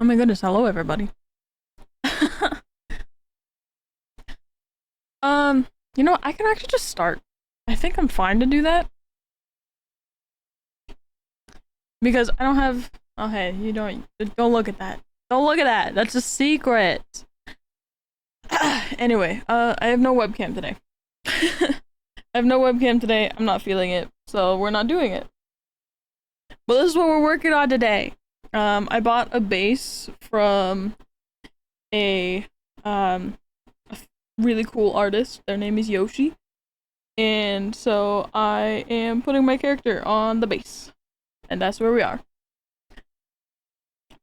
Oh my goodness, hello everybody. You know, I can actually just start. I think I'm fine to do that. Because I don't have oh hey, you don't look at that. Don't look at that. That's a secret. Anyway, I have no webcam today. I have no webcam today. I'm not feeling it, so we're not doing it. But this is what we're working on today. I bought a base from a really cool artist. Their name is Yoshi. And so I am putting my character on the base. And that's where we are.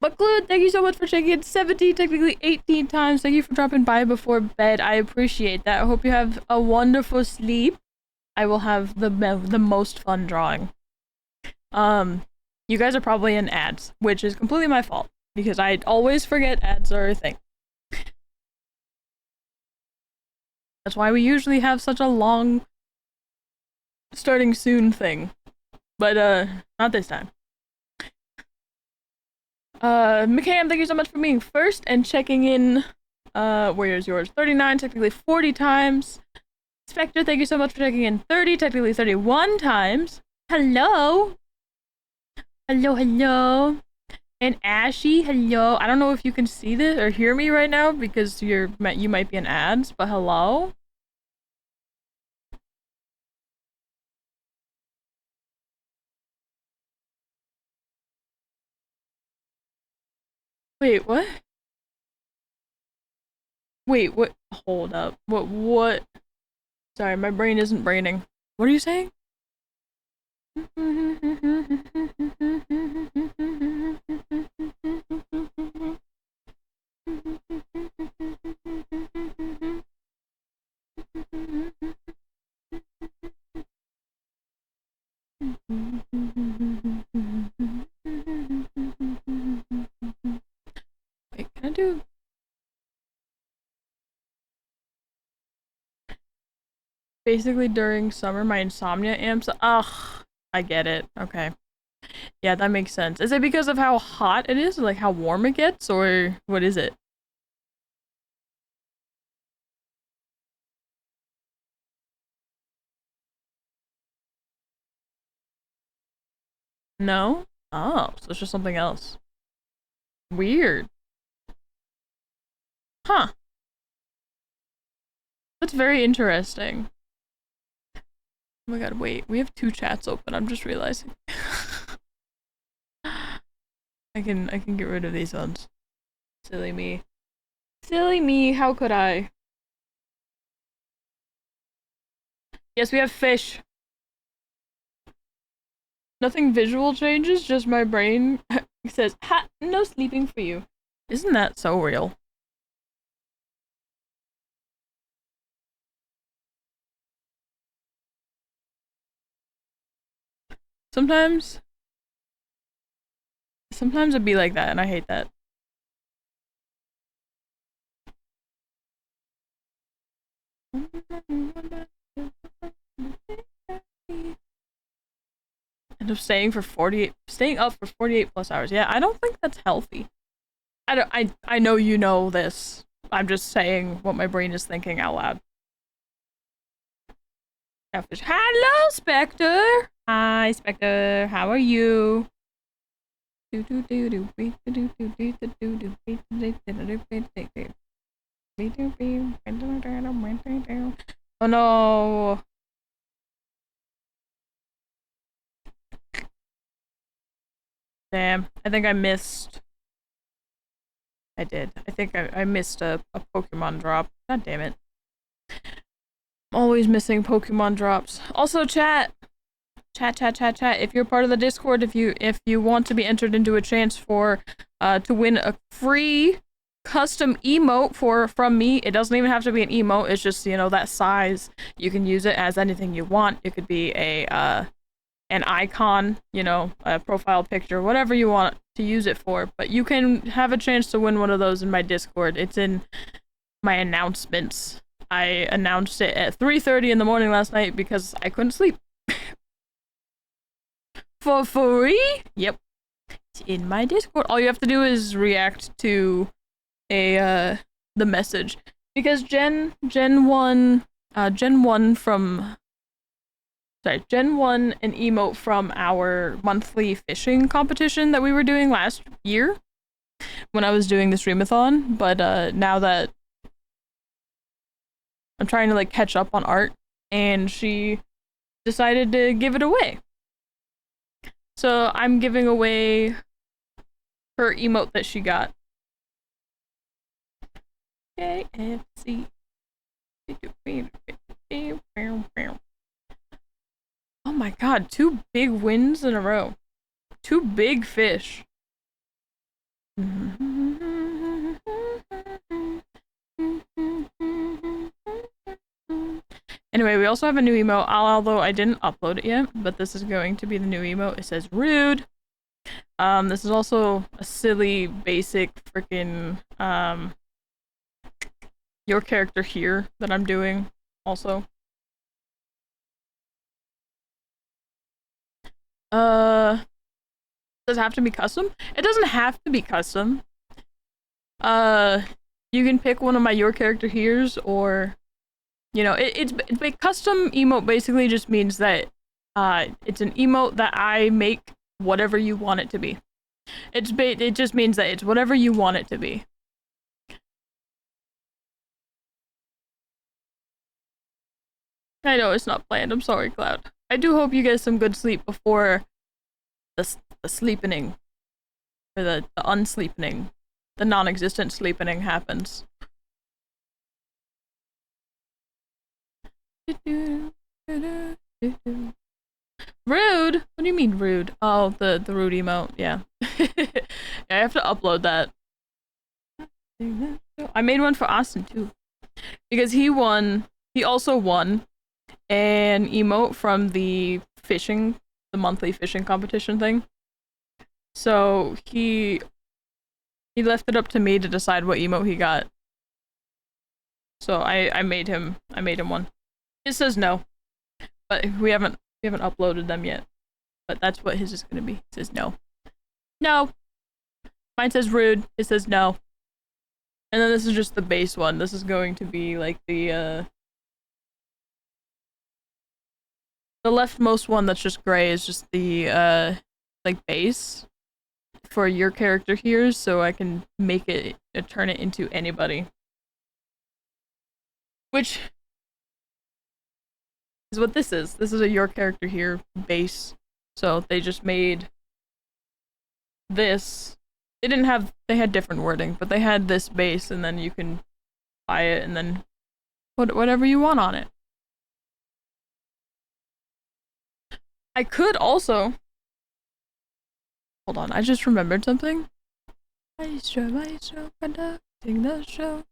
But Glued, thank you so much for checking in 17, technically 18 times. Thank you for dropping by before bed. I appreciate that. I hope you have a wonderful sleep. I will have the most fun drawing. You guys are probably in ads, which is completely my fault. Because I always forget ads are a thing. That's why we usually have such a long starting soon thing. But, not this time. McCam, thank you so much for being first and checking in. Where's yours? 39, technically 40 times. Spectre, thank you so much for checking in 30, technically 31 times. Hello! Hello, hello. And Ashy, hello. I don't know if you can see this or hear me right now because you might be in ads, but hello? Wait, what? Wait, what? Hold up. What? Sorry, my brain isn't braining. What are you saying? Wait, can I do... Basically, during summer, my insomnia amps. Ugh, I get it. Okay. Yeah, that makes sense. Is it because of how hot it is? Or like how warm it gets? Or what is it? No? Oh, so it's just something else. Weird. Huh. That's very interesting. Oh my god, wait. We have two chats open, I'm just realizing. I can get rid of these ones. Silly me. Silly me, how could I? Yes, we have fish. Nothing visual changes, just my brain says, ha, no sleeping for you. Isn't that so real? Sometimes it'd be like that, and I hate that. End up staying up for 48 plus hours. Yeah, I don't think that's healthy. I know you know this. I'm just saying what my brain is thinking out loud. Hello, Spectre! Hi, Spectre. How are you? Oh no. Damn, I think I missed. I did. I think I missed a Pokemon drop. God damn it. I'm always missing Pokemon drops. Also, chat. If you're part of the Discord, if you want to be entered into a chance for to win a free custom emote from me, it doesn't even have to be an emote. It's just, you know, that size. You can use it as anything you want. It could be a an icon, you know, a profile picture, whatever you want to use it for. But you can have a chance to win one of those in my Discord. It's in my announcements. I announced it at 3:30 in the morning last night because I couldn't sleep. For free? Yep. It's in my Discord. All you have to do is react to the message. Because Gen 1 an emote from our monthly fishing competition that we were doing last year when I was doing the streamathon, but now that I'm trying to like catch up on art, and she decided to give it away. So I'm giving away her emote that she got. KFC. Oh my god, 2 big wins in a row. 2 big fish. Anyway, we also have a new emote, although I didn't upload it yet, but this is going to be the new emote. It says rude. This is also a silly, basic, freaking, your character here that I'm doing, also. Does it have to be custom? It doesn't have to be custom. You can pick one of my your character here's, or, you know, it's custom emote basically just means that, it's an emote that I make whatever you want it to be. It just means that it's whatever you want it to be. I know it's not planned. I'm sorry, Cloud. I do hope you get some good sleep before the sleepening, or the unsleepening, the non-existent sleepening happens. Rude? What do you mean rude? Oh, the rude emote, yeah. Yeah, I have to upload that. I made one for Austin too. Because he also won an emote from the monthly fishing competition thing. So he left it up to me to decide what emote he got. So I made him one. It says no, but we haven't uploaded them yet. But that's what his is gonna be. It says no. No. Mine says rude. It says no. And then this is just the base one. This is going to be like the leftmost one that's just gray is just the like base for your character here, so I can make it turn it into anybody. Which is what this is. This is a your character here base. So they just made this. They had different wording, but they had this base, and then you can buy it and then put whatever you want on it. I could also... Hold on, I just remembered something. Maestro, conducting the show.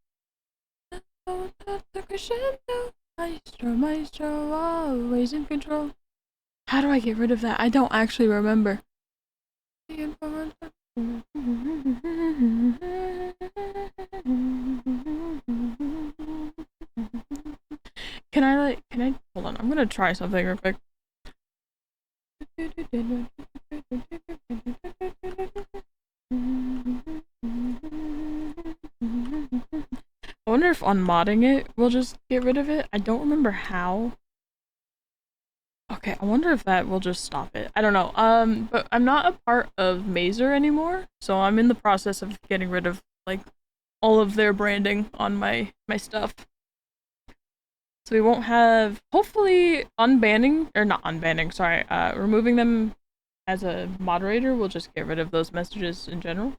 Maestro, always in control. How do I get rid of that? I don't actually remember. Can I hold on, I'm gonna try something real quick. I wonder if unmodding it will just get rid of it. I don't remember how. Okay, I wonder if that will just stop it. I don't know. But I'm not a part of Mazer anymore, so I'm in the process of getting rid of, like, all of their branding on my stuff. So we won't have, hopefully, removing them as a moderator will just get rid of those messages in general.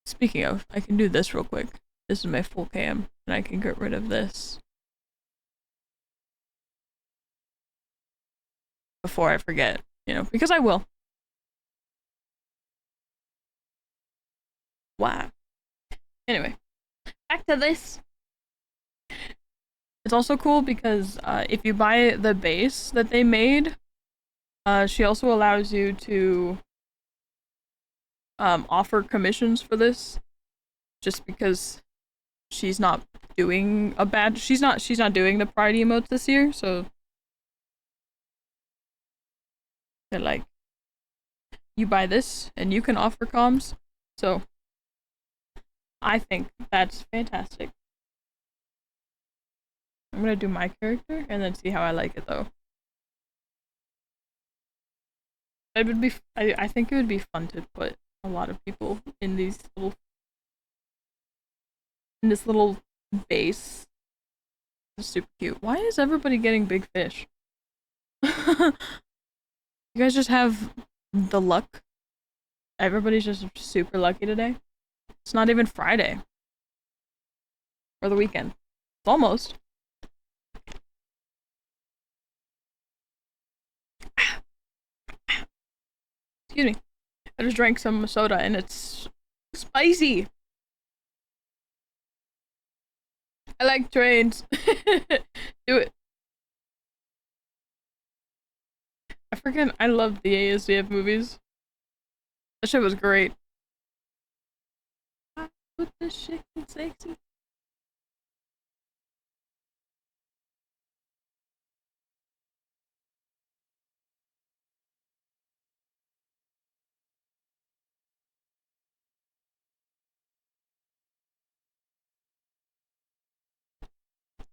Speaking of, I can do this real quick. This is my full cam, and I can get rid of this before I forget, you know, because I will. Wow. Anyway, back to this. It's also cool because if you buy the base that they made, she also allows you to offer commissions for this, just because she's not doing she's not doing the Pride emotes this year, so they're like, you buy this and you can offer comms. So I think that's fantastic. I'm gonna do my character and then see how I like it though. It would be. I think it would be fun to put a lot of people in this little base. It's super cute. Why is everybody getting big fish? You guys just have the luck. Everybody's just super lucky today. It's not even Friday or the weekend. It's almost. Excuse me. I just drank some soda and it's spicy. I like trains. Do it. I loved the ASDF movies. That shit was great. I put this shit in sexy.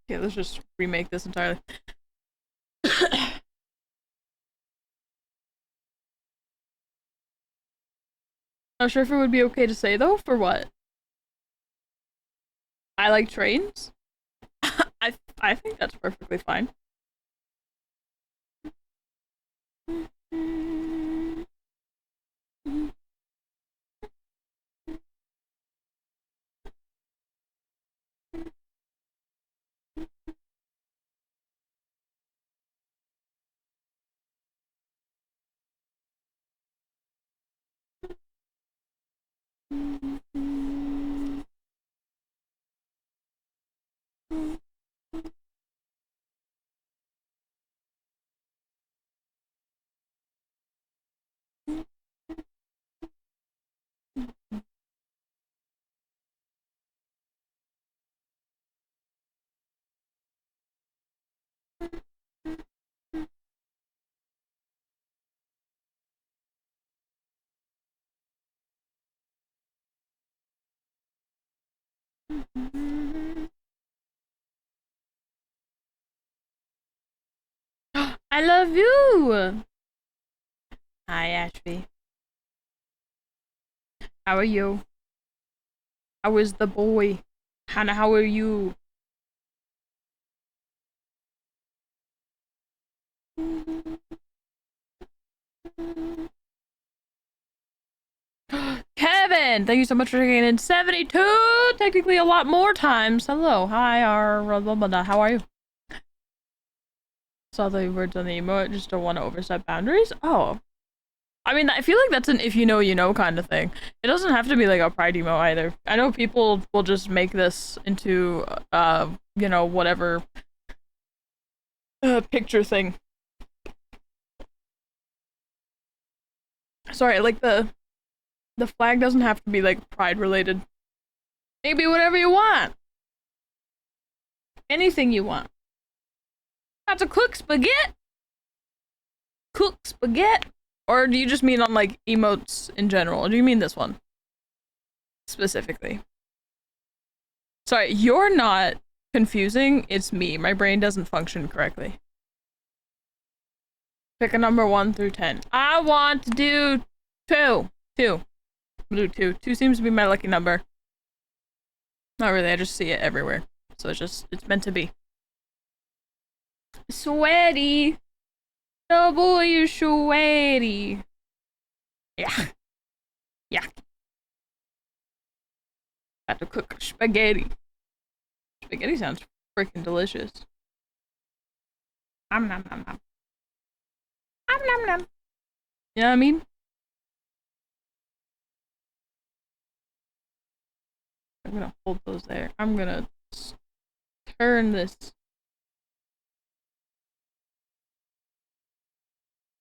Yeah, let's just remake this entirely. Not sure if it would be okay to say though. For what? I like trains. I think that's perfectly fine. I love you. Hi, Ashby. How are you? How is the boy? Hannah, how are you? Kevin, thank you so much for taking in 72, technically a lot more times. Hello, hi, how are you? Saw the words on the emote, just don't want to overstep boundaries. Oh, I mean, I feel like that's an if you know, you know kind of thing. It doesn't have to be like a pride emo either. I know people will just make this into, you know, whatever picture thing. Sorry, like the flag doesn't have to be like pride related. Maybe whatever you want. Anything you want. Got to cook spaghetti. Cook spaghetti. Or do you just mean on like emotes in general? Or do you mean this one specifically? Sorry, you're not confusing. It's me. My brain doesn't function correctly. Pick a number 1 through 10. I want to do 2. 2. I'm gonna do 2. 2 seems to be my lucky number. Not really, I just see it everywhere. So it's meant to be. Sweaty. Oh boy, you're sweaty. Yeah. Yeah. Got to cook spaghetti. Spaghetti sounds freaking delicious. Nom nom nom nom. Nom nom nom. You know what I mean? I'm gonna hold those there. I'm gonna turn this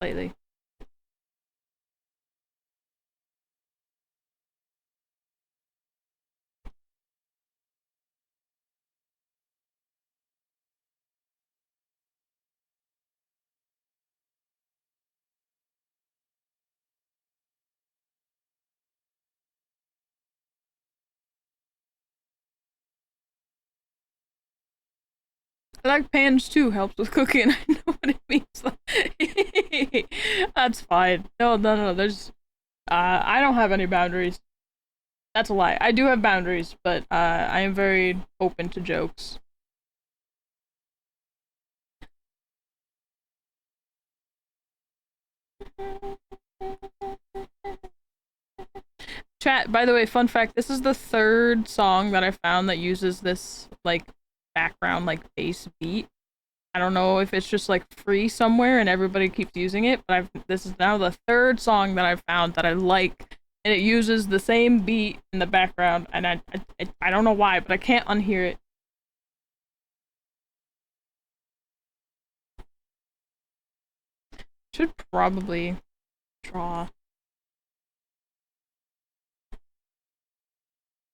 slightly. I like pans too, helps with cooking. I know what it means. That's fine. No, there's I don't have any boundaries. That's a lie. I do have boundaries, but I am very open to jokes. Chat, by the way, fun fact, this is the third song that I found that uses this, like, background, like, bass beat. I don't know if it's just, like, free somewhere and everybody keeps using it, but this is now the third song that I've found that I like, and it uses the same beat in the background, and I don't know why, but I can't unhear it. Should probably draw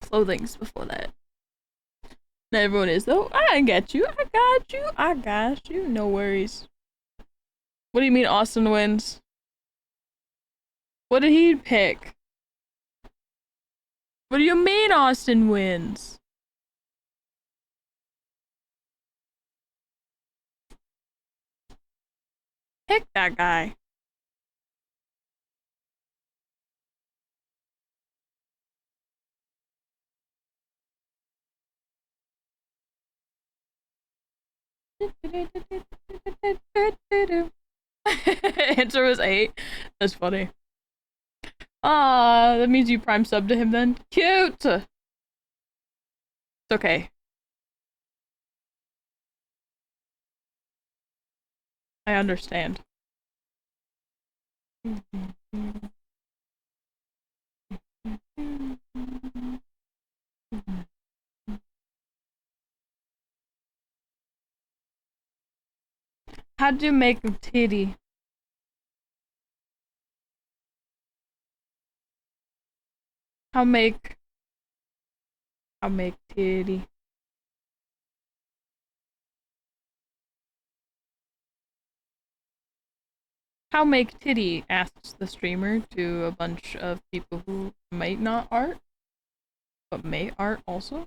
clothings before that. Not everyone is though. I got you. I got you. I got you. No worries. What do you mean Austin wins? What did he pick? What do you mean Austin wins? Pick that guy. Answer was 8. That's funny. Ah, that means you prime sub to him then. Cute! It's okay. I understand. How'd you make a titty? I'll make titty. How make titty? Asks the streamer to a bunch of people who might not art, but may art also.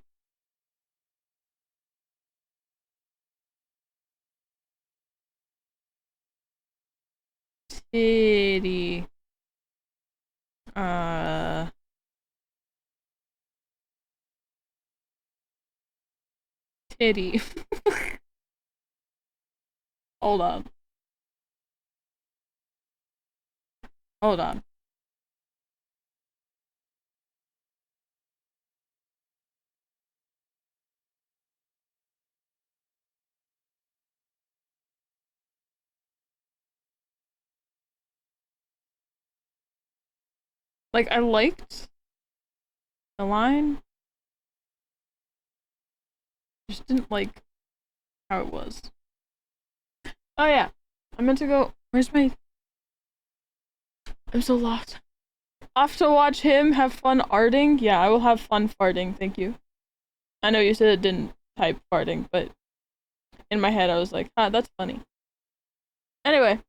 Titty. Titty. Hold on. Hold on. Like, I liked the line, just didn't like how it was. Oh yeah, I meant to go. Where's my? I'm so lost. Off to watch him have fun arting. Yeah, I will have fun farting. Thank you. I know you said it didn't type farting, but in my head I was like, ah, that's funny. Anyway,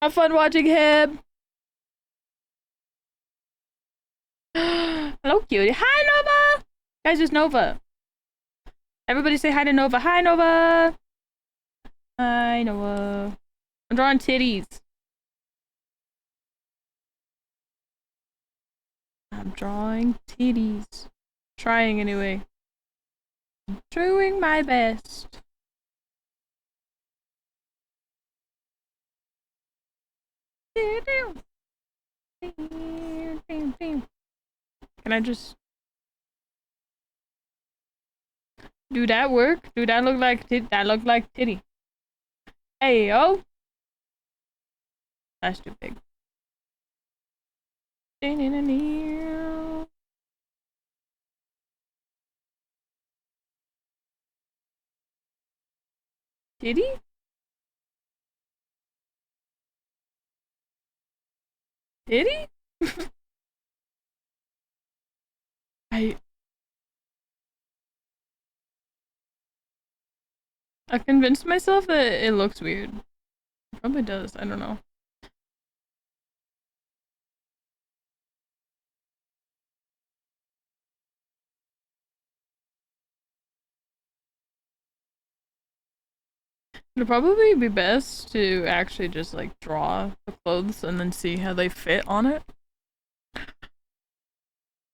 have fun watching him. Hello, cutie. Hi, Nova. Guys, it's Nova. Everybody say hi to Nova. Hi, Nova. Hi, Nova. I'm drawing titties. I'm drawing titties. Trying anyway. I'm doing my best. Can I just do that work? Do that look like that look like titty? Hey yo. That's too big. Titty? Titty? I convinced myself that it looks weird. It probably does. I don't know. It'd probably be best to actually just like draw the clothes and then see how they fit on it.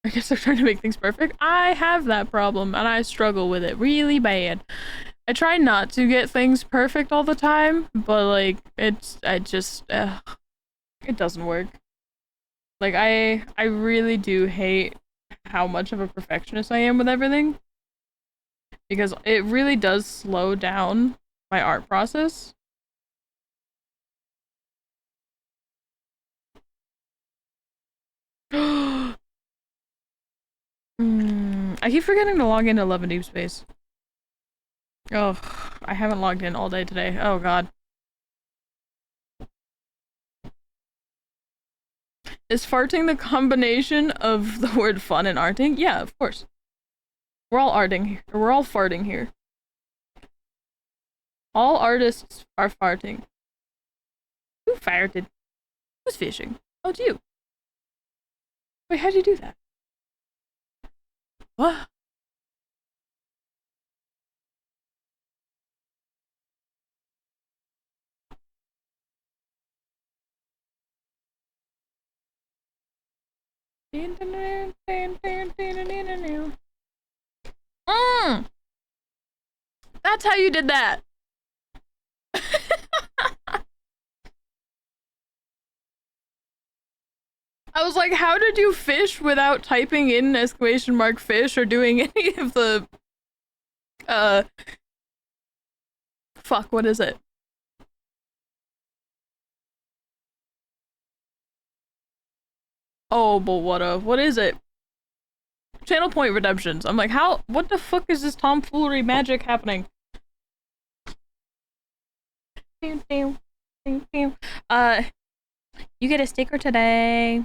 I guess they're trying to make things perfect. I have that problem and I struggle with it really bad. I try not to get things perfect all the time, but like it doesn't work. Like I really do hate how much of a perfectionist I am with everything, because it really does slow down my art process. I keep forgetting to log into Love and Deep Space. Oh, I haven't logged in all day today. Oh god. Is farting the combination of the word fun and arting? Yeah, of course. We're all arting here. We're all farting here. All artists are farting. Who farted? Who's fishing? Oh, it's you. Wait, how'd you do that? What? That's how you did that. I was like, how did you fish without typing in exclamation mark fish or doing any of the fuck, what is it? Oh, but what is it? Channel point redemptions. I'm like, what the fuck is this tomfoolery magic happening? You get a sticker today.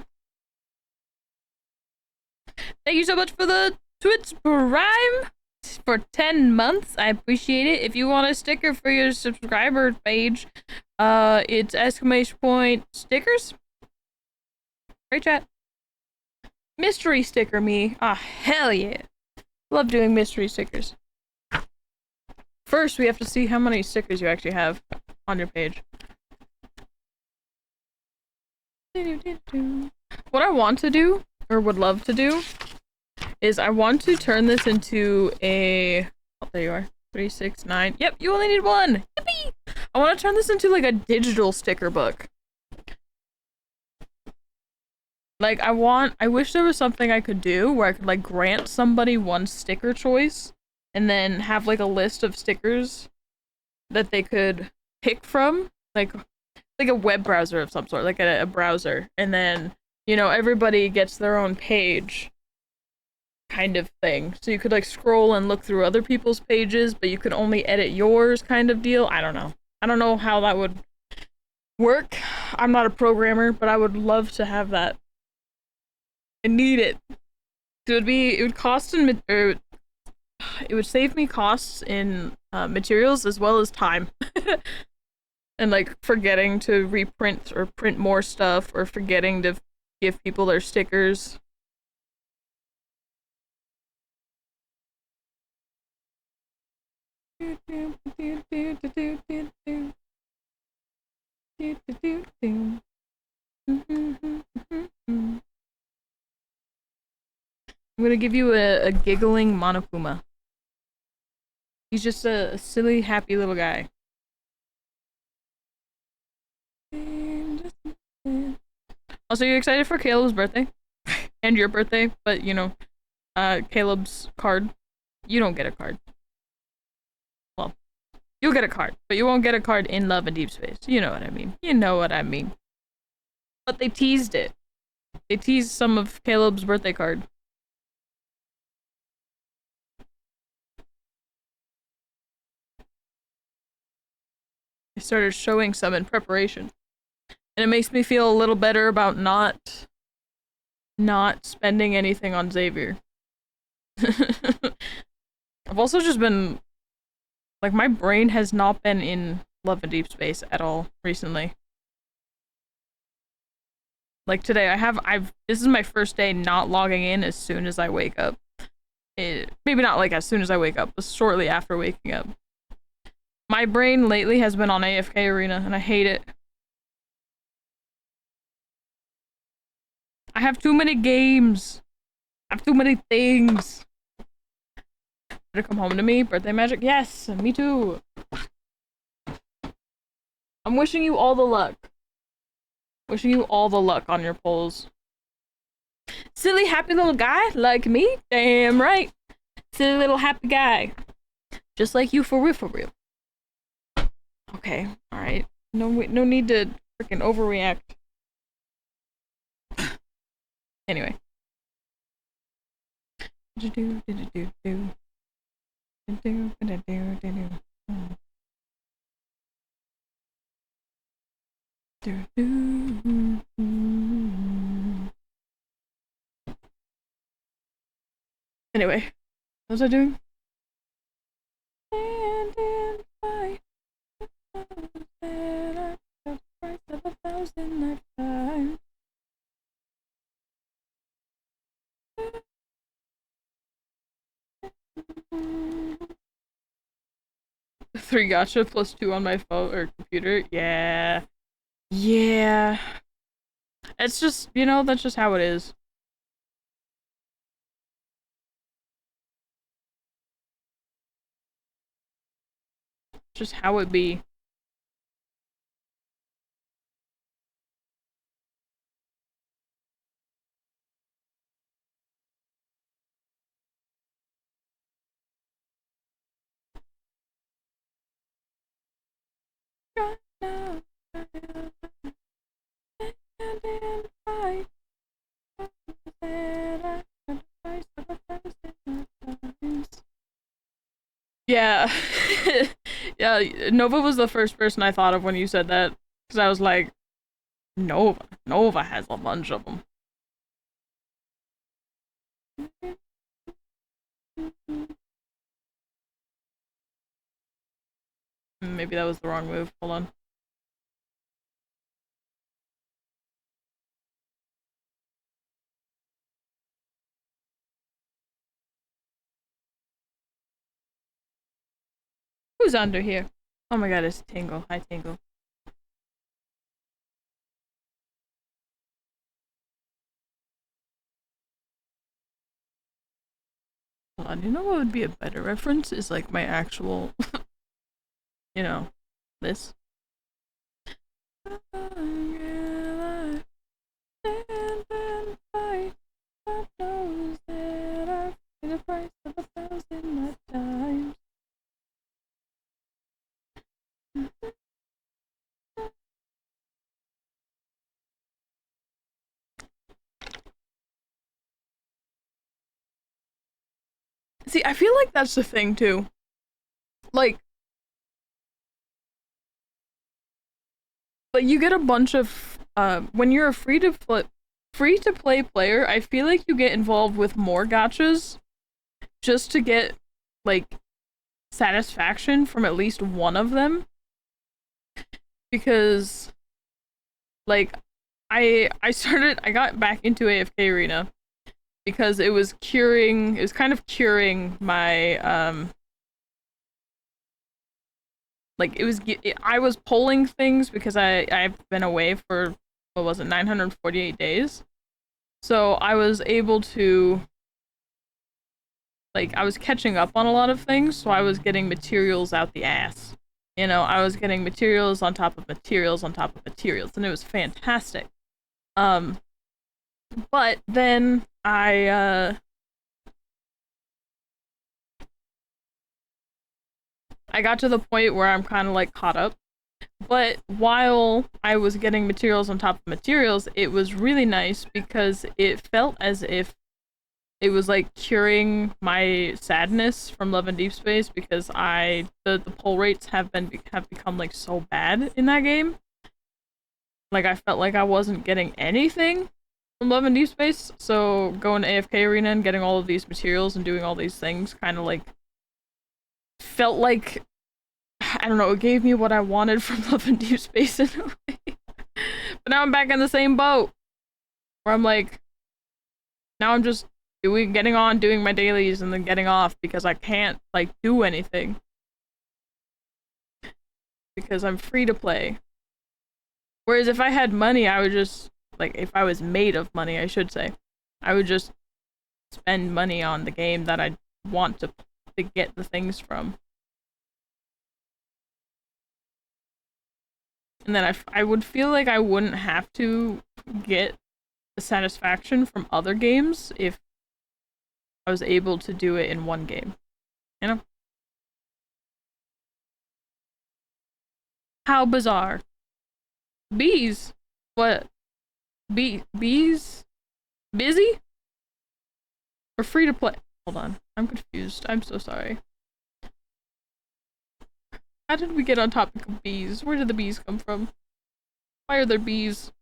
Thank you so much for the Twitch Prime for 10 months. I appreciate it. If you want a sticker for your subscriber page, it's exclamation point stickers. Great chat. Mystery sticker me. Ah, hell yeah. Love doing mystery stickers. First, we have to see how many stickers you actually have on your page. What I want to do, or would love to do, is I want to turn this into a... Oh, there you are. 369. Yep, you only need one! Yippee! I want to turn this into like a digital sticker book. Like, I wish there was something I could do where I could like grant somebody one sticker choice and then have like a list of stickers that they could pick from. Like a web browser of some sort, like a browser. And then, you know, everybody gets their own page kind of thing. So you could like scroll and look through other people's pages, but you could only edit yours kind of deal. I don't know. I don't know how that would work. I'm not a programmer, but I would love to have that. I need it. It would cost in, it would save me costs in materials as well as time. And like forgetting to reprint or print more stuff, or forgetting to give people their stickers. I'm gonna give you a giggling Monokuma. He's just a silly, happy little guy. Also, you excited for Caleb's birthday? And your birthday, but you know, Caleb's card. You don't get a card. Well, you'll get a card, but you won't get a card in Love and Deep Space. You know what I mean. You know what I mean. But they teased it. They teased some of Caleb's birthday card. They started showing some in preparation. And it makes me feel a little better about not spending anything on Xavier. I've also just been, like, my brain has not been in Love and Deep Space at all recently. Like today, this is my first day not logging in as soon as I wake up. Maybe not like as soon as I wake up, but shortly after waking up. My brain lately has been on AFK Arena, and I hate it. I have too many games. I have too many things. Better come home to me. Birthday magic? Yes, me too. I'm wishing you all the luck. Wishing you all the luck on your polls. Silly happy little guy like me? Damn right. Silly little happy guy. Just like you for real, for real. Okay, alright. No need to freaking overreact. Anyway. Anyway, what was I doing? Stand and fight the price of 1,000 lifetimes. Three gacha plus 2 on my phone or computer. Yeah. Yeah. It's just, you know, that's just how it is. Just how it be. Yeah. Yeah, Nova was the first person I thought of when you said that. Because I was like, Nova. Nova has a bunch of them. Maybe that was the wrong move. Hold on. Who's under here? Oh my god, it's Tingle. Hi, Tingle. Hold on, you know what would be a better reference? Is like my actual, you know, this. See, I feel like that's the thing too. Like you get a bunch of when you're a free to play player, I feel like you get involved with more gachas just to get like satisfaction from at least one of them. Because like I got back into AFK Arena because it was kind of curing my like I was polling things because I've been away for, what was it, 948 days. So I was able to, like, I was catching up on a lot of things, so I was getting materials out the ass. You know, I was getting materials on top of materials on top of materials, and it was fantastic. But then I got to the point where I'm kind of like caught up. But while I was getting materials on top of materials, it was really nice because it felt as if it was like curing my sadness from Love and Deep Space, because the pull rates have become like so bad in that game. Like I felt like I wasn't getting anything from Love and Deep Space, so going to AFK Arena and getting all of these materials and doing all these things kind of like felt like, I don't know, it gave me what I wanted from Love and Deep Space in a way. But now I'm back in the same boat where I'm like, now I'm just doing my dailies and then getting off because I can't like do anything. because I'm free to play. Whereas if I had money, I would just, like, if I was made of money, I should say, I would just spend money on the game that I want to get the things from. And then I would feel like I wouldn't have to get the satisfaction from other games if I was able to do it in one game. You know? How bizarre. Bees? What? Bees? Busy? Or free to play? Hold on. I'm confused. I'm so sorry. How did we get on topic of bees? Where did the bees come from? Why are there bees?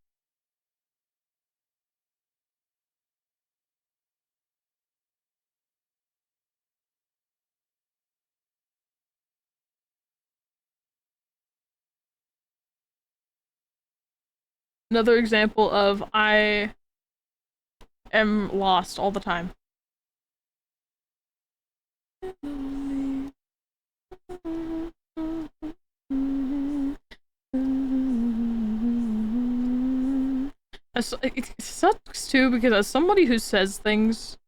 Another example of I am lost all the time. It sucks too because as somebody who says things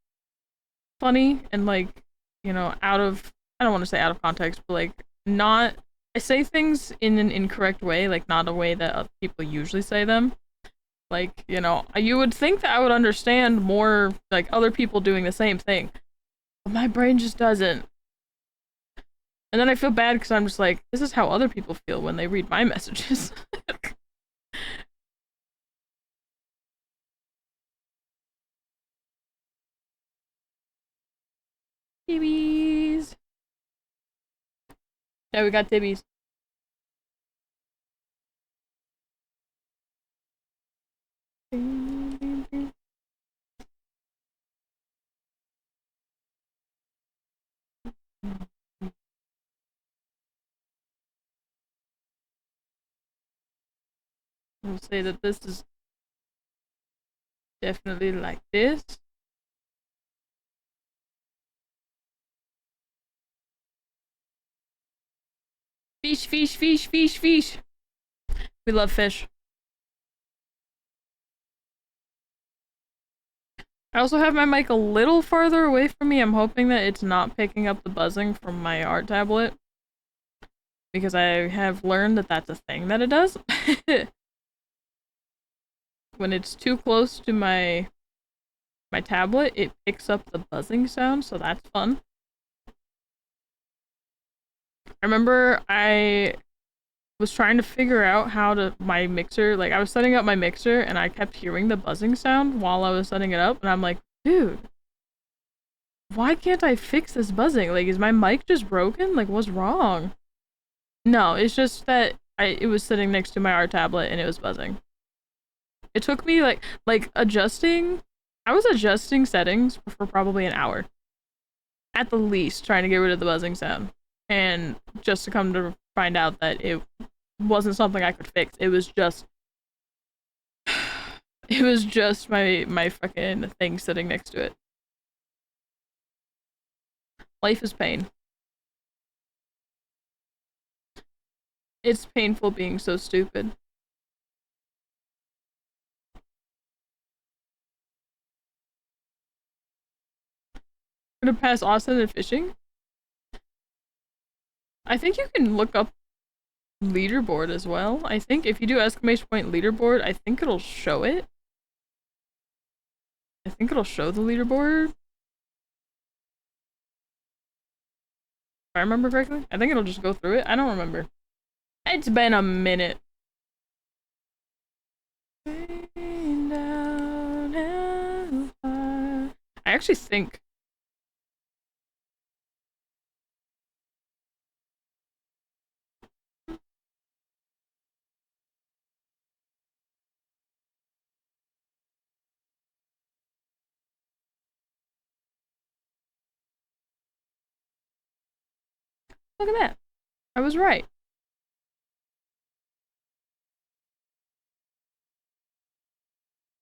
funny and like, you know, I don't want to say out of context, but like not I say things in an incorrect way, like not a way that other people usually say them. Like, you know, you would think that I would understand more like other people doing the same thing. But my brain just doesn't. And then I feel bad because I'm just like, this is how other people feel when they read my messages. Tibbies. Yeah, we got Tibbies. We'll say that this is definitely like this. Fish, fish, fish, fish, fish. We love fish. I also have my mic a little farther away from me. I'm hoping that it's not picking up the buzzing from my art tablet. Because I have learned that that's a thing that it does. When it's too close to my tablet, it picks up the buzzing sound, so that's fun. I remember I was trying to figure out how to my mixer, like I was setting up my mixer and I kept hearing the buzzing sound while I was setting it up and I'm like, dude, why can't I fix this buzzing? Like, is my mic just broken? Like, what's wrong? No, it's just that it was sitting next to my art tablet and it was buzzing. It took me like adjusting. I was adjusting settings for probably an hour. At the least, trying to get rid of the buzzing sound. And just to come to find out that it wasn't something I could fix. It was just my fucking thing sitting next to it. Life is pain. It's painful being so stupid. Gonna pass Austin at fishing? I think you can look up leaderboard as well. I think if you do exclamation point leaderboard, I think it'll show it. I think it'll show the leaderboard. If I remember correctly. I think it'll just go through it. I don't remember. It's been a minute. I actually think look at that. I was right.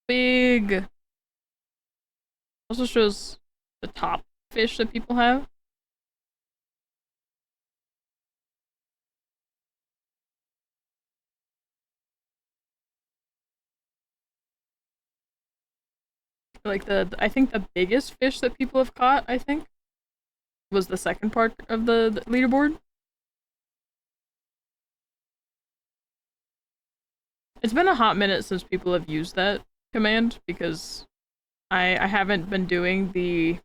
Big. Also shows the top fish that people have. Like I think the biggest fish that people have caught, I think, was the second part of the leaderboard. It's been a hot minute since people have used that command because I haven't been doing the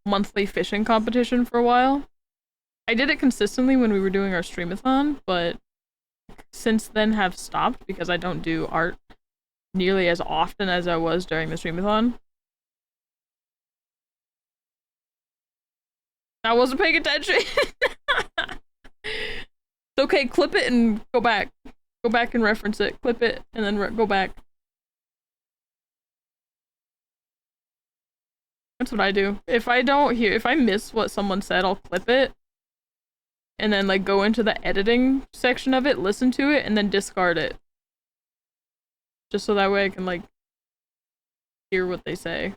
monthly fishing competition for a while. I did it consistently when we were doing our streamathon, but since then have stopped because I don't do art nearly as often as I was during the streamathon. I wasn't paying attention. It's okay, clip it and go back. Go back and reference it. Clip it and then go back. That's what I do. If I miss what someone said, I'll clip it and then like go into the editing section of it, listen to it, and then discard it. Just so that way I can like hear what they say.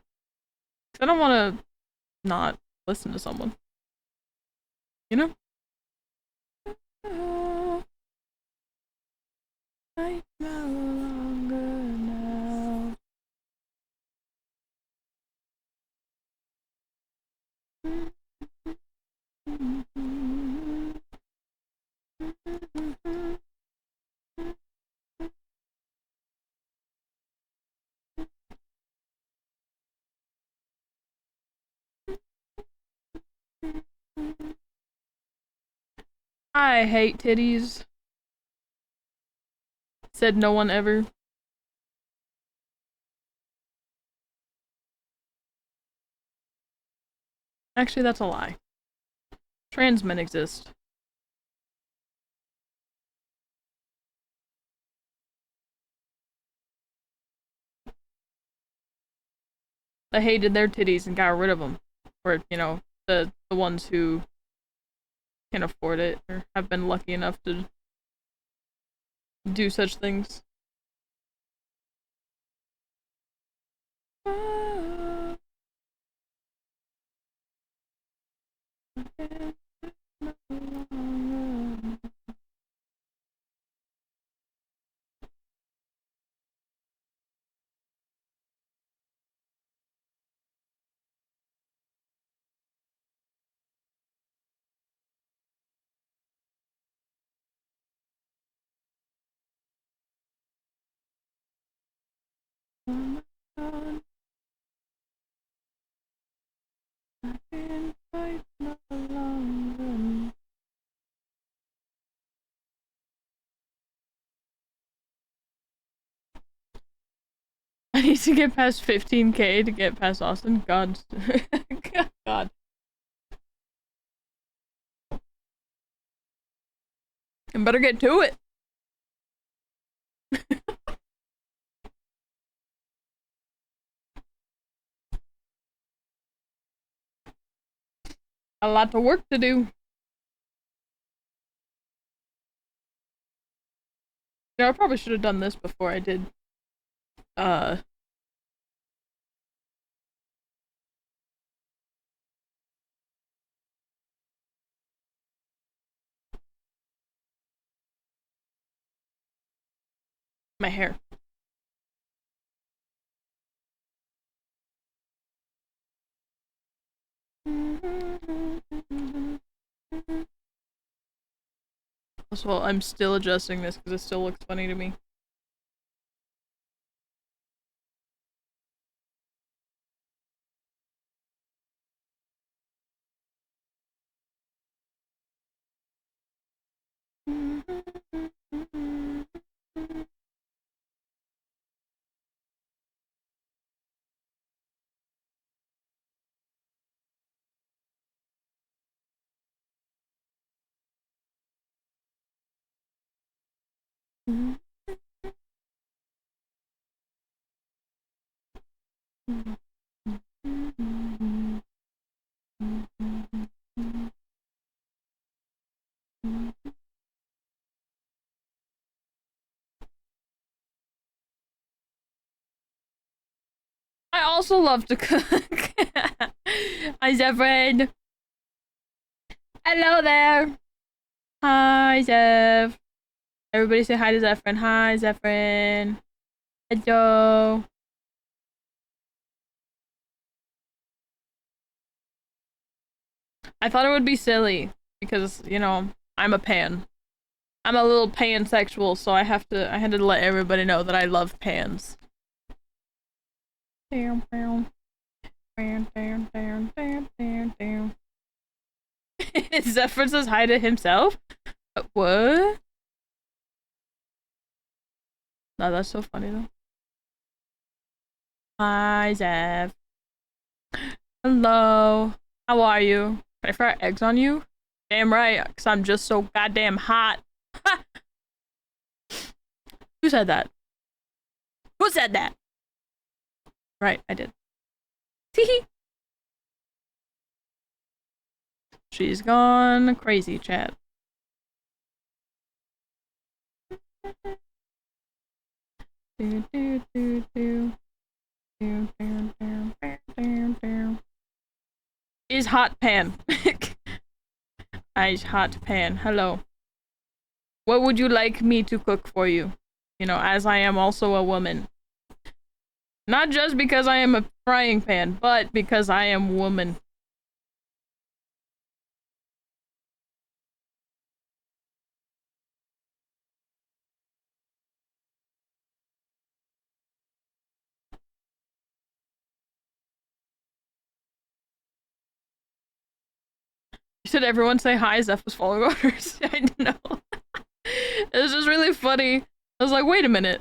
I don't want to not listen to someone. You know? I'm no longer now. I hate titties. Said no one ever. Actually, that's a lie. Trans men exist. I hated their titties and got rid of them. Or, you know, the ones who can afford it or have been lucky enough to do such things. I need to get past 15k to get past Austin. God. God. I better get to it. A lot of work to do. Yeah, I probably should have done this before I did. My hair. Also, I'm still adjusting this because it still looks funny to me. I also love to cook. Hi, Zephyr. Hello there. Hi, Zeph. Everybody say hi to Zephyr. Hi, Zephyr. Hello. I thought it would be silly because, you know, I'm a pan. I'm a little pansexual, so I had to let everybody know that I love pans. Damn, damn. Damn, damn, damn, damn, damn, damn. Zephyr says hi to himself? What? No, that's so funny though. Hi, Zeph. Hello. How are you? Can I fry eggs on you? Damn right, because I'm just so goddamn hot. Who said that? Who said that? Right, I did. Teehee. She's gone crazy, chat. Do, do, do, do. Do, do, do, do, do, do. Is hot pan. Ice hot pan. Hello. What would you like me to cook for you? You know, as I am also a woman. Not just because I am a frying pan, but because I am woman. You said everyone say hi, Zeph was following orders. I know. It was just really funny. I was like, wait a minute.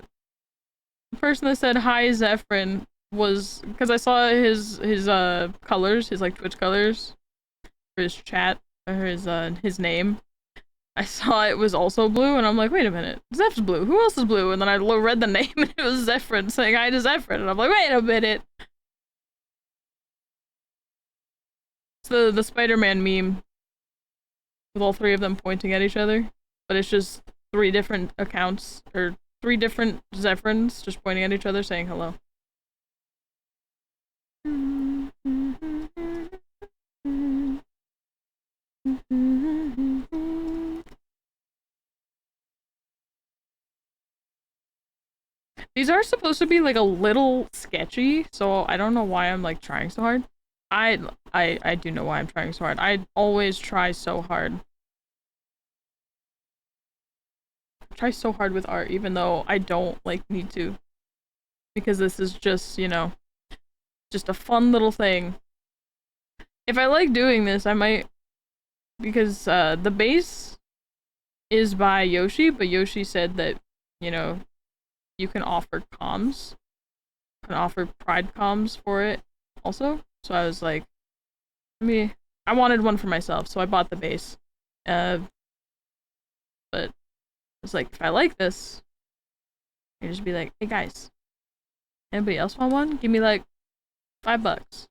The person that said hi, Zephyrin, was because I saw his colors, his like Twitch colors for his chat or his name. I saw it was also blue, and I'm like, wait a minute, Zeph's blue. Who else is blue? And then I read the name, and it was Zephyrin saying hi to Zephyrin, and I'm like, wait a minute. It's the Spider-Man meme with all three of them pointing at each other, but it's just three different accounts or three different Zephyrins just pointing at each other saying hello. These are supposed to be like a little sketchy, so I don't know why I'm like trying so hard. I do know why I'm trying so hard. I always try so hard. I try so hard with art, even though I don't like need to. Because this is just, you know, just a fun little thing. If I like doing this, I might, because the base is by Yoshi, but Yoshi said that, you know, you can offer comms. You can offer pride comms for it also. So I was like, I wanted one for myself, so I bought the base. But it's like, if I like this, I just be like, hey guys, anybody else want one? Give me like $5.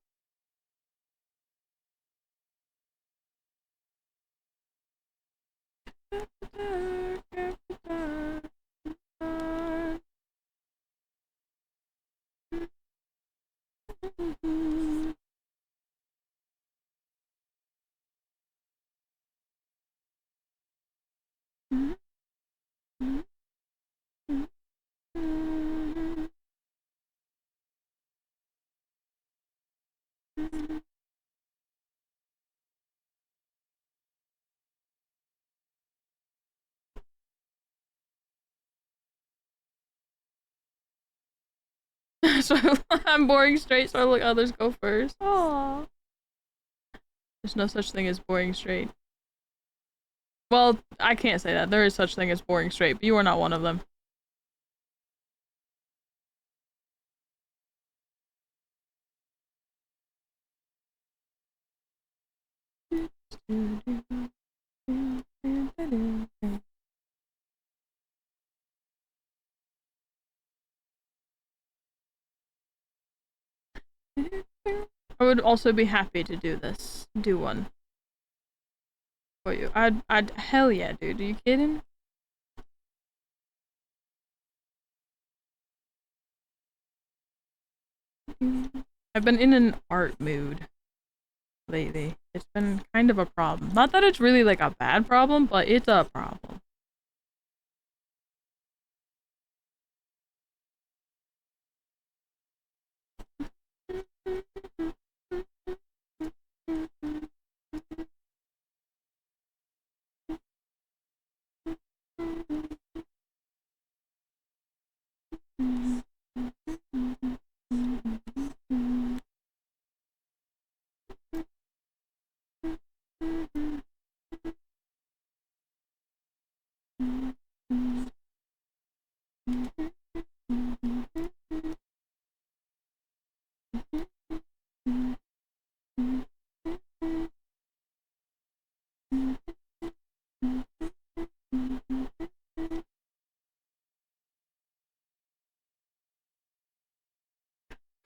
So I'm boring straight, so I let others go first. Aww. There's no such thing as boring straight. Well, I can't say that. There is such thing as boring straight, but you are not one of them. I would also be happy to do this. Do one. For you. I'd hell yeah, dude. Are you kidding? I've been in an art mood lately. It's been kind of a problem. Not that it's really like a bad problem, but it's a problem.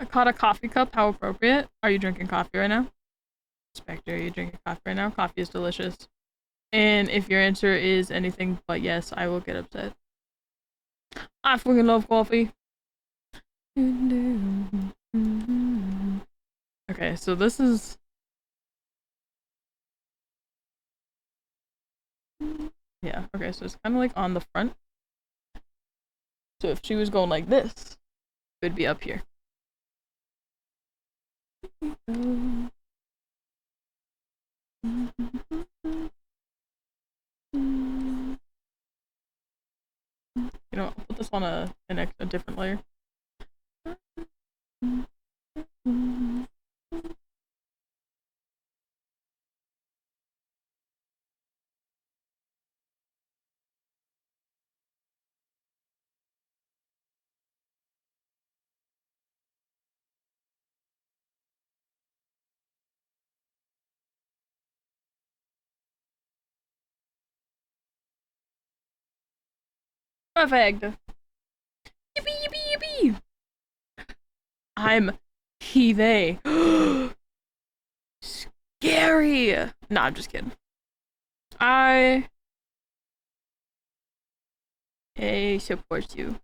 I caught a coffee cup. How appropriate. Are you drinking coffee right now? Spectre, are you drinking coffee right now? Coffee is delicious. And if your answer is anything but yes, I will get upset. I fucking love coffee. Okay, so this is... Yeah, okay, so it's kind of like on the front. So if she was going like this, it would be up here. You know, I'll put this on a different layer. Perfect. Yippee, yippee, yippee. I'm he-they. Scary. Nah, I'm just kidding. I support you.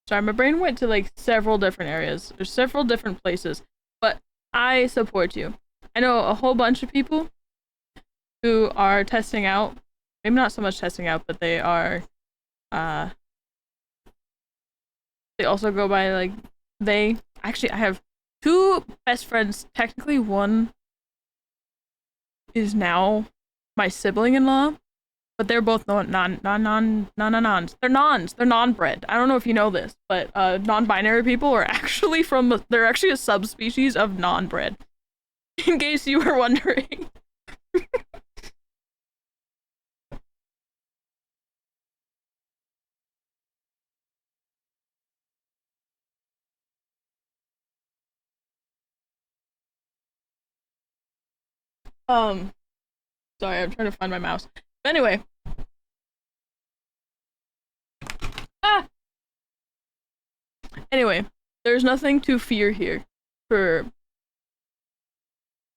Sorry, my brain went to like several different areas. There's several different places, but I support you. I know a whole bunch of people who are testing out, maybe not so much testing out, but they are, they also go by like, actually, I have two best friends. Technically, one is now my sibling-in-law, but they're both non-nons. They're nons. They're non-bred. I don't know if you know this, but non-binary people are actually they're actually a subspecies of non-bred. In case you were wondering. Sorry, I'm trying to find my mouse. But anyway. Ah! Anyway, there's nothing to fear here for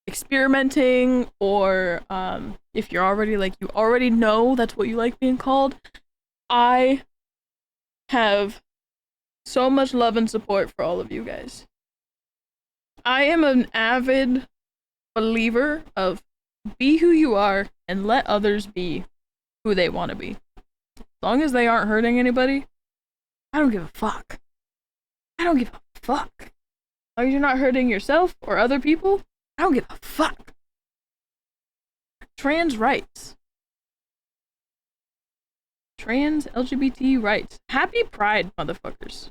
experimenting or if you're already like you already know that's what you like being called. I have so much love and support for all of you guys. I am an avid believer of be who you are and let others be who they want to be. As long as they aren't hurting anybody, I don't give a fuck. I don't give a fuck. As long as you're not hurting yourself or other people, I don't give a fuck. Trans rights. Trans LGBT rights. Happy Pride, motherfuckers.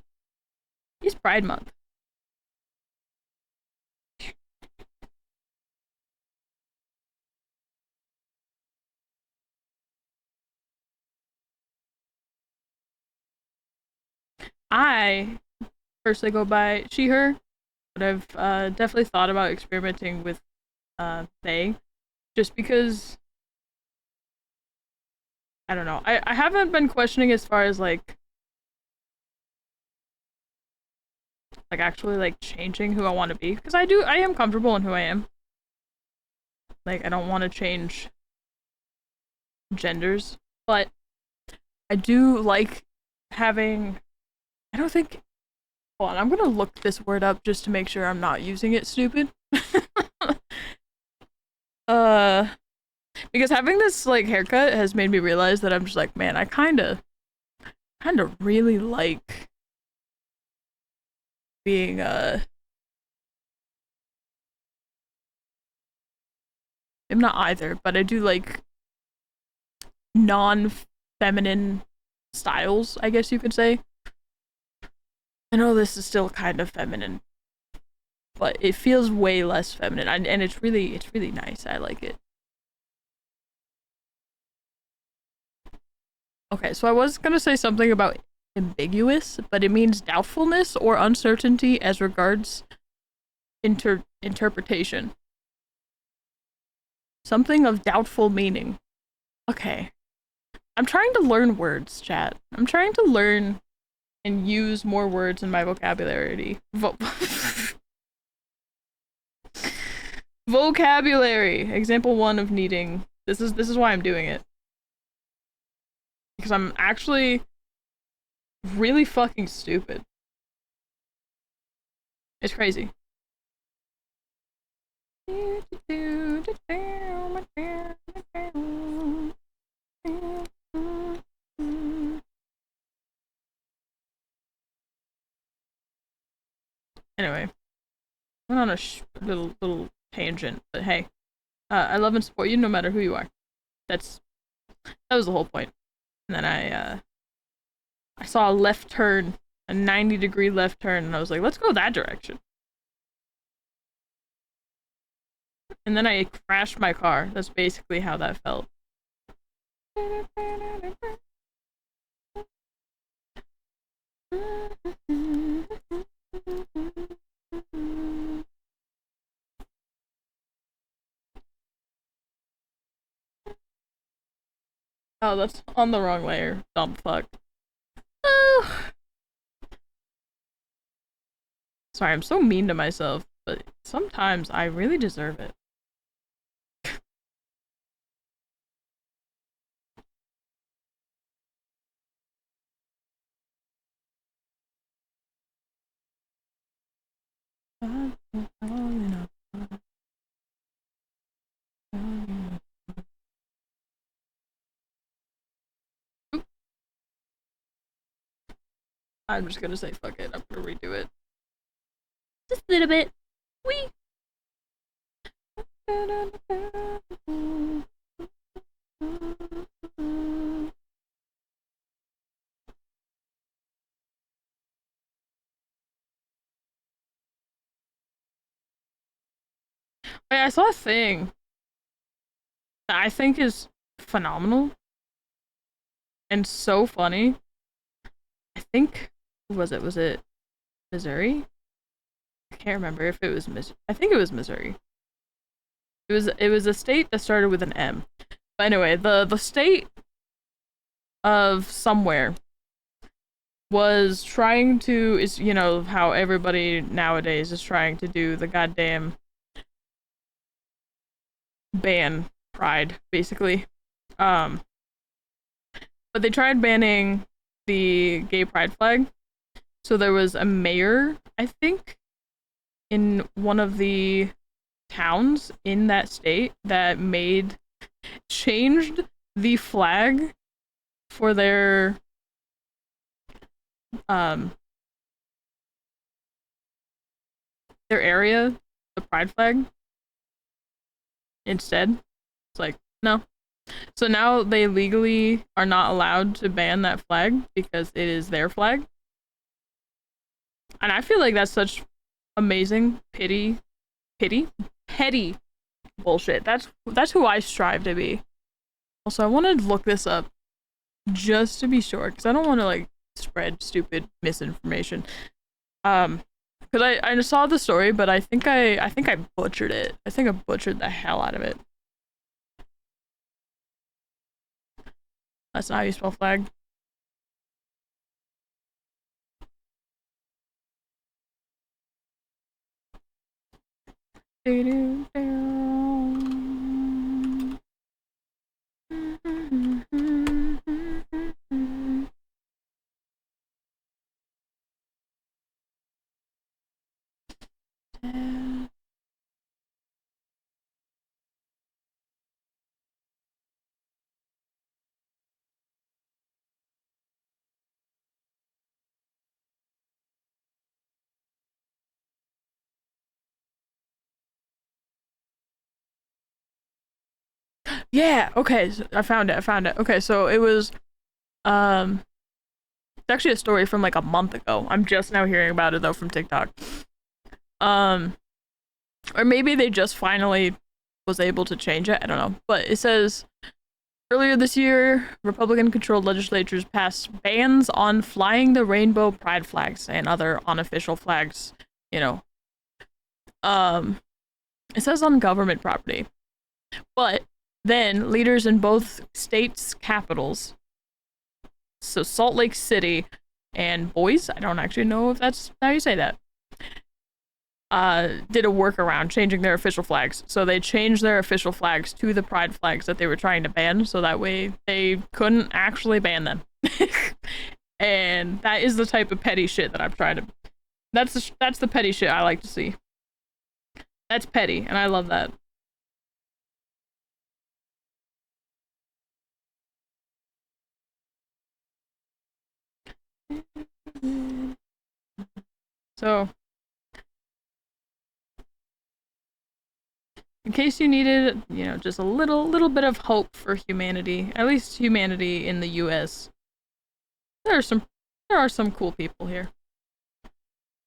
It's Pride Month. I personally go by she, her, but I've definitely thought about experimenting with they, just because I don't know. I haven't been questioning as far as like actually like changing who I want to be, because I am comfortable in who I am. Like I don't want to change genders, but I do like having I don't think hold on, I'm gonna look this word up just to make sure I'm not using it stupid. Because having this like haircut has made me realize that I'm just like, man, I kinda really like being I'm not either, but I do like non-feminine styles, I guess you could say. I know this is still kind of feminine, but it feels way less feminine, and it's really nice. I like it. Okay, so I was gonna say something about ambiguous, but it means doubtfulness or uncertainty as regards interpretation. Something of doubtful meaning. Okay. I'm trying to learn words, chat. I'm trying to learn and use more words in my vocabulary. Vocabulary. Example 1 of needing. This is why I'm doing it. Because I'm actually really fucking stupid. It's crazy. Anyway, went on a little tangent, but hey, I love and support you no matter who you are. That was the whole point. And then I saw a left turn, a 90-degree left turn, and I was like, let's go that direction. And then I crashed my car. That's basically how that felt. Oh, that's on the wrong layer. Dumb fuck. Oh. Sorry, I'm so mean to myself, but sometimes I really deserve it. I'm just gonna say fuck it. I'm gonna redo it. Just a little bit. Wee. Wait, I saw a thing that I think is phenomenal and so funny. I think was it Missouri? I can't remember if it was I think it was Missouri. It was a state that started with an M. But anyway, the state of somewhere was trying to is you know how everybody nowadays is trying to do the goddamn ban pride basically. But they tried banning the gay pride flag. So there was a mayor, I think, in one of the towns in that state that changed the flag for their area, the pride flag, instead. It's like, no. So now they legally are not allowed to ban that flag because it is their flag. And I feel like that's such amazing petty bullshit. That's who I strive to be. Also, I wanted to look this up just to be sure because I don't want to like spread stupid misinformation. Because I saw the story, but I think I butchered it. I think I butchered the hell out of it. That's not how you spell flag. Yeah, okay, so I found it. Okay, so it was it's actually a story from like a month ago. I'm just now hearing about it though from TikTok. Um or maybe they just finally was able to change it. I don't know. But it says earlier this year, Republican-controlled legislatures passed bans on flying the rainbow pride flags and other unofficial flags, you know. Um it says on government property. But then leaders in both states' capitals, so Salt Lake City and Boise, I don't actually know if that's how you say that, did a workaround changing their official flags. So they changed their official flags to the pride flags that they were trying to ban, so that way they couldn't actually ban them. And that is the type of petty shit that I'm trying to. That's the petty shit I like to see. That's petty, and I love that. So, in case you needed, just a little bit of hope for humanity, at least humanity in the U.S., there are some cool people here.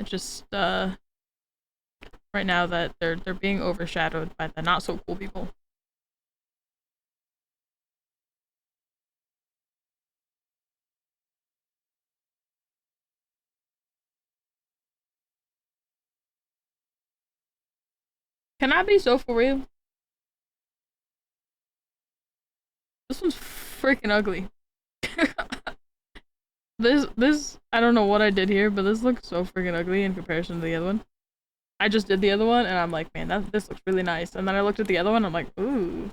It's just right now that they're being overshadowed by the not so cool people. Can I be so for real? This one's freaking ugly. this I don't know what I did here, but this looks so freaking ugly in comparison to the other one. I just did the other one, and I'm like, man, this looks really nice. And then I looked at the other one, I'm like, ooh.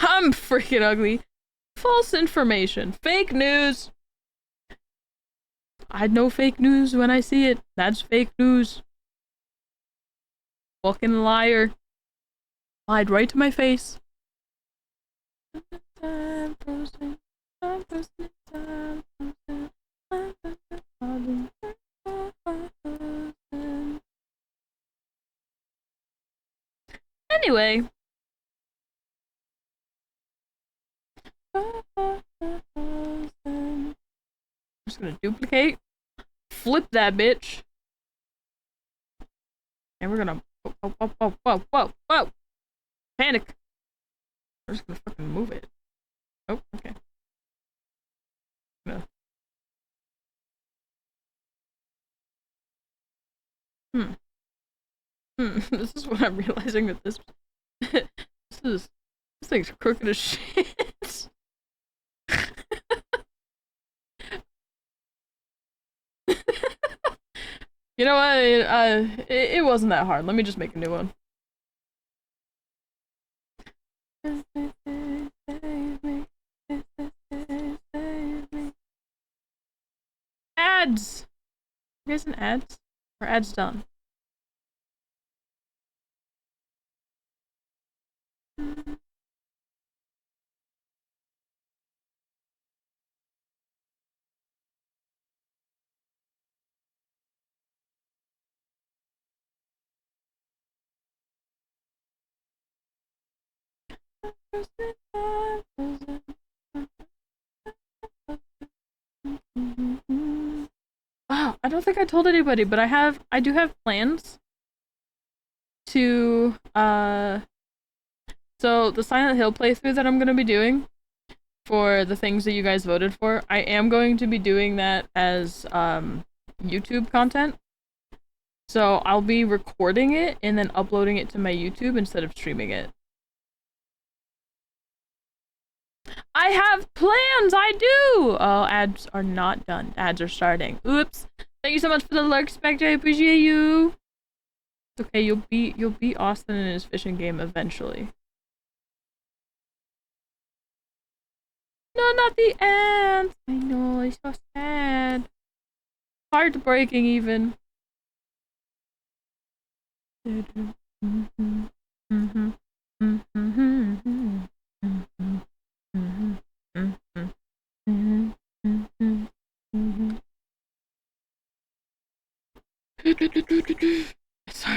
I'm freaking ugly. False information. Fake news. I know fake news when I see it. That's fake news. Fucking liar. Lied right to my face. Anyway. I'm just gonna duplicate. Flip that bitch. And we're gonna. Whoa. Panic. We're just gonna fucking move it. Oh, okay. No. This is what I'm realizing that this this thing's crooked as shit. You know what? It wasn't that hard. Let me just make a new one. Ads. You guys in ads? Or ads done? Wow, I don't think I told anybody, but I do have plans to so the Silent Hill playthrough that I'm gonna be doing for the things that you guys voted for, I am going to be doing that as YouTube content. So I'll be recording it and then uploading it to my YouTube instead of streaming it. I have plans, I do! Oh, ads are not done. Ads are starting. Oops. Thank you so much for the lurk, Spectre. I appreciate you. It's okay, you'll beat Austin in his fishing game eventually. No, not the ants! I know, it's so sad. Heartbreaking even.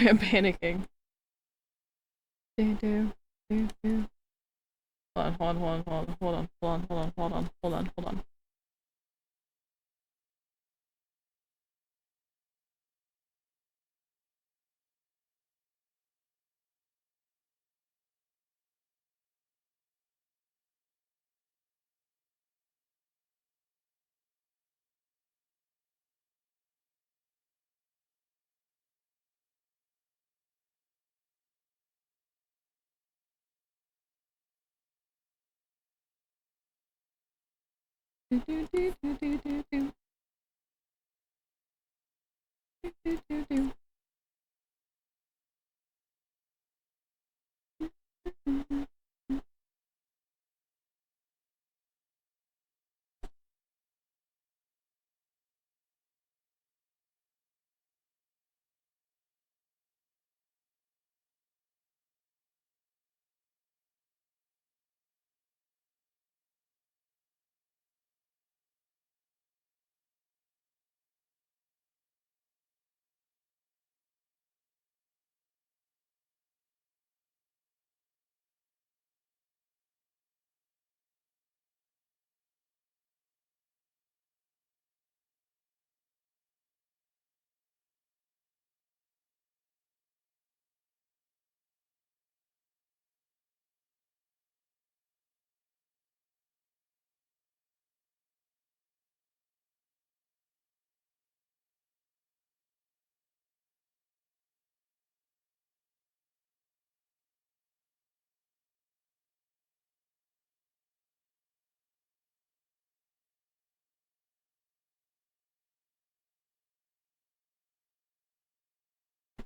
am panicking. Hold on, hold on, hold on, hold on, hold on, hold on, hold on, hold on, hold on.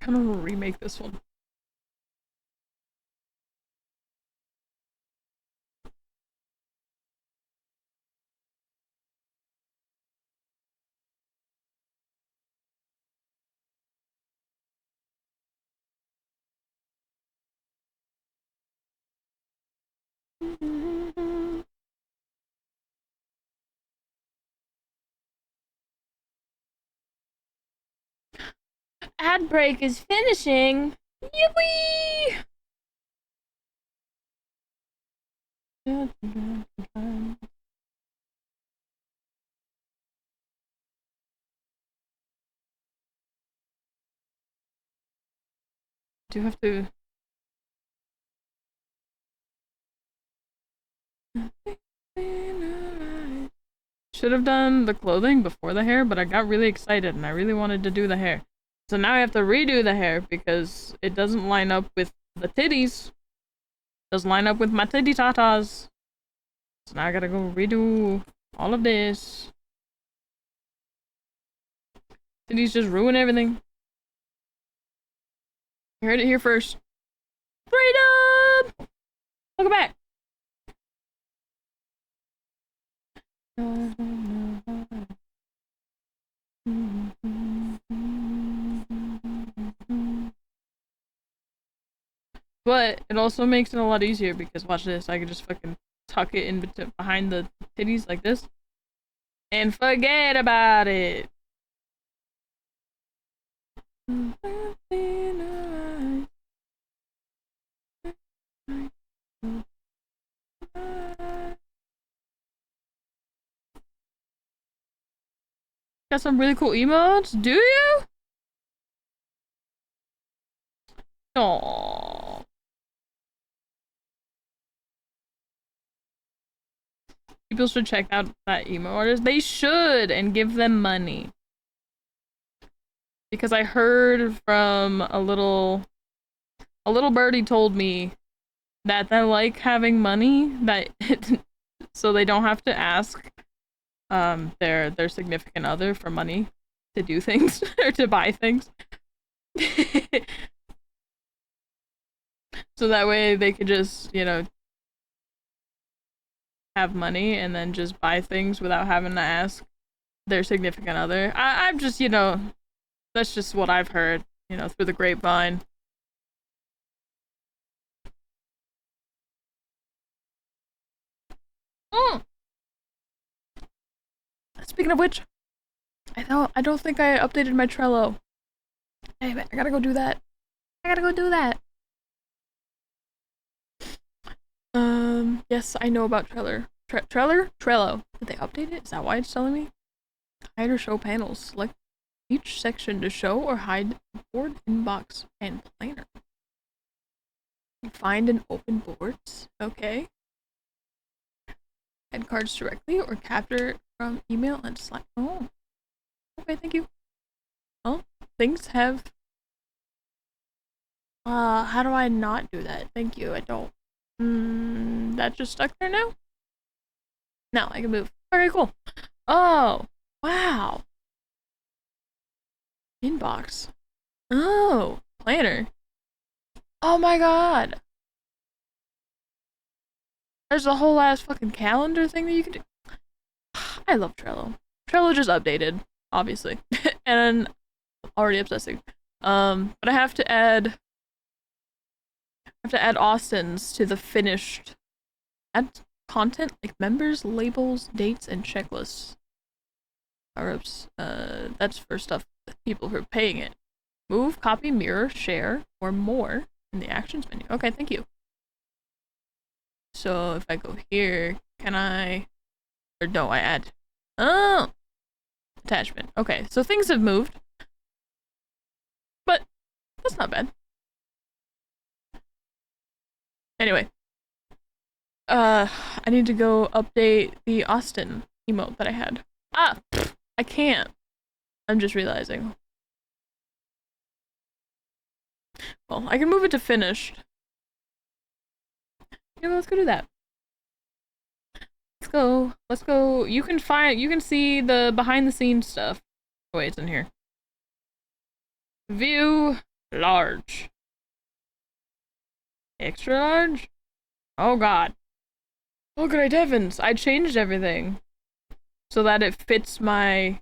Kind of remake this one. Ad break is finishing. Yippee! Do have to. Should have done the clothing before the hair, but I got really excited and I really wanted to do the hair. So now I have to redo the hair because it doesn't line up with the titties. Doesn't line up with my titty tatas. So now I gotta go redo all of this. Titties just ruin everything. You heard it here first. Freedom! Welcome back! But it also makes it a lot easier because watch this, I can just fucking tuck it in behind the titties like this and forget about it. Got some really cool emotes, do you? Aww. People should check out that emo artist. They should, and give them money. Because I heard from a little birdie told me that they like having money, that so they don't have to ask their significant other for money to do things or to buy things. So that way they could just, you know, have money and then just buy things without having to ask their significant other. I'm just, you know, that's just what I've heard, you know, through the grapevine. Mm. Speaking of which, I don't think I updated my Trello. Hey, I gotta go do that. I gotta go do that. Yes, I know about Trello. Did they update it? Is that why it's telling me? Hide or show panels. Select each section to show or hide board, inbox, and planner. Find and open boards. Okay. Add cards directly or capture from email and Slack. Oh. Okay, thank you. Oh, things have... how do I not do that? Thank you, I don't. That's just stuck there now? No, I can move. Okay, cool. Oh, wow. Inbox. Oh, planner. Oh my god. There's a whole ass fucking calendar thing that you can do. I love Trello. Trello just updated, obviously. And already obsessing. But I have to add Austin's to the finished add content like members, labels, dates, and checklists. Power-ups. That's for stuff people who are paying it. Move, copy, mirror, share, or more in the actions menu. Okay, thank you. So if I go here, can I... Or no, I add... Oh! Attachment. Okay, so things have moved. But that's not bad. Anyway. I need to go update the Austin emote that I had. Ah! Pfft, I can't. I'm just realizing. Well, I can move it to finished. Yeah, let's go do that. Let's go. Let's go. You can see the behind the scenes stuff. Oh, wait, it's in here. View large. Extra large? Oh god. Oh great heavens, I changed everything so that it fits my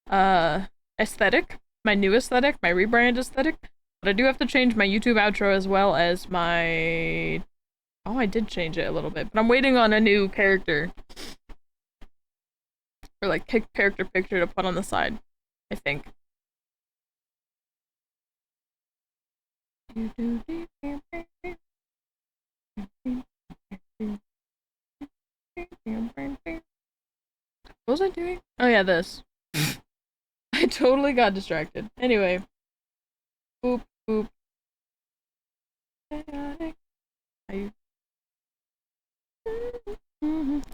aesthetic, my new aesthetic, my rebrand aesthetic. But I do have to change my YouTube outro as well as my... Oh, I did change it a little bit, but I'm waiting on a new character. Or like character picture to put on the side, I think. What was I doing? Oh yeah, this. I totally got distracted. Anyway. Boop, boop.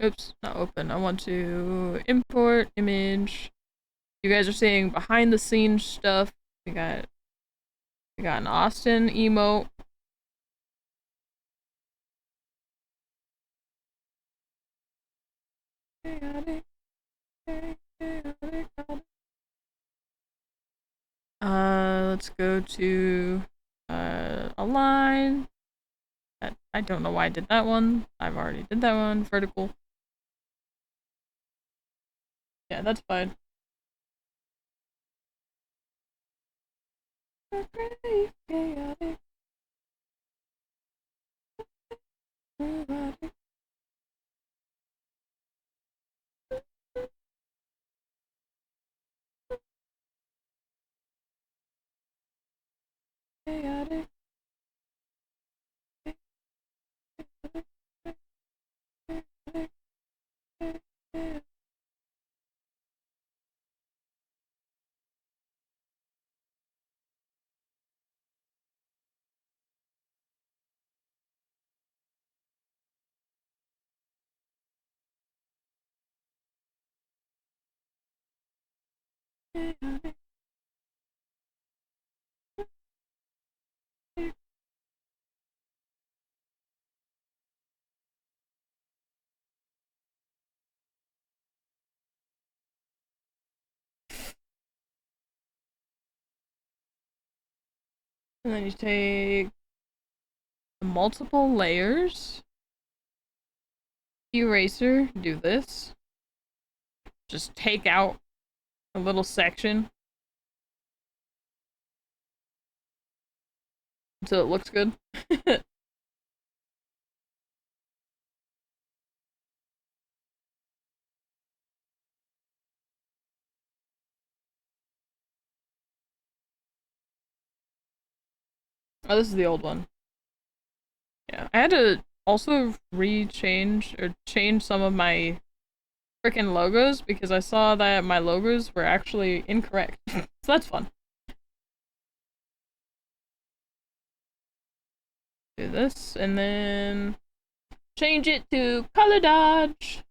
Oops, not open. I want to import image. You guys are seeing behind the scenes stuff. We got an Austin emote. Let's go to align. I don't know why I did that one. I've already did that one. Vertical. Yeah, that's fine. And then you take multiple layers. Eraser, do this. Just take out a little section until it looks good. Oh, this is the old one. Yeah, I had to also change some of my freaking logos because I saw that my logos were actually incorrect. So that's fun. Do this and then change it to color dodge.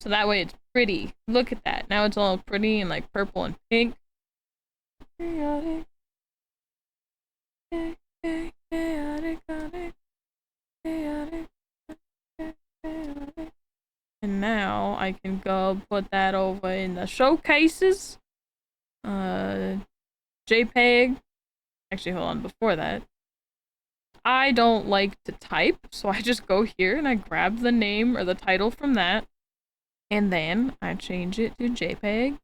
So that way it's pretty. Look at that. Now it's all pretty and like purple and pink. Chaotic. Chaotic. Chaotic. And now I can go put that over in the showcases. JPEG. Actually, hold on. Before that, I don't like to type, so I just go here and I grab the name or the title from that, and then I change it to JPEG,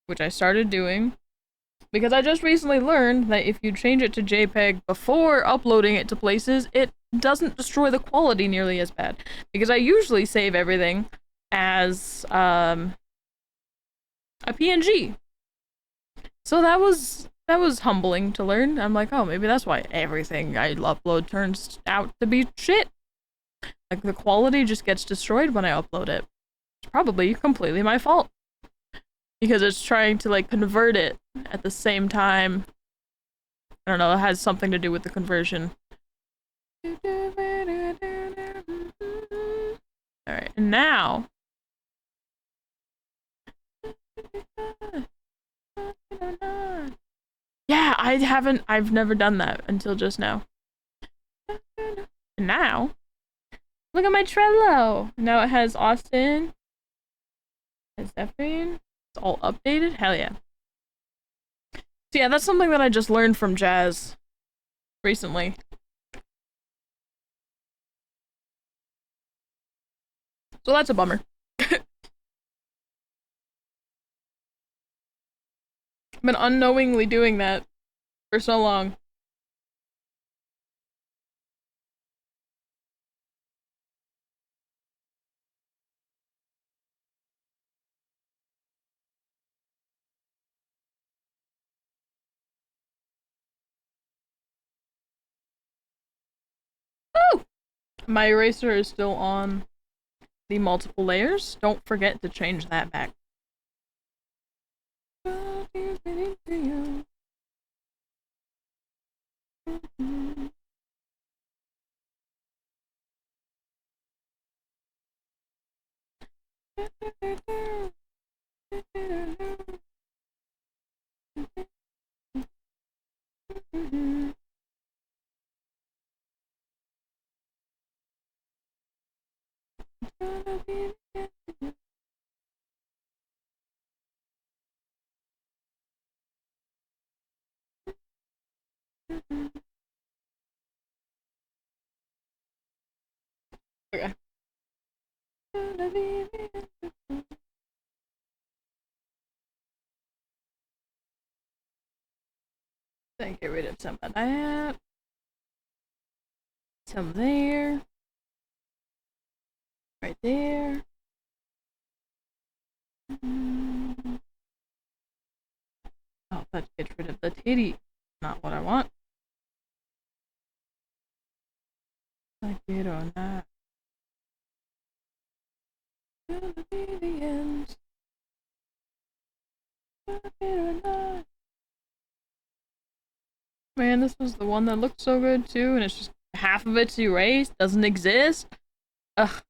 which I started doing because I just recently learned that if you change it to JPEG before uploading it to places, it doesn't destroy the quality nearly as bad. Because I usually save everything as a PNG. So that was humbling to learn. I'm like, oh, maybe that's why everything I upload turns out to be shit. Like the quality just gets destroyed when I upload it. It's probably completely my fault. Because it's trying to like convert it at the same time. I don't know, it has something to do with the conversion. Alright, and now yeah, I've never done that until just now. And now, look at my Trello! Now it has Austin, it has Zephyrin, it's all updated, hell yeah. So yeah, that's something that I just learned from Jazz recently. So that's a bummer. I've been unknowingly doing that for so long. Oh! My eraser is still on the multiple layers. Don't forget to change that back. Okay. Then get rid of some of that. Some there. Right there. Oh, let's get rid of the titty. Not what I want. Like it or not. Gonna be the end. Like it or not. Man, this was the one that looked so good too, and it's just half of it's erased, doesn't exist. Ugh.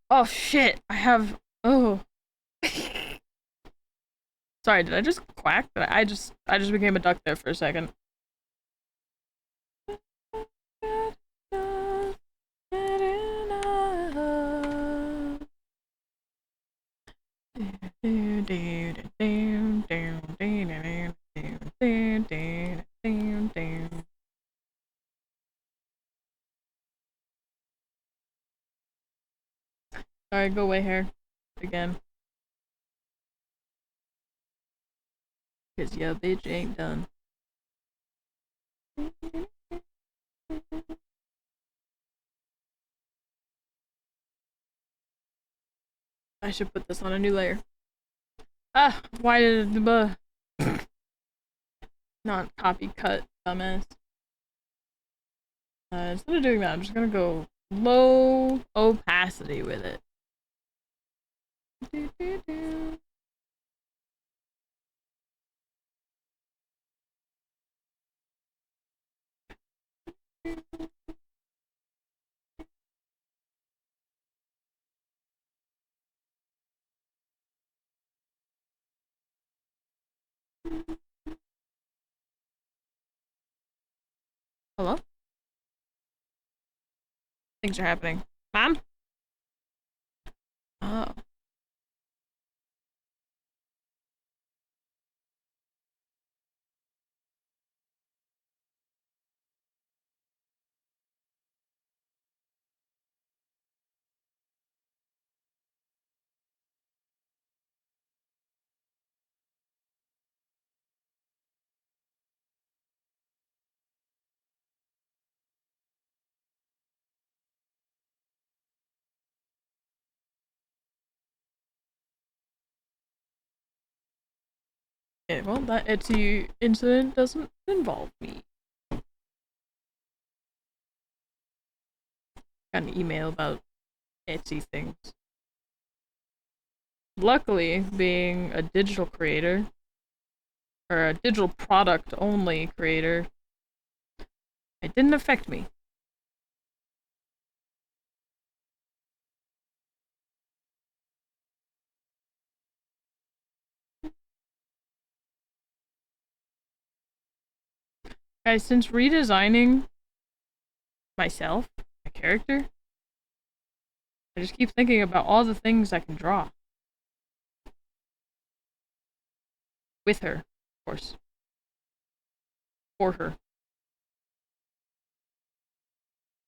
Oh shit, I have. Oh. Sorry, did I just quack? I just became a duck there for a second. Alright, go away, hair. Again. Cause your bitch ain't done. I should put this on a new layer. Ah, why did the not copy cut? Dumbass. Instead of doing that, I'm just gonna go low opacity with it. Hello? Things are happening. Mom? Oh. Yeah, well, that Etsy incident doesn't involve me. Got an email about Etsy things. Luckily, being a digital creator, or a digital product only creator, it didn't affect me. Guys, since redesigning myself, my character, I just keep thinking about all the things I can draw. With her, of course. For her.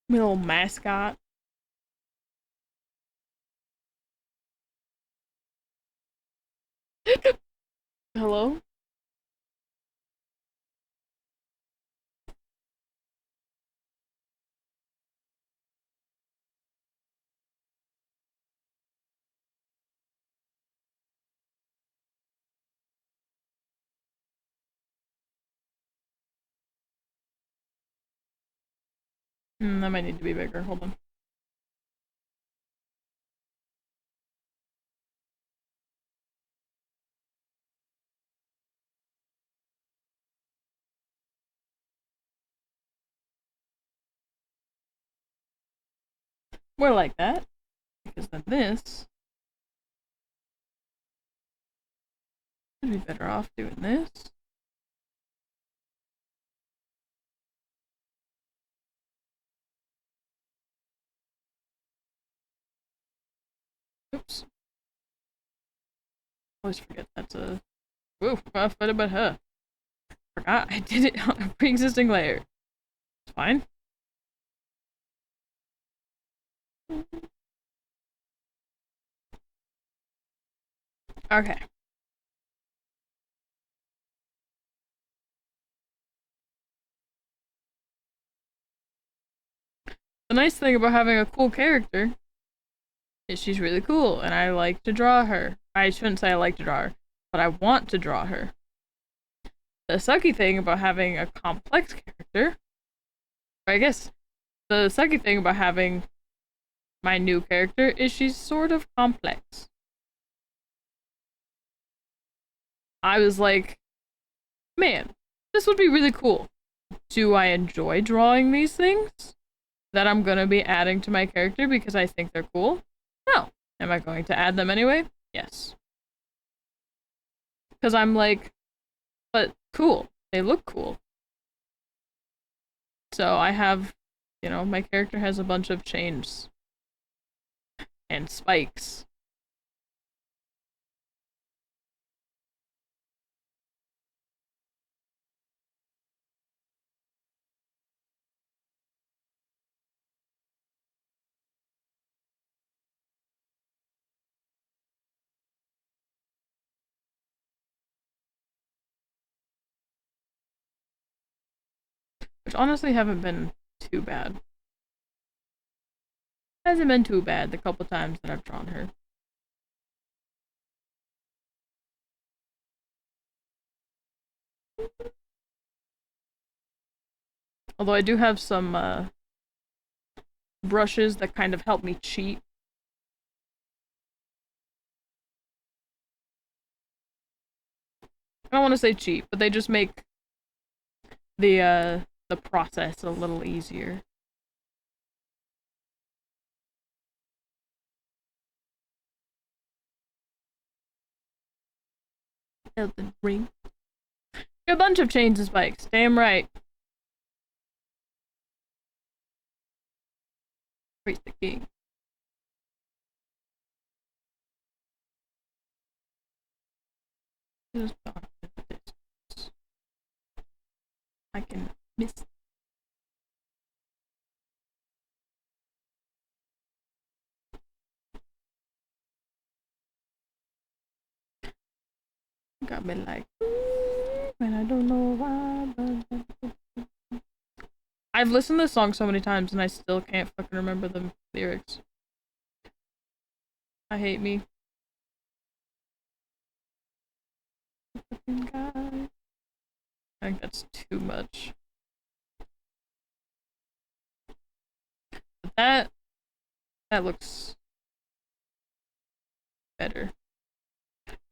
My little mascot. Hello? That might need to be bigger. Hold on. More like that. Because then this would be better off doing this. Oops. Always forget that's a... Whoa, what about her? Forgot I did it on a pre-existing layer. It's fine. Okay. The nice thing about having a cool character is she's really cool, and I like to draw her. I shouldn't say I like to draw her, but I want to draw her. The sucky thing about having a complex character, or I guess the sucky thing about having my new character is she's sort of complex. I was like, man, this would be really cool. Do I enjoy drawing these things that I'm gonna be adding to my character because I think they're cool? No. Am I going to add them anyway? Yes. Because I'm like, but cool. They look cool. So I have, my character has a bunch of chains and spikes. Which honestly haven't been too bad. Hasn't been too bad the couple times that I've drawn her. Although I do have some brushes that kind of help me cheat. I don't want to say cheat, but they just make the process a little easier. Elden Ring. A bunch of chains and spikes. Damn right. Praise the king. Just I can miss. Got me like, and I don't know why, but I've listened to this song so many times and I still can't fucking remember the lyrics. I hate me. I think that's too much. But that looks better.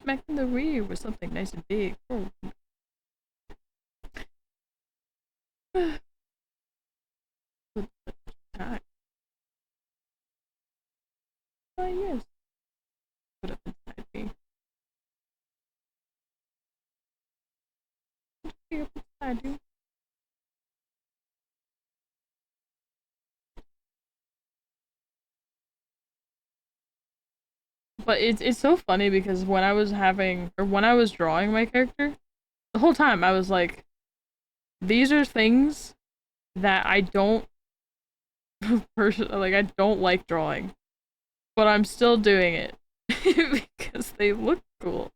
Smack in the rear with something nice and big. Oh. Time. Oh yes. Put up inside me. Put up inside you. But it's so funny because when I was drawing my character, the whole time I was like, these are things that I don't like I don't like drawing. But I'm still doing it because they look cool.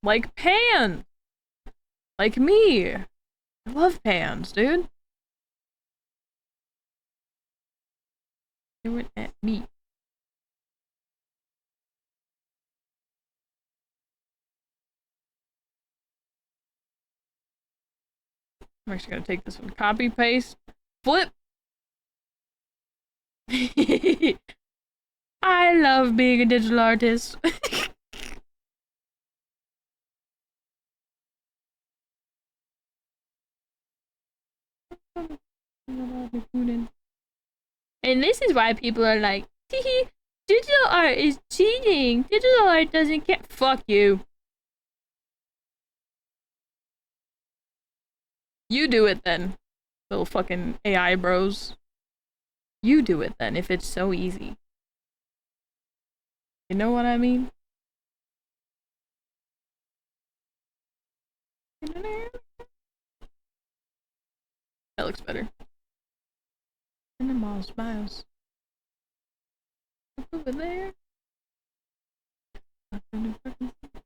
Like Pan! Like me! I love pans, dude. They went at me. I'm actually gonna take this one. Copy, paste, flip! I love being a digital artist. And this is why people are like, hee, digital art is cheating. Digital art doesn't count. Fuck you. You do it then, little fucking AI bros. You do it then if it's so easy. You know what I mean? That looks better. And the mall smiles. Over there.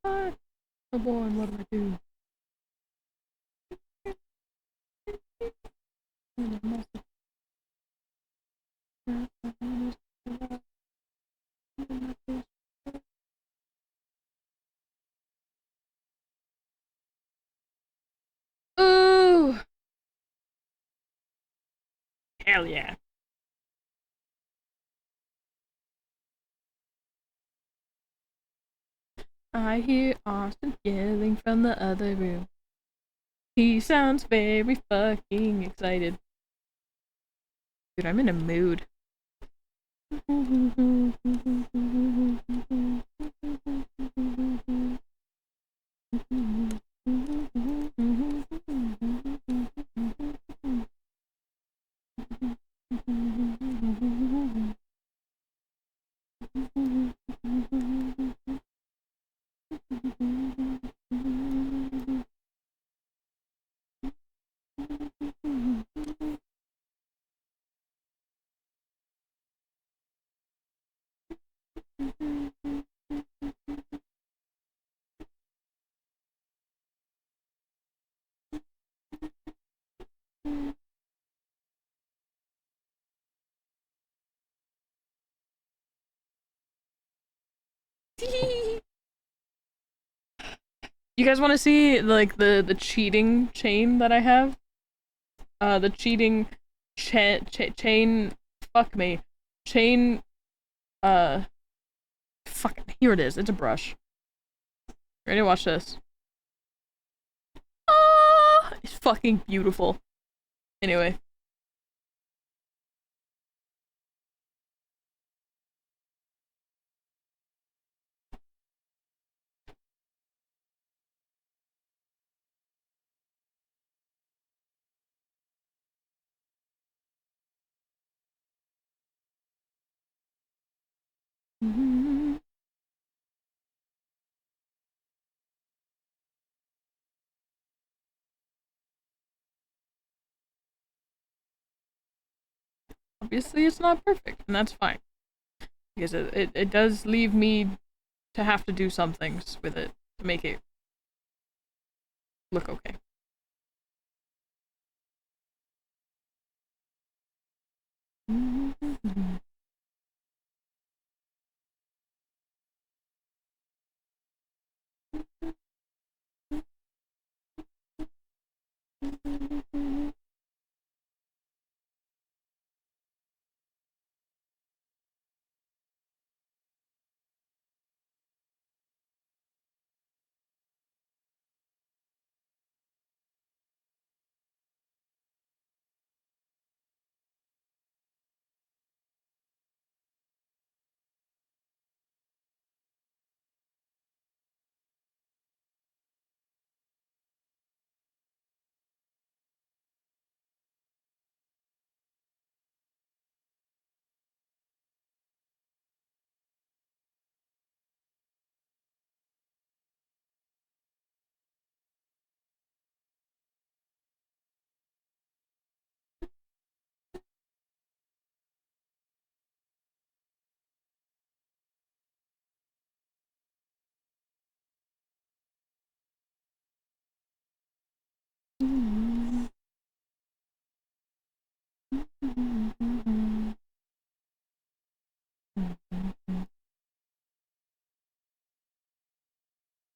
Oh boy, what do I do? Ooh! Hell yeah. I hear Austin yelling from the other room. He sounds very fucking excited. Dude, I'm in a mood. You guys want to see like the cheating chain that I have? The cheating chain. Fuck me. Chain. Uh. Fuck. Here it is. It's a brush. Ready to watch this? Ah, it's fucking beautiful. Anyway. Obviously, it's not perfect, and that's fine. Because it does leave me to have to do some things with it to make it look okay.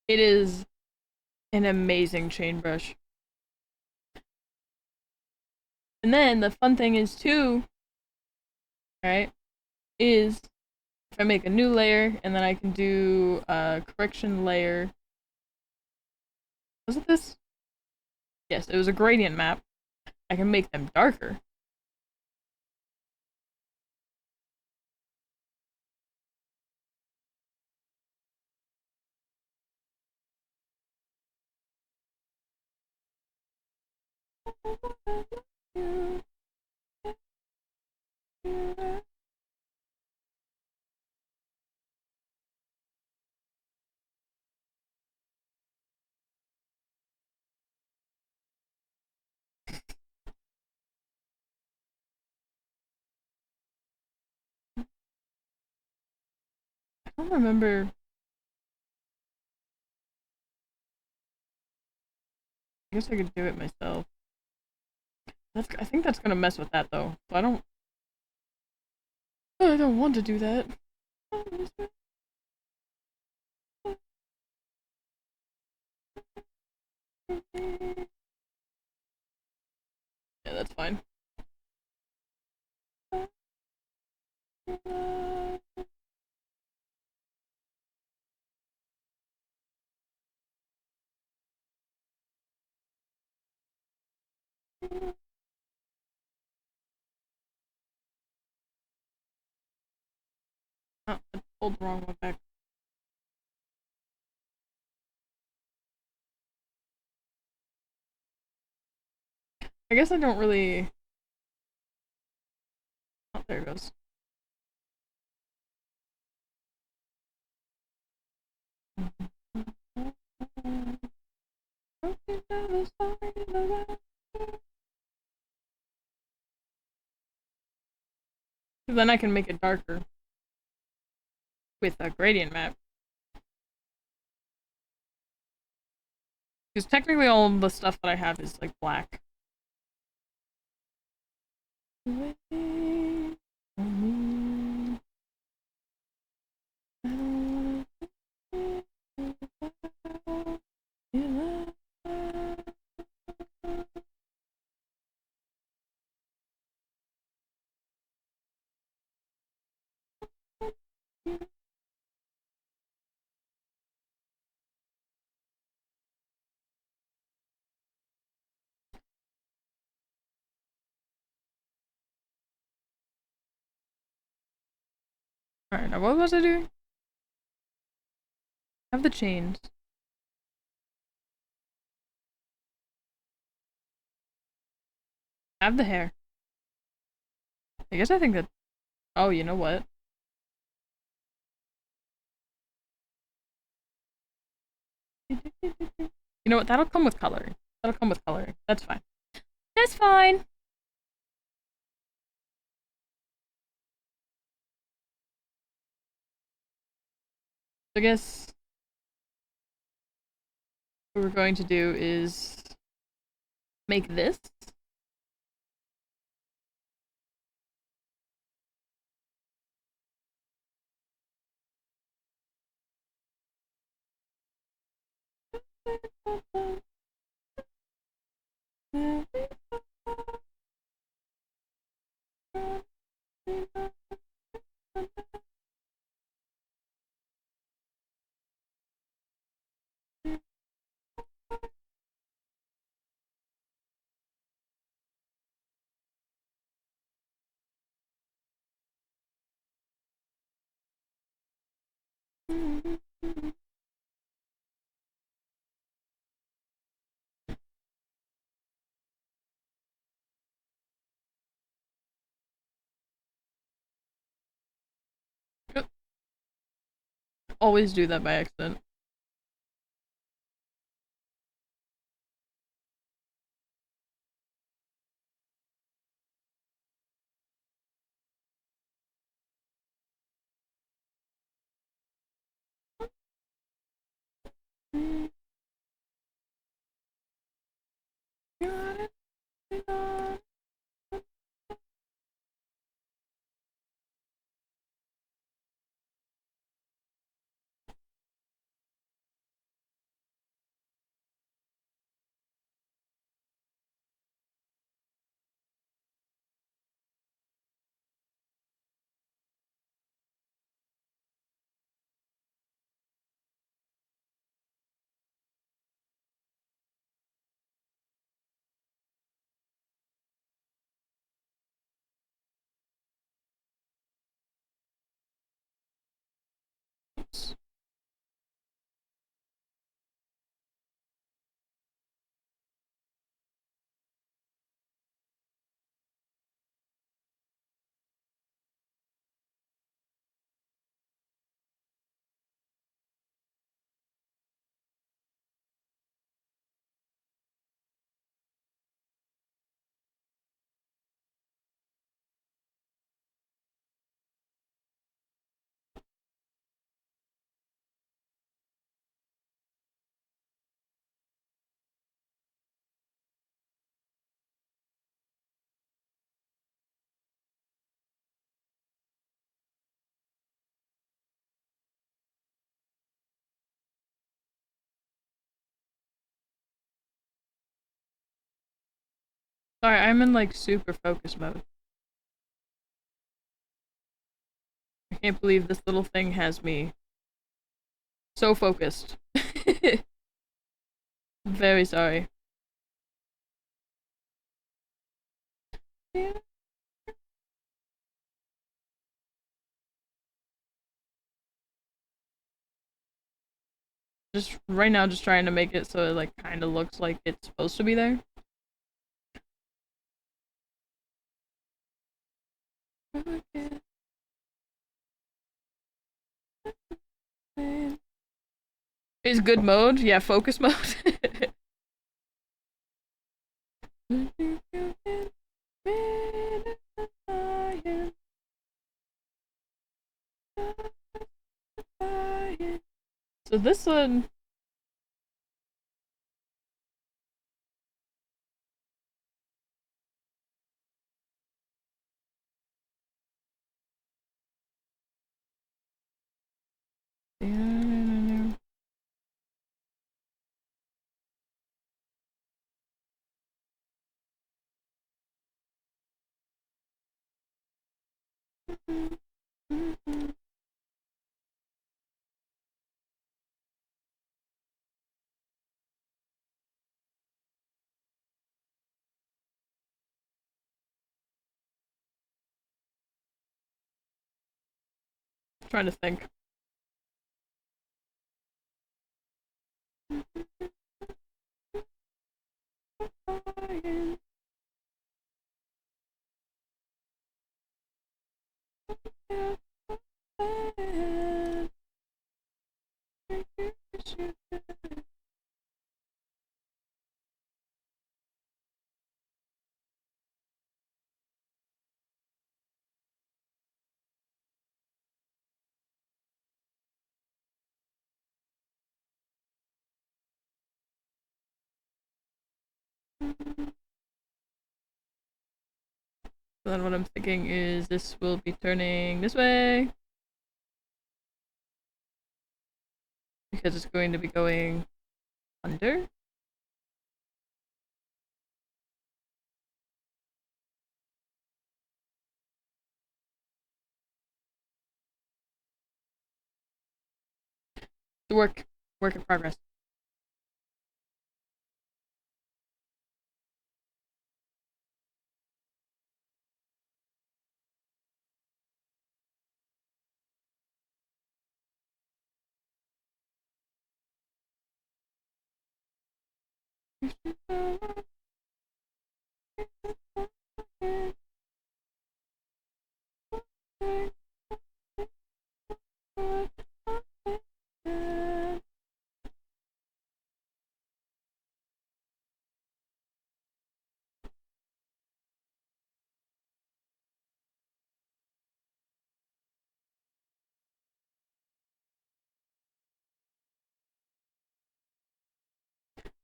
It is an amazing chain brush. And then the fun thing is too, right, is if I make a new layer and then I can do a correction layer. Was it this? Yes, it was a gradient map. I can make them darker. I don't remember. I guess I could do it myself. I think that's gonna mess with that though. So I don't want to do that. Yeah, that's fine. Oh, I pulled the wrong one back. I guess I don't really. Oh, there it goes. Then I can make it darker with a gradient map. Because technically all the stuff that I have is like black. Alright, now what was I doing? Have the chains. Have the hair. I guess I think that. Oh, you know what? You know what? That'll come with coloring. That'll come with coloring. That's fine. That's fine. I guess what we're going to do is make this. Always do that by accident. Sorry, I'm in like super focus mode. I can't believe this little thing has me so focused. Very sorry. Just right now, just trying to make it so it like kind of looks like it's supposed to be there. Is good mode? Yeah, focus mode. So this one. Trying to think. Then what I'm thinking is this will be turning this way. Because it's going to be going under. The work in progress.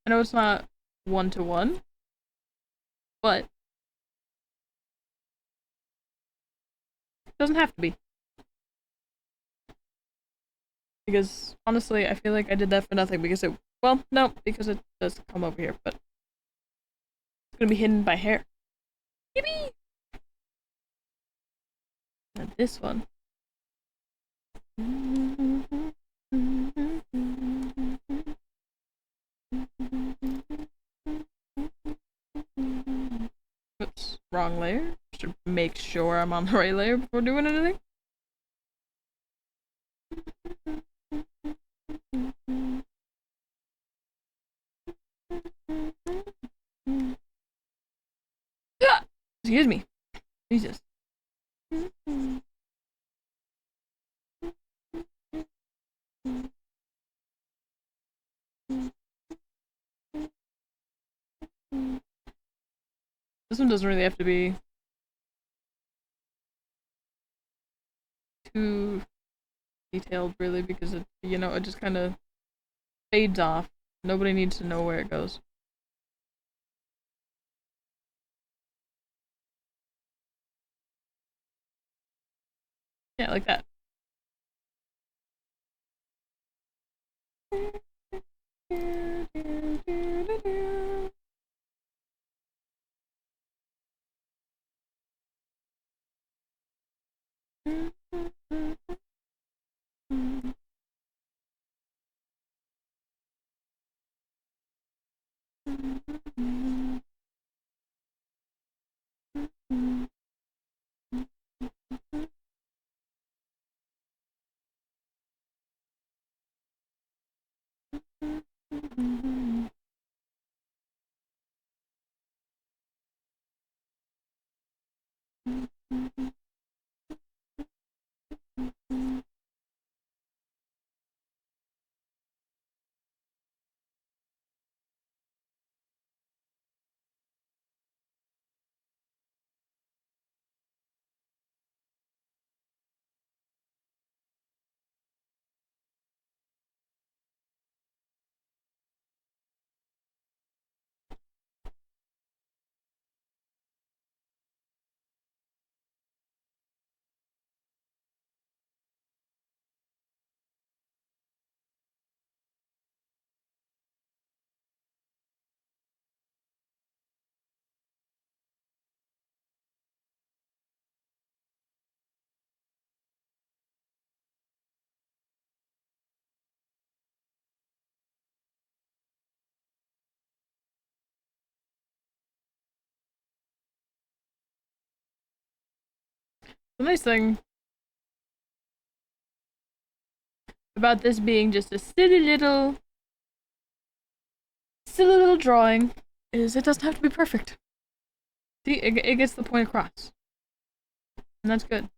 I know it's not 1-to-1, but it doesn't have to be. Because honestly, I feel like I did that for nothing because it, well, no, because it does come over here, but it's gonna be hidden by hair. Yippee! And this one. Oops, wrong layer. Should make sure I'm on the right layer before doing anything. Excuse me. Jesus. This one doesn't really have to be too detailed, really, because it, you know, it just kind of fades off. Nobody needs to know where it goes. Yeah, like that. The nice thing about this being just a silly little drawing is it doesn't have to be perfect. See, it gets the point across. And that's good.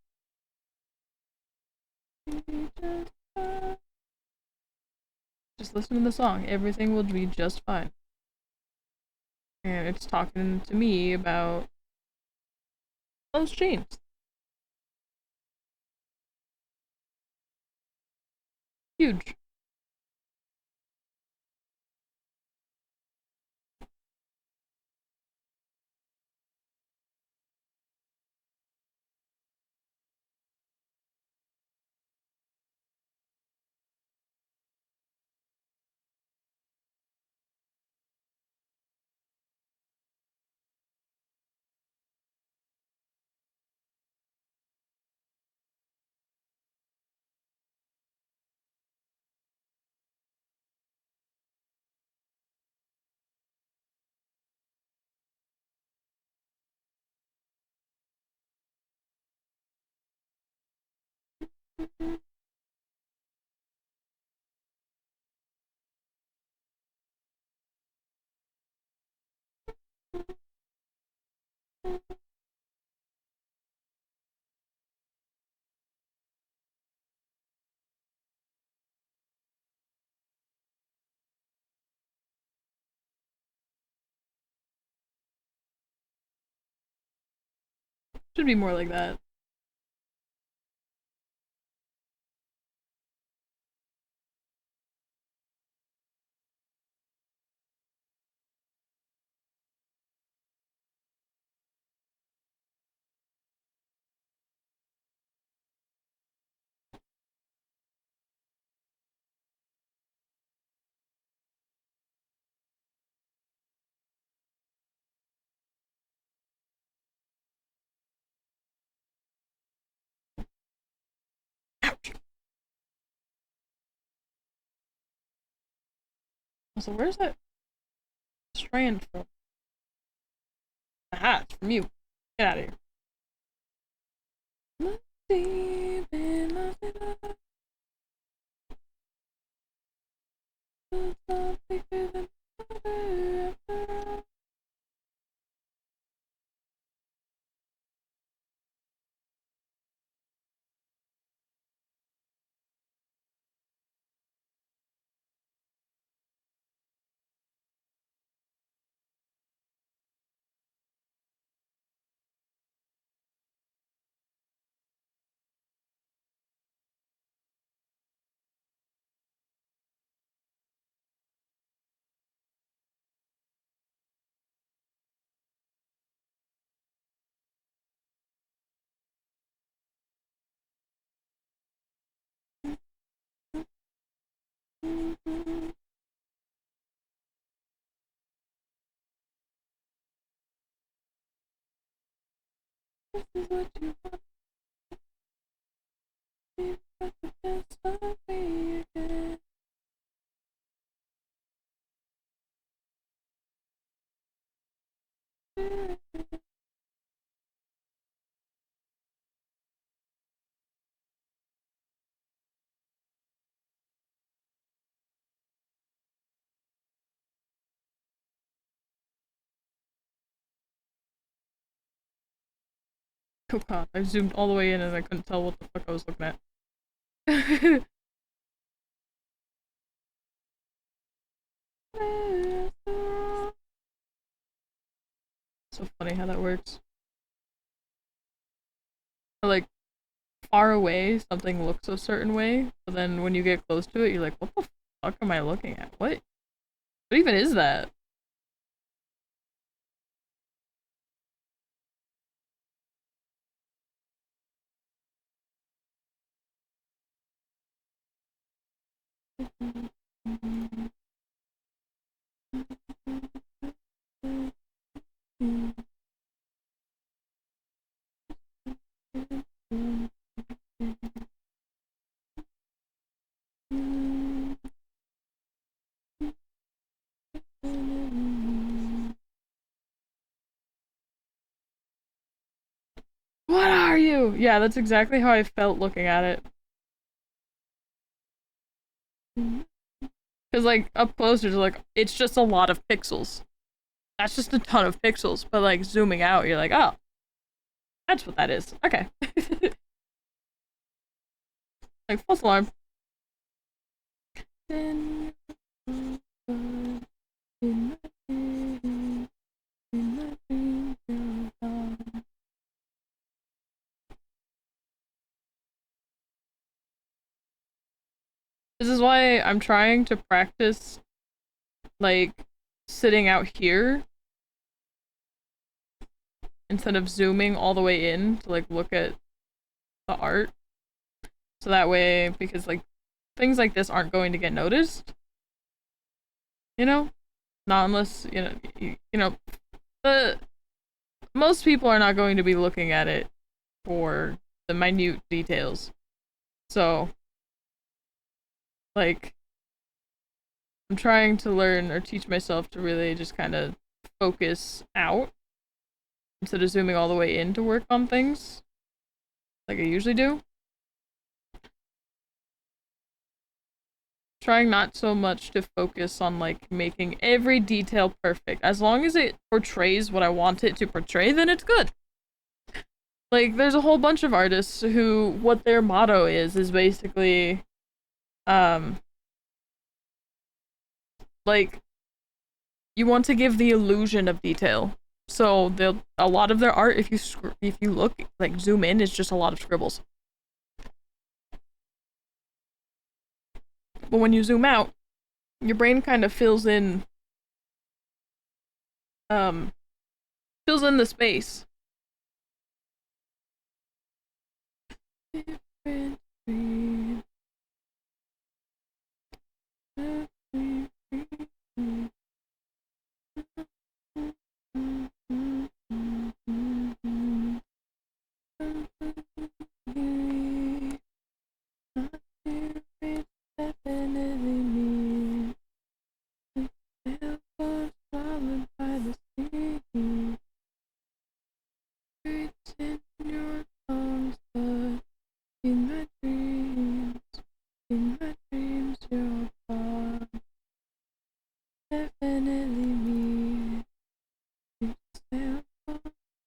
Just listen to the song. Everything will be just fine. And it's talking to me about those chains. Huge. Should be more like that. Ouch. So where's that strand from? Aha, it's from you. Get out of here. This is what you want. Just for me again. Oh god, I zoomed all the way in and I couldn't tell what the fuck I was looking at. So funny how that works. Like, far away, something looks a certain way, but then when you get close to it, you're like, what the fuck am I looking at? What even is that? What are you? Yeah, that's exactly how I felt looking at it. Because, like, up close, there's like, it's just a lot of pixels. That's just a ton of pixels. But, like, zooming out, you're like, oh, that's what that is. Okay. Like, false alarm. This is why I'm trying to practice, like, sitting out here instead of zooming all the way in to, like, look at the art. So that way, because, like, things like this aren't going to get noticed. You know? Not unless, the most people are not going to be looking at it for the minute details. So, like, I'm trying to learn or teach myself to really just kind of focus out instead of zooming all the way in to work on things like I usually do. Trying not so much to focus on, like, making every detail perfect. As long as it portrays what I want it to portray, then it's good. Like, there's a whole bunch of artists who, what their motto is basically, like, you want to give the illusion of detail. So a lot of their art, if you look, like, zoom in, is just a lot of scribbles. But when you zoom out, your brain kind of um fills in the space.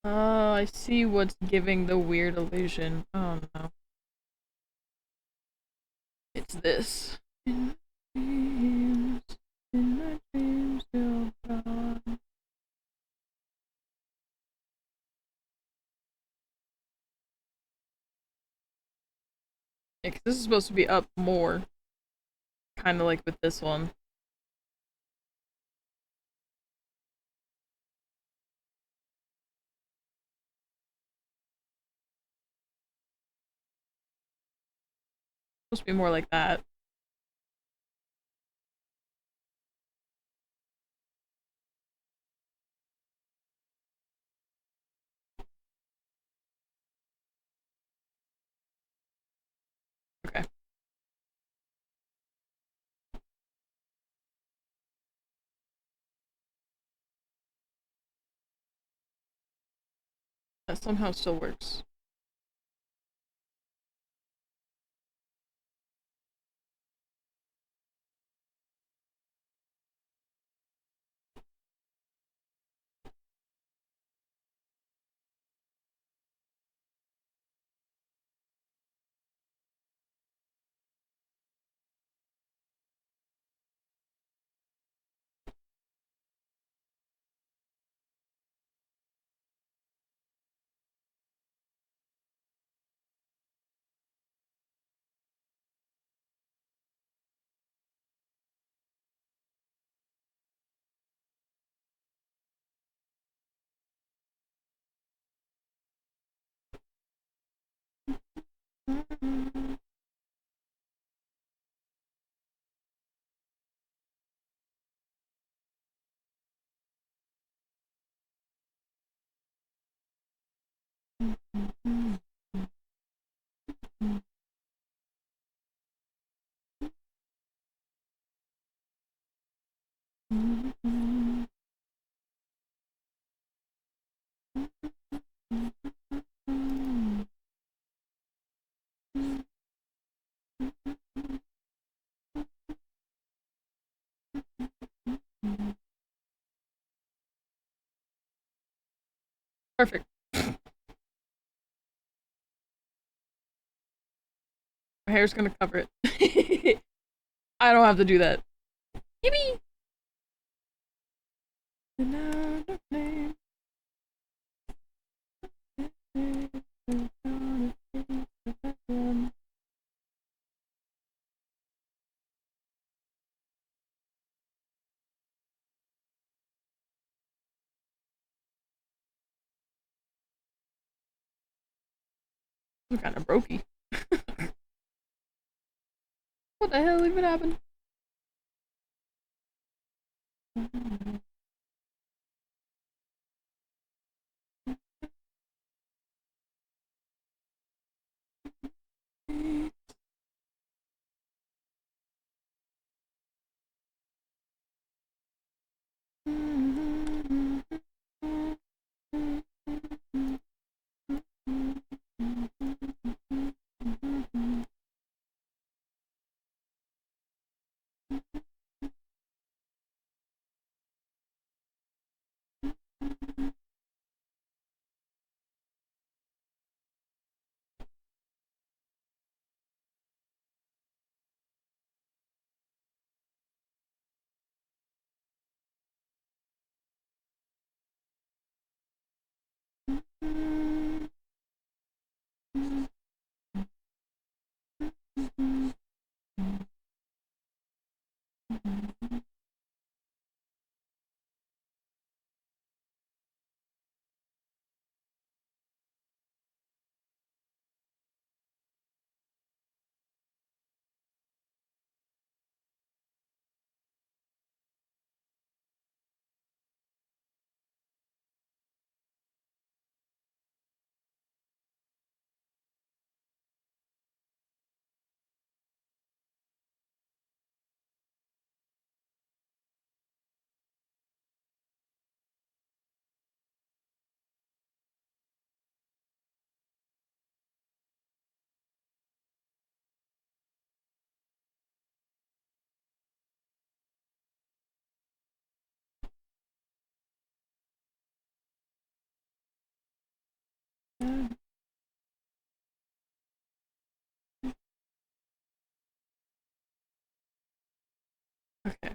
Oh, I see what's giving the weird illusion. Oh no. It's this. In my dreams, you're gone. Yeah, 'cause this is supposed to be up more. Kind of like with this one. Supposed to be more like that. Okay. That somehow still works. Perfect. My hair's gonna cover it. I don't have to do that. Yippee! I'm kind of brokey. What the hell even happened? Okay.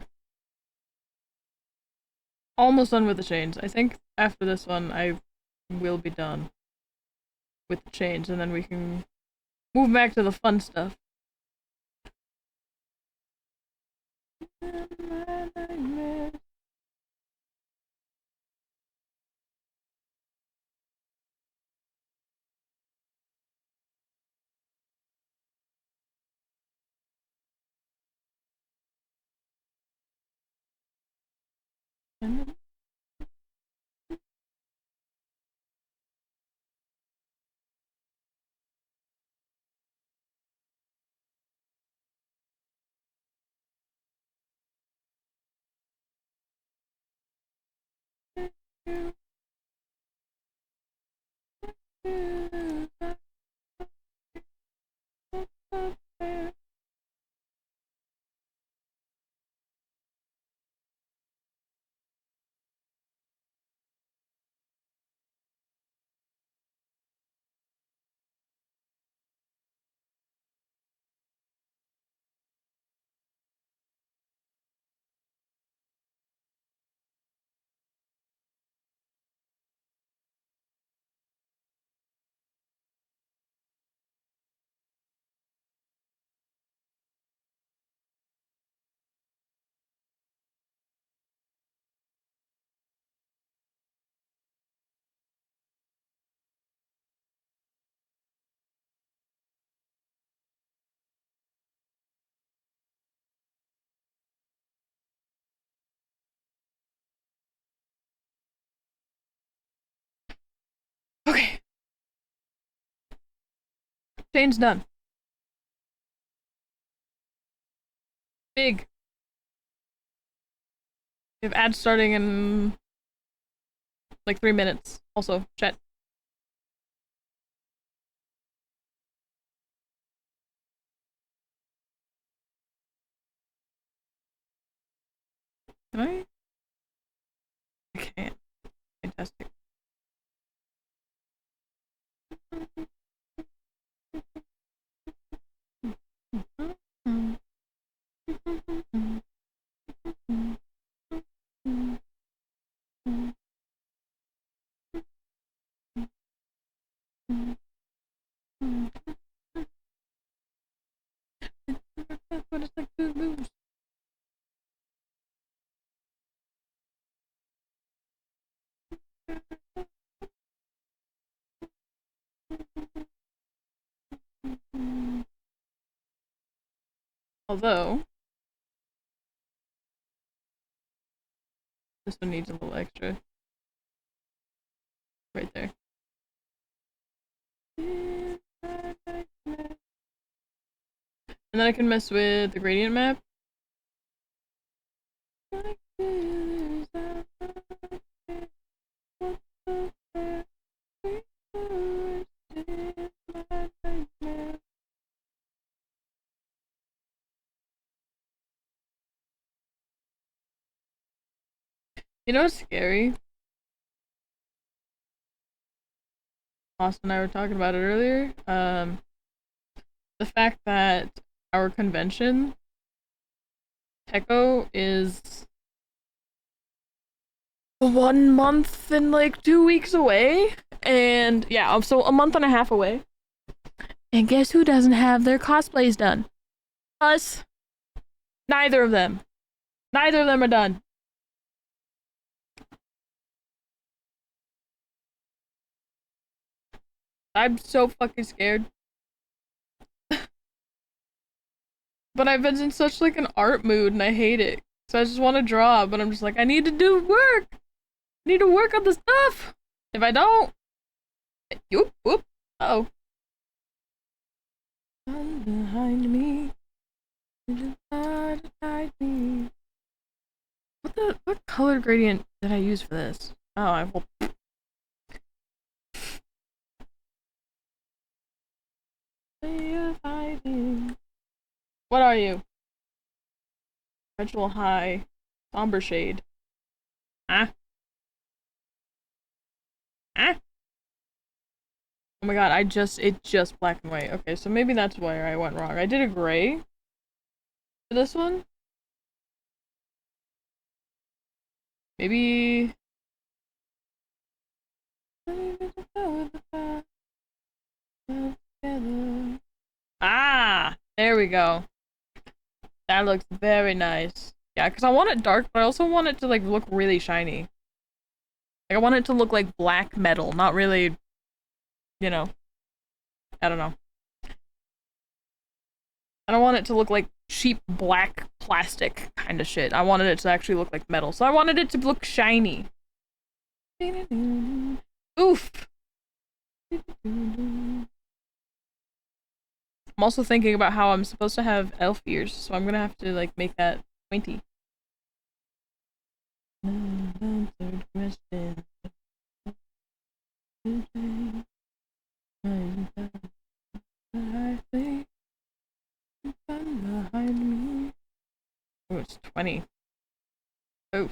Almost done with the chains. I think after this one, I will be done with the chains, and then we can move back to the fun stuff. Okay. Chains done. Big. We have ads starting in like 3 minutes. Also, chat. Can I? I can't. Fantastic. Although, this one needs a little extra. Right there. And then I can mess with the gradient map. You know what's scary? Austin and I were talking about it earlier. The fact that our convention, Techo, is 1 month and like 2 weeks away. And yeah, so a month and a half away. And guess who doesn't have their cosplays done? Us. Neither of them. Neither of them are done. I'm so fucking scared. But I've been in such like an art mood and I hate it. So I just want to draw, but I'm just like, I need to do work. I need to work on the stuff. If I don't, whoop. Oh. Behind me. Me. What color gradient did I use for this? Oh, I will. What are you? Perpetual high. Somber shade. Ah. Ah. Oh my god, it's just black and white. Okay, so maybe that's where I went wrong. I did a gray for this one. Maybe... Ah! There we go. That looks very nice. Yeah, because I want it dark, but I also want it to like look really shiny. Like I want it to look like black metal, not really, you know, I don't know. I don't want it to look like cheap black plastic kind of shit. I wanted it to actually look like metal. So I wanted it to look shiny. Oof. I'm also thinking about how I'm supposed to have elf ears, so I'm gonna have to like make that pointy. Behind me. Oh, it's 20. Oh.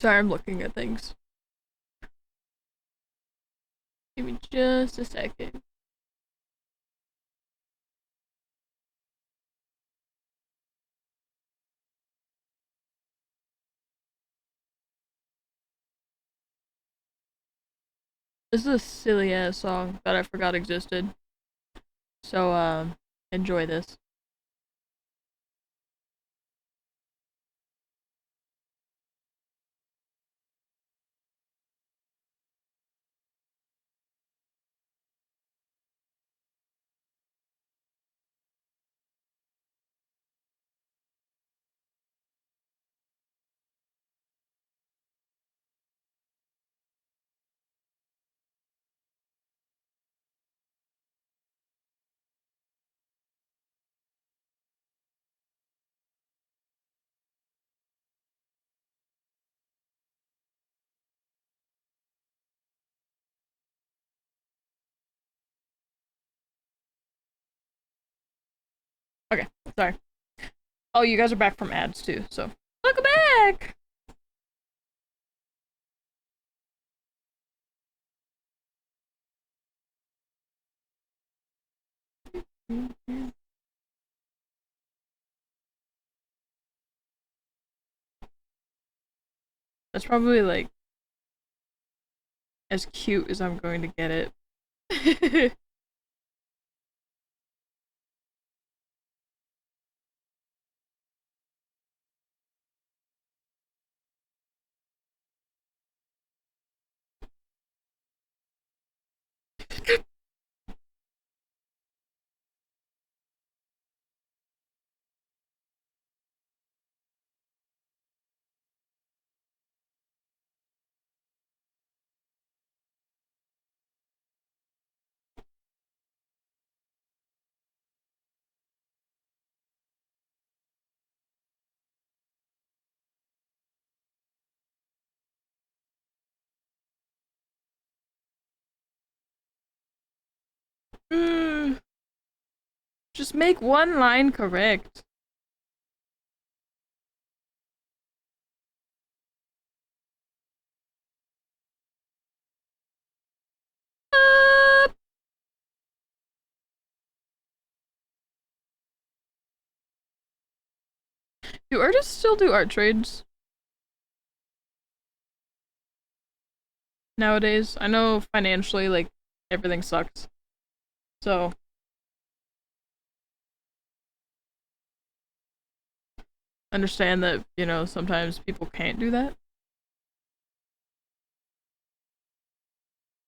Sorry, I'm looking at things. Give me just a second. This is a silly ass song that I forgot existed. So, enjoy this. Okay, sorry. Oh, you guys are back from ads too, so welcome back. That's probably like as cute as I'm going to get it. Just make one line correct. Do artists still do art trades nowadays? I know financially, like, everything sucks. So, understand that, you know, sometimes people can't do that.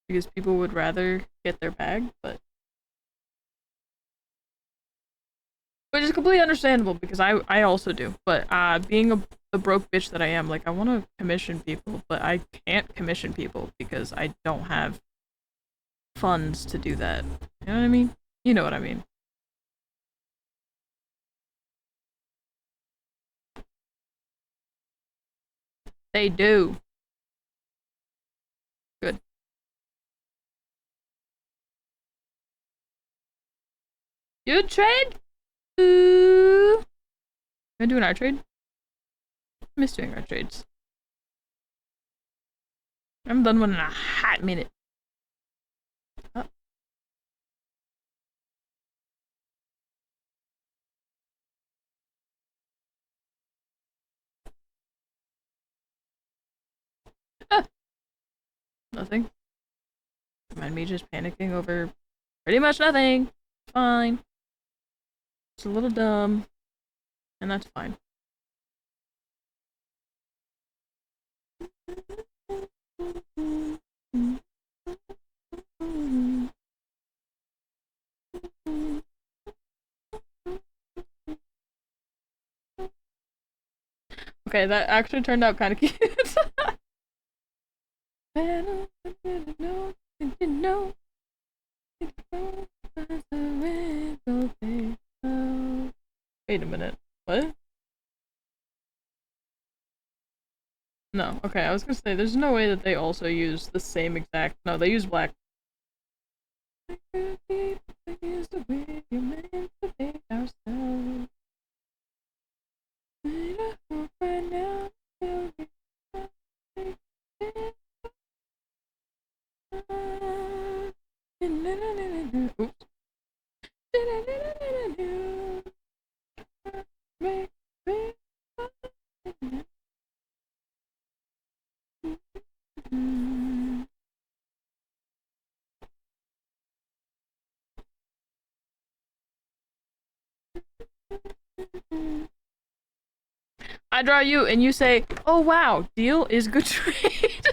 Because people would rather get their bag, but which is completely understandable because I also do. But being the broke bitch that I am, like I want to commission people, but I can't commission people because I don't have funds to do that. You know what I mean? You know what I mean. They do. Good. You trade? Ooh. Am I doing our trade? I miss doing our trades. I haven't done one in a hot minute. Oh. Ah, nothing. Mind me just panicking over pretty much nothing. Fine. It's a little dumb, and that's fine. Okay, that actually turned out kind of cute. Wait a minute. What? No. Okay, I was gonna say, there's no way that they also use the same exact. No, they use black. Oops. I draw you and you say, oh wow, deal is good trade.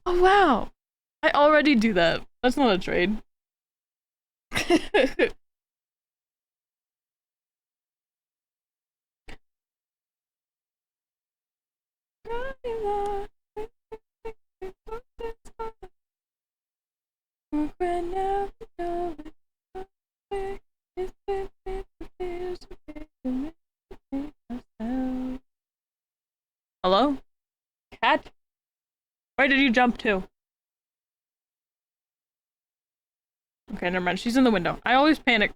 Oh wow. I already do that. That's not a trade. Hello? Cat? Where did you jump to? Okay, never mind. She's in the window. I always panic.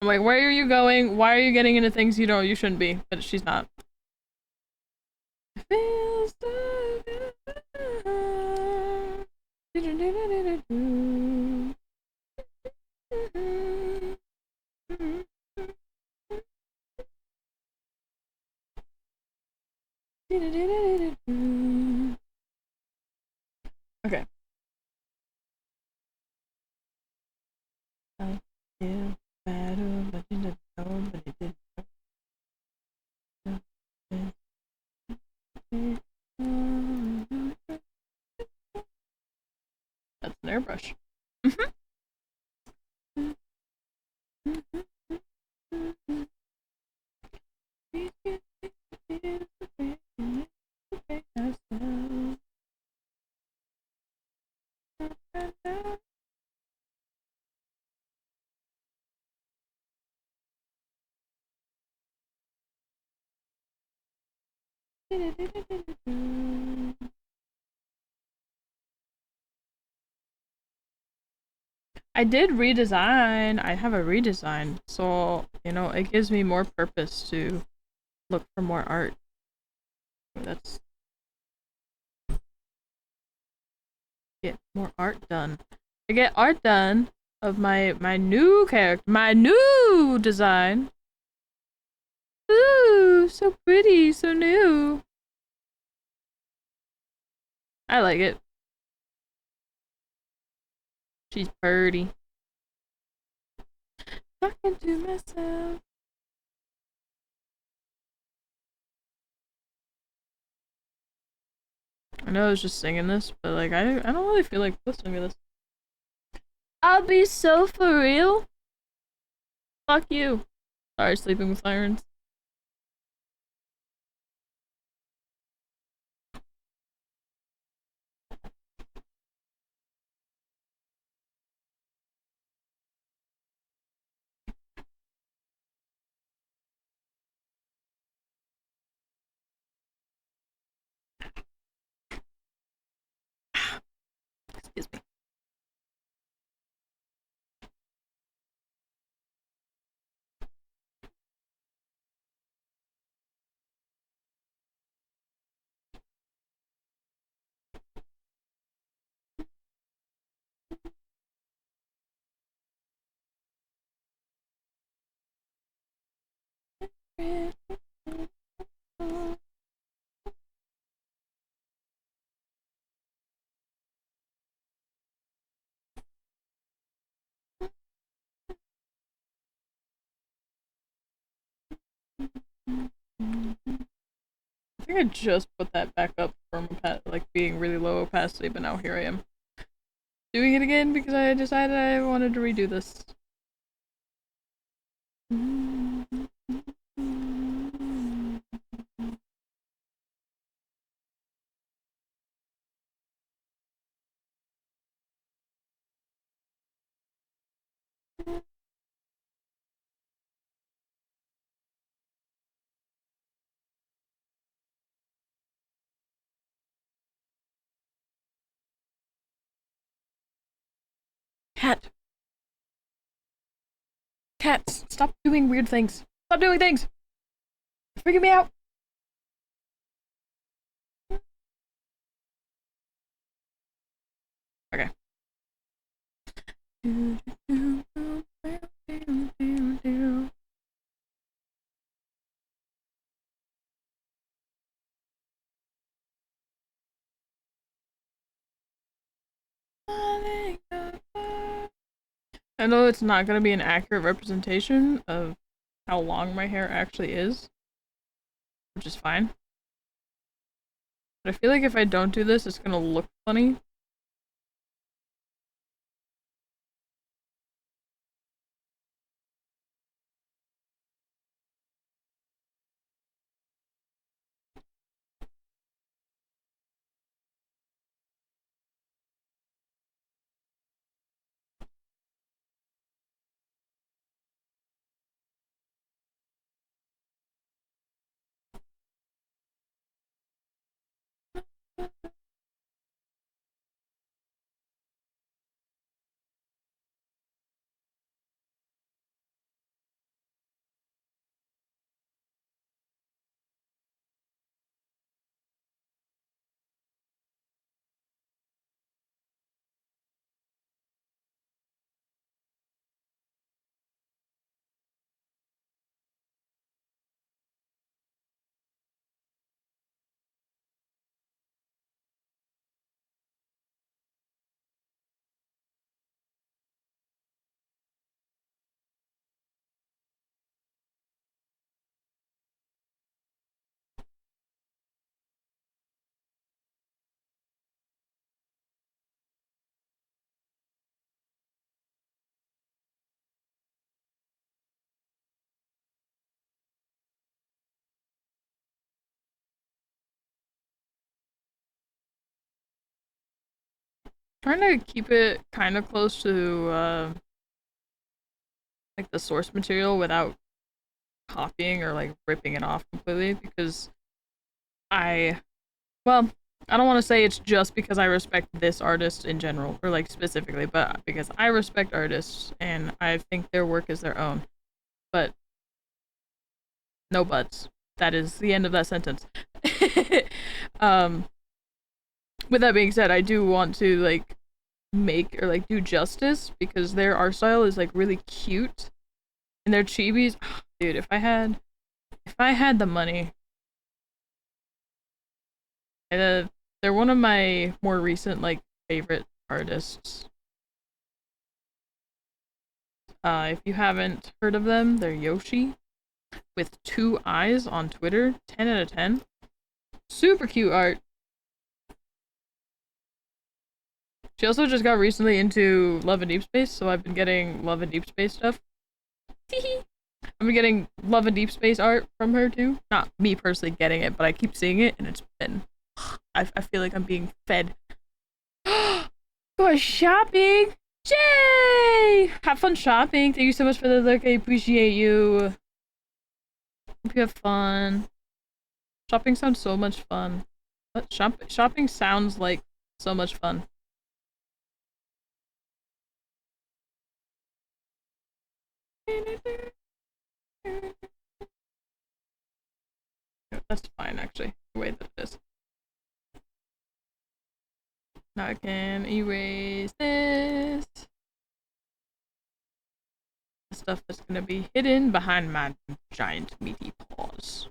I'm like, where are you going? Why are you getting into things you shouldn't be? But she's not. Feels so good. Okay. I feel better, but you didn't know, but it didn't know. That's an airbrush. I did redesign. I have a redesign, so it gives me more purpose to look for more art. That's get more art done. I get art done of my new character, my new design. Ooh, so pretty, so new. I like it. She's pretty. Talking to myself. I know I was just singing this, but like I don't really feel like listening to this. I'll be so for real. Fuck you. Sorry, sleeping with sirens. Excuse me. I think I just put that back up from like being really low opacity, but now here I am doing it again because I decided I wanted to redo this. Cat. Cats, stop doing weird things. Stop doing things. You're freaking me out. Okay. I know it's not going to be an accurate representation of how long my hair actually is, which is fine. But I feel like if I don't do this, it's gonna look funny. Trying to keep it kind of close to like the source material without copying or like ripping it off completely, because I, well, I don't want to say it's just because I respect this artist in general or like specifically, but because I respect artists and I think their work is their own. But no buts. That is the end of that sentence. um, with that being said, I do want to like make or like do justice because their art style is like really cute and their chibis, dude, if I had the money, they're one of my more recent like favorite artists. If you haven't heard of them, they're Yoshi with 2 eyes on Twitter. 10 out of 10. Super cute art. She also just got recently into Love and Deep Space, so I've been getting Love and Deep Space stuff. I've been getting Love and Deep Space art from her too. Not me personally getting it, but I keep seeing it and it's been. I feel like I'm being fed. Go shopping! Jay! Have fun shopping. Thank you so much for the look. I appreciate you. Hope you have fun. Shopping sounds so much fun. What? Shopping sounds like so much fun. That's fine, actually, the way that it is. Now I can erase this. The stuff that's gonna be hidden behind my giant meaty paws.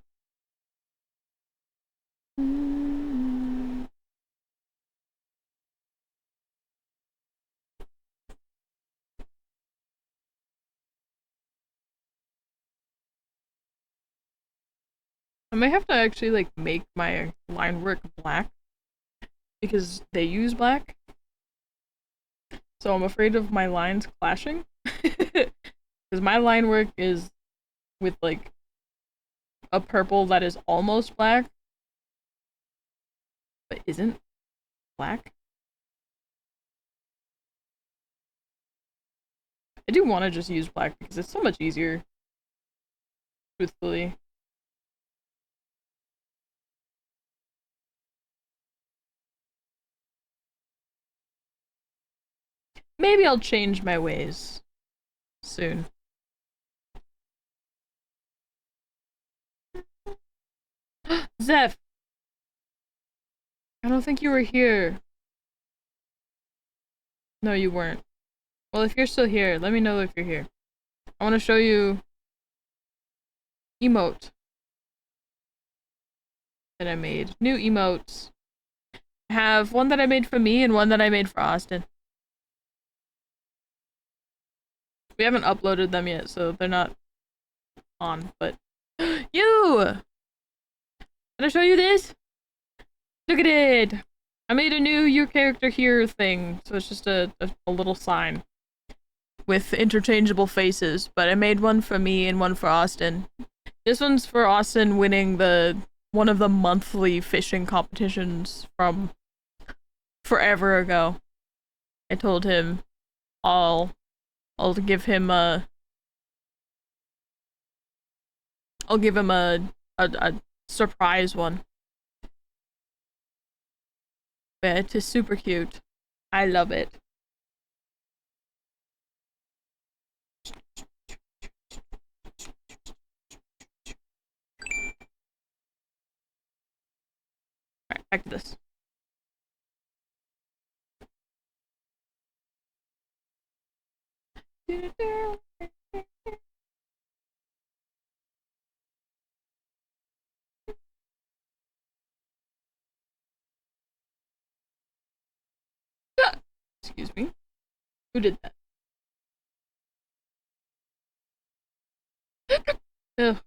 I may have to actually like make my line work black because they use black. So I'm afraid of my lines clashing. Because my line work is with like a purple that is almost black, but isn't black. I do want to just use black because it's so much easier, truthfully. Maybe I'll change my ways soon. Zeph! I don't think you were here. No, you weren't. Well, if you're still here, let me know if you're here. I want to show you emote that I made. New emotes. I have one that I made for me and one that I made for Austin. We haven't uploaded them yet, so they're not on, but you! Can I show you this? Look at it! I made a new your character here thing, so it's just a little sign with interchangeable faces, but I made one for me and one for Austin. This one's for Austin winning one of the monthly fishing competitions from forever ago. I told him I'll give him a surprise one. But it is super cute. I love it. Alright, back to this. Excuse me. Who did that? Ugh.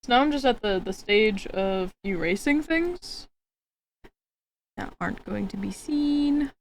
So now I'm just at the stage of erasing things that aren't going to be seen.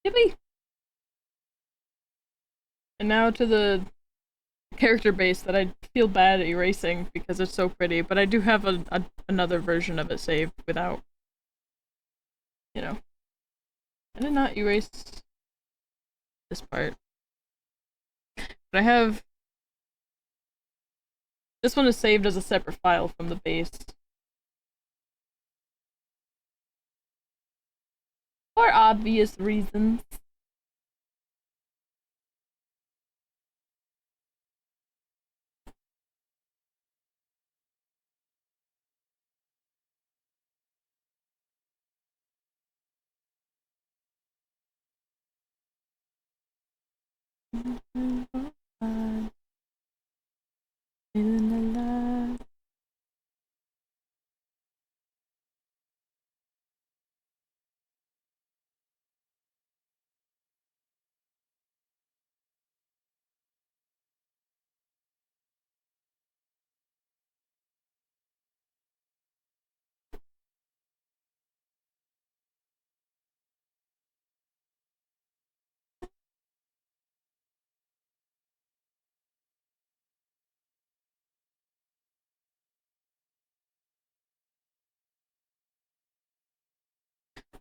Yippee! And now to the character base that I feel bad erasing because it's so pretty, but I do have another version of it saved without, you know. I did not erase this part. But I have... This one is saved as a separate file from the base. For obvious reasons.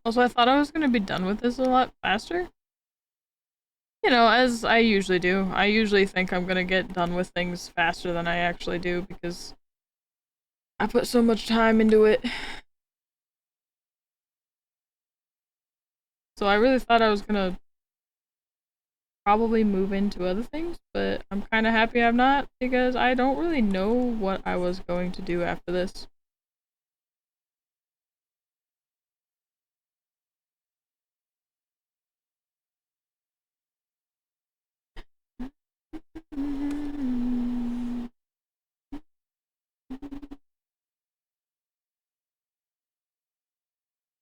Also, I thought I was gonna be done with this a lot faster. You know, as I usually do. I usually think I'm gonna get done with things faster than I actually do because I put so much time into it. So I really thought I was gonna probably move into other things, but I'm kinda happy I'm not because I don't really know what I was going to do after this.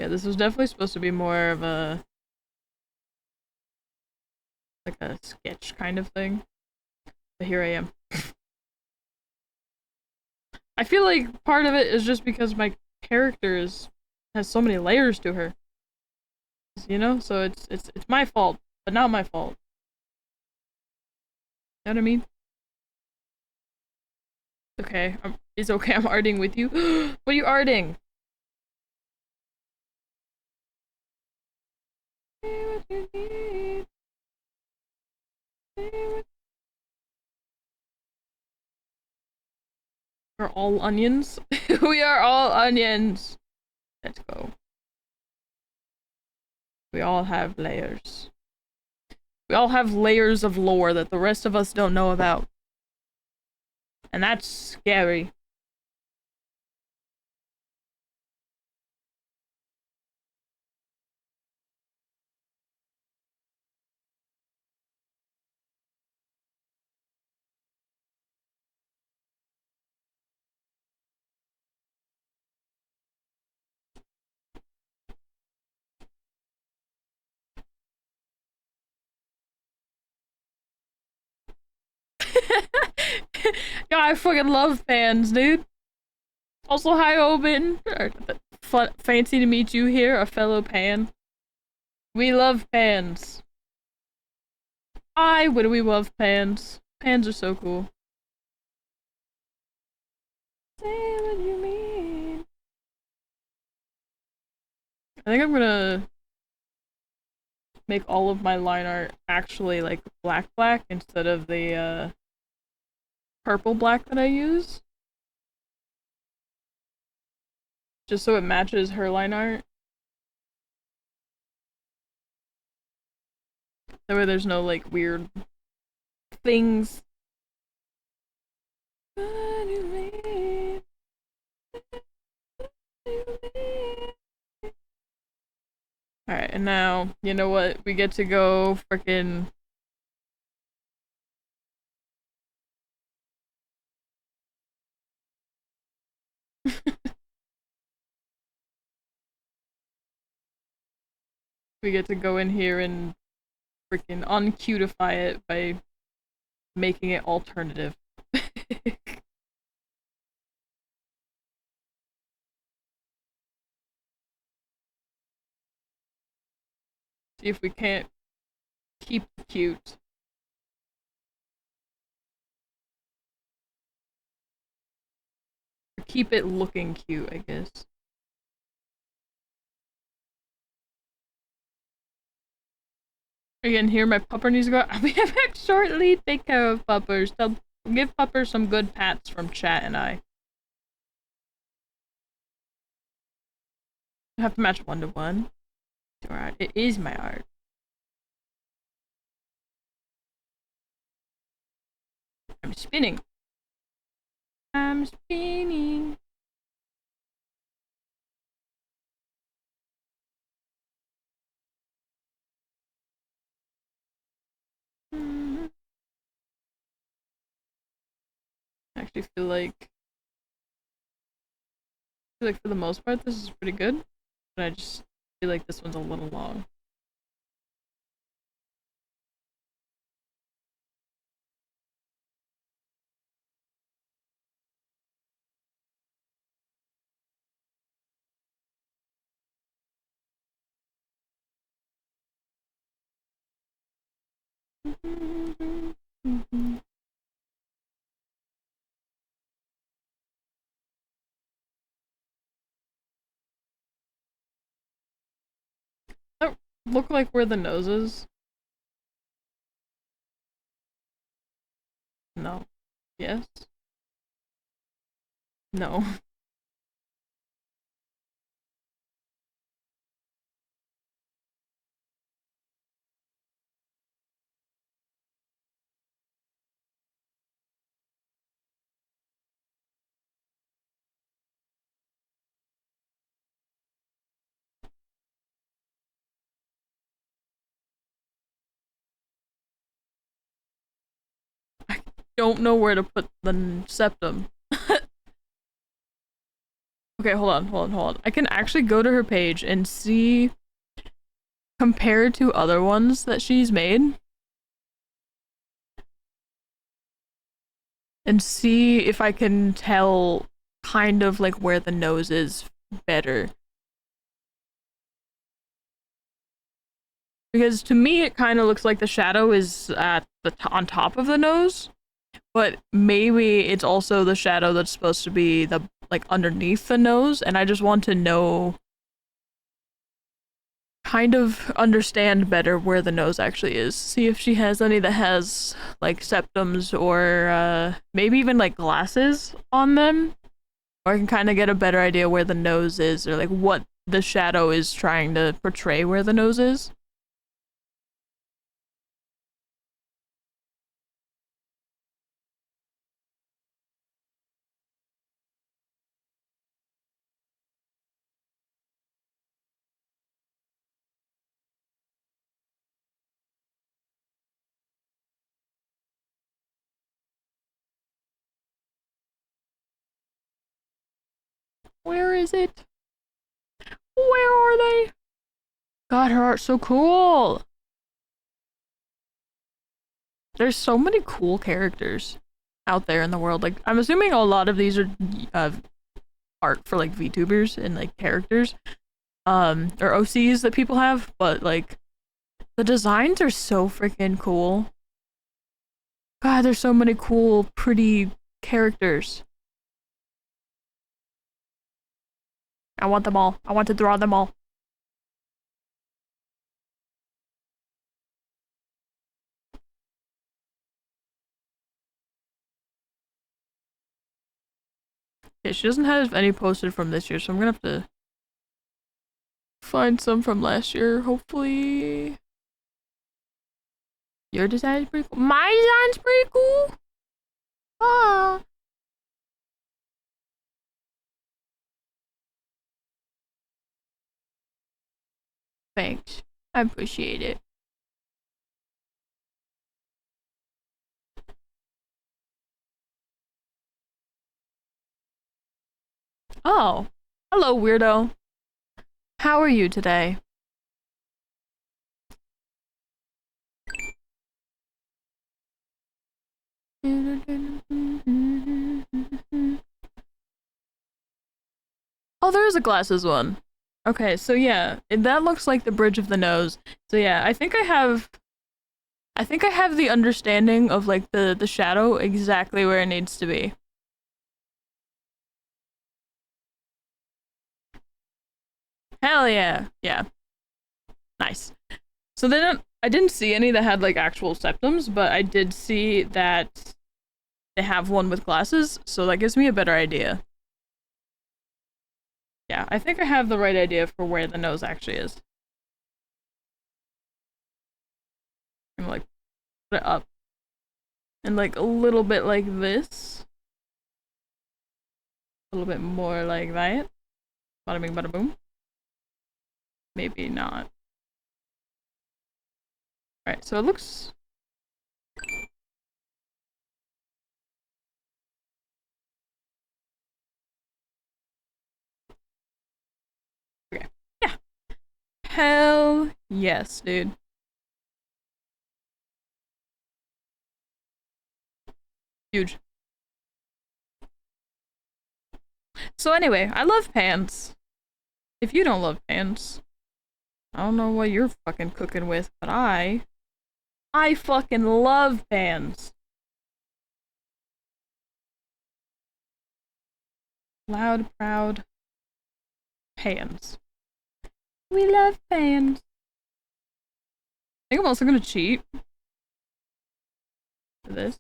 Yeah, this was definitely supposed to be more of a like a sketch kind of thing. But here I am. I feel like part of it is just because my character has so many layers to her. You know? So it's my fault, but not my fault. You know what I mean? Okay, it's okay, I'm arting with you. What are you arting? Say what you need. We're all onions? We are all onions! Let's go. We all have layers. We all have layers of lore that the rest of us don't know about. And that's scary. Yeah, I fucking love pans, dude. Also, hi, Oben. Fancy to meet you here, a fellow pan. We love pans. What do we love pans? Pans are so cool. Say what you mean. I think I'm gonna make all of my line art actually like black instead of the purple black that I use. Just so it matches her line art. That way there's no like weird things. Alright, and now, you know what? We get to go frickin' we get to go in here and freaking uncutify it by making it alternative. See if we can't keep it cute. Or keep it looking cute, I guess. Again, here my pupper needs to go. I'll be back shortly. Take care of puppers. Give puppers some good pats from chat and I. I have to match 1-to-1. Alright, it is my art. I'm spinning. I'm spinning. I actually feel like for the most part this is pretty good, but I just feel like this one's a little long. That look like where the nose is? No. Yes? No. I don't know where to put the septum. Okay, hold on. I can actually go to her page and see, compared to other ones that she's made, and see if I can tell kind of like where the nose is better. Because to me, it kind of looks like the shadow is at on top of the nose, but maybe it's also the shadow that's supposed to be the like underneath the nose, and I just want to know, kind of understand better where the nose actually is. See if she has any that has like septums or maybe even like glasses on them, or I can kind of get a better idea where the nose is, or like what the shadow is trying to portray where the nose is. Where is it? Where are they? God, her art's so cool. There's so many cool characters out there in the world. Like, I'm assuming a lot of these are uh, art for like VTubers and like characters, or OCs that people have, but like the designs are so freaking cool. God, there's so many cool, pretty characters. I want them all. I want to draw them all. Yeah, she doesn't have any posted from this year, so I'm gonna have to find some from last year, hopefully. Your design's pretty cool. My design's pretty cool. Ah. Thanks. I appreciate it. Oh. Hello, weirdo. How are you today? Oh, there is a glasses one. Okay, so yeah, that looks like the bridge of the nose. So yeah, I think I have the understanding of like the shadow exactly where it needs to be. Hell yeah. Yeah. Nice. So then I didn't see any that had like actual septums, but I did see that they have one with glasses, so that gives me a better idea. Yeah, I think I have the right idea for where the nose actually is. I'm like put it up. And like a little bit like this. A little bit more like that. Bada bing bada boom. Maybe not. Alright, so it looks. Okay. Yeah. Hell yes, dude. Huge. So anyway, I love pans. If you don't love pans, I don't know what you're fucking cooking with, but I fucking love pans. Loud, proud pans. We love pans. I think I'm also gonna cheat for this.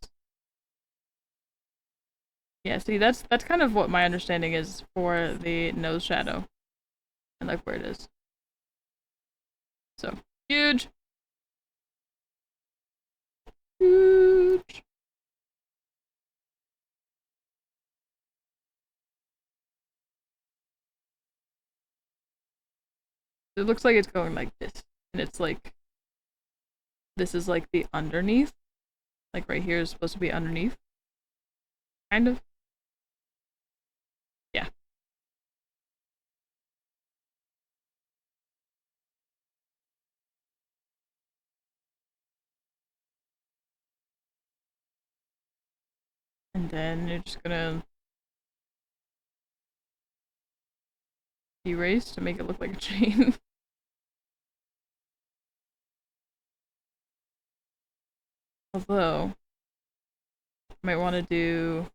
Yeah, see, that's kind of what my understanding is for the nose shadow. And like where it is. So, huge. Huge. It looks like it's going like this. And it's like, this is like the underneath. Like right here is supposed to be underneath. Kind of. Yeah. And then you're just gonna erase to make it look like a chain. Although, I might want to do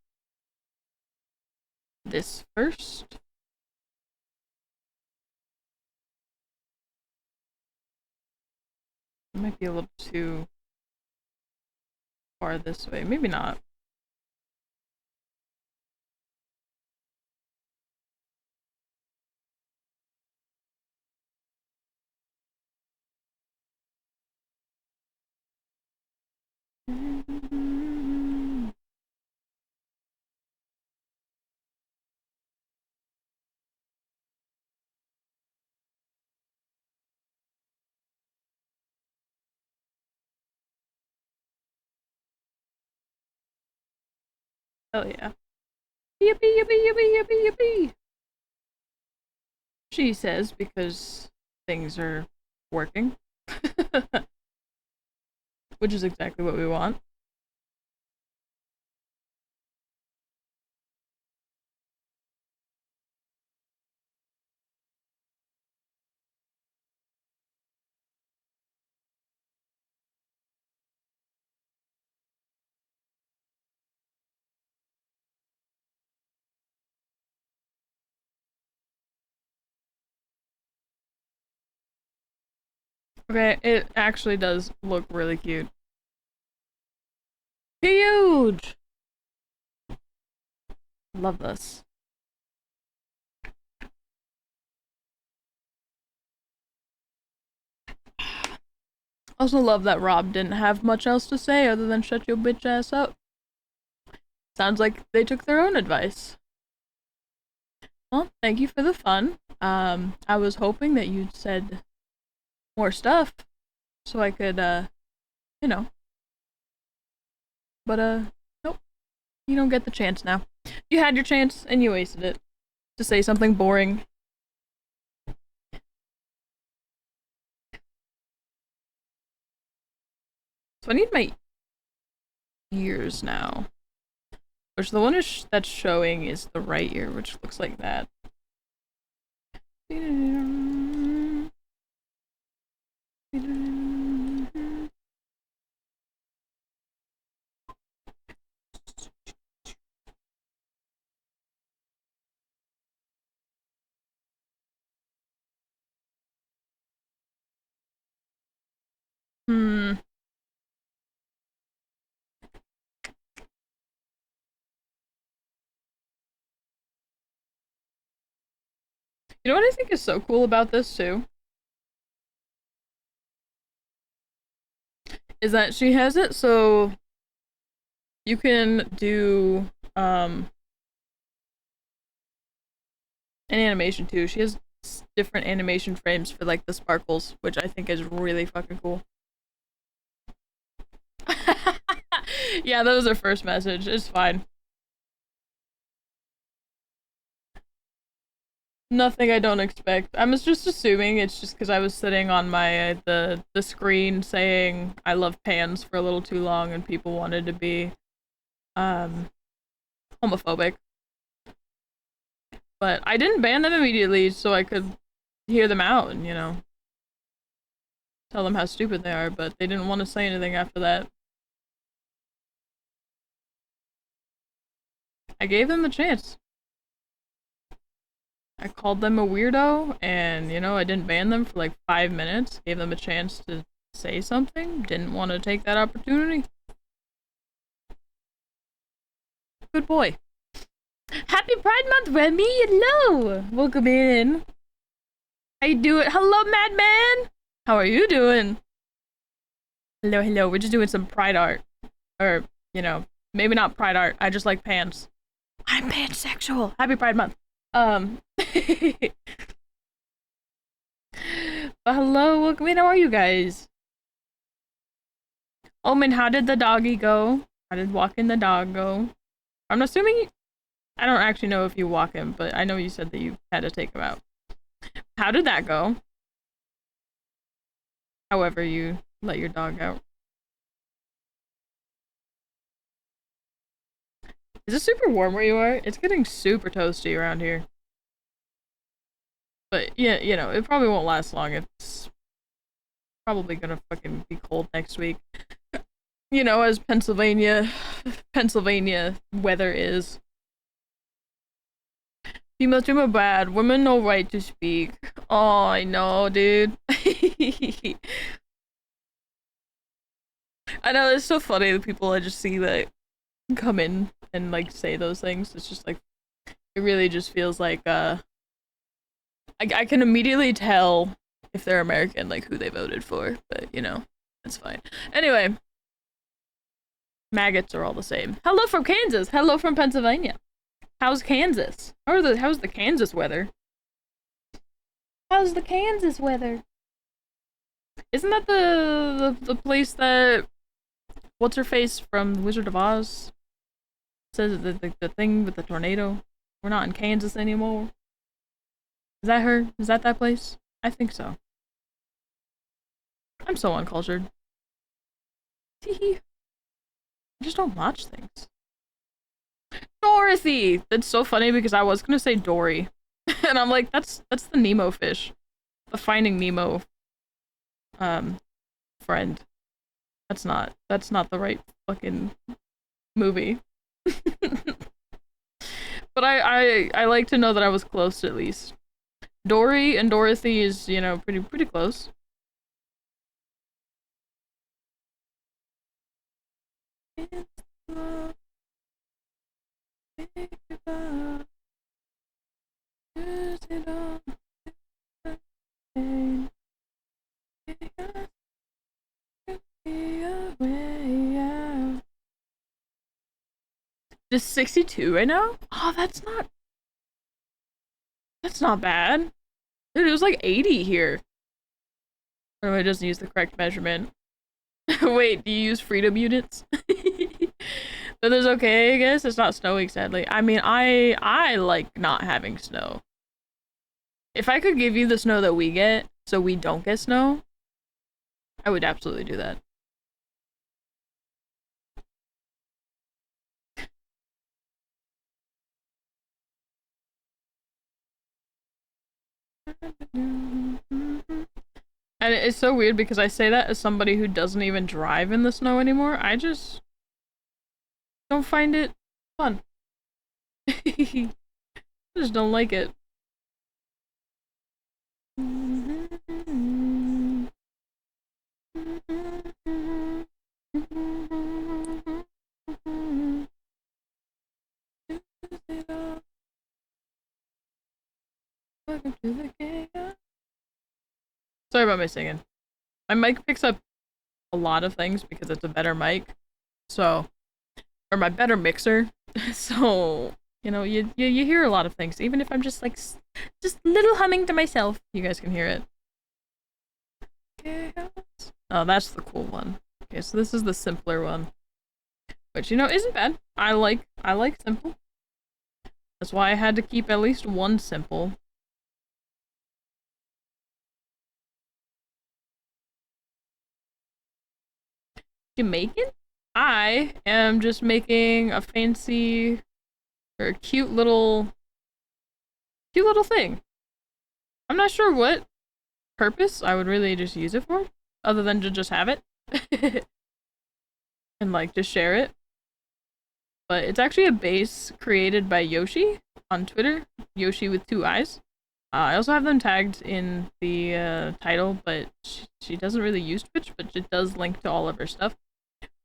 this first. It might be a little too far this way. Maybe not. Hell yeah. Yippee, yippee, yippee, yippee, yippee! She says, because things are working. Which is exactly what we want. Okay, it actually does look really cute. Huge! Love this. Also love that Rob didn't have much else to say other than shut your bitch ass up. Sounds like they took their own advice. Well, thank you for the fun. I was hoping that you'd said more stuff so I could, you know. But, nope. You don't get the chance now. You had your chance and you wasted it. To say something boring. So I need my ears now. Which the one that's showing is the right ear, which looks like that. Hmm. You know what I think is so cool about this too? Is that she has it so you can do an animation too. She has different animation frames for like the sparkles, which I think is really fucking cool. Yeah, that was her first message. It's fine. Nothing I don't expect. I was just assuming it's just because I was sitting on my the screen saying I love pans for a little too long and people wanted to be um homophobic. But I didn't ban them immediately so I could hear them out and, you know, tell them how stupid they are, but they didn't want to say anything after that. I gave them the chance. I called them a weirdo, and, you know, I didn't ban them for like 5 minutes. Gave them a chance to say something. Didn't want to take that opportunity. Good boy. Happy Pride Month, Remy! Hello! Welcome in. How you doing? Hello, Madman! How are you doing? Hello, hello. We're just doing some pride art. Or, you know, maybe not pride art. I just like pants. I'm pansexual. Happy Pride Month. But hello, welcome in. How are you guys? Omen, how did the doggy go? How did walking the dog go? I'm assuming I don't actually know if you walk him, but I know you said that you had to take him out. How did that go? However you let your dog out. Is it super warm where you are? It's getting super toasty around here. But yeah, you know, it probably won't last long. It's probably gonna fucking be cold next week. You know, as Pennsylvania weather is. Females do bad. Women no right to speak. Oh, I know, dude. I know, it's so funny the people I just see that come in and like say those things. It's just like it really just feels like I can immediately tell if they're American, like who they voted for, but you know, it's fine. Anyway, maggots are all the same. Hello from Kansas. Hello from Pennsylvania. How's Kansas? How's the Kansas weather? How's the Kansas weather? Isn't that the place that what's her face from Wizard of Oz says the thing with the tornado? We're not in Kansas anymore. Is that her? Is that place? I think so. I'm so uncultured. I just don't watch things. Dorothy! That's so funny because I was gonna say Dory. And I'm like, that's the Nemo fish. The Finding Nemo friend. That's not the right fucking movie. But I like to know that I was close at least. Dory and Dorothy is, you know, pretty close. Just 62 right now? Oh, that's not bad. Dude, it was like 80 here. Or I just use the correct measurement. Wait, do you use freedom units? But it's okay, I guess. It's not snowing, sadly. I mean, I like not having snow. If I could give you the snow that we get, so we don't get snow, I would absolutely do that. And it's so weird because I say that as somebody who doesn't even drive in the snow anymore. I just don't find it fun. I just don't like it. Sorry about my singing. My mic picks up a lot of things because it's a better mic. So, or my better mixer. So, you know, you hear a lot of things, even if I'm just like, just little humming to myself. You guys can hear it. Oh, that's the cool one. Okay, so this is the simpler one, which, you know, isn't bad. I like simple. That's why I had to keep at least one simple. Jamaican? I am just making a fancy or a cute little thing. I'm not sure what purpose I would really just use it for, other than to just have it. And like just share it. But it's actually a base created by Yoshi on Twitter. Yoshi with 2 eyes. I also have them tagged in the title, but she doesn't really use Twitch, but it does link to all of her stuff.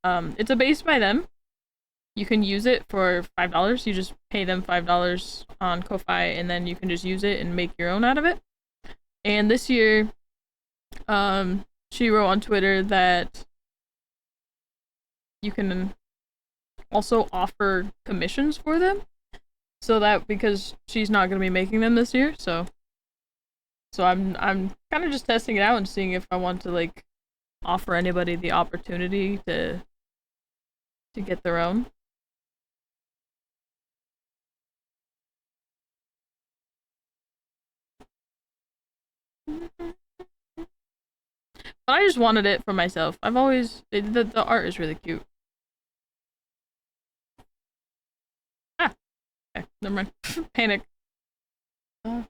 It's a base by them. You can use it for $5. You just pay them $5 on Ko-Fi, and then you can just use it and make your own out of it. And this year, she wrote on Twitter that you can also offer commissions for them. So that, because she's not going to be making them this year, so I'm kind of just testing it out and seeing if I want to like offer anybody the opportunity to get their own. But I just wanted it for myself. I've always the art is really cute. Never mind. Panic. Long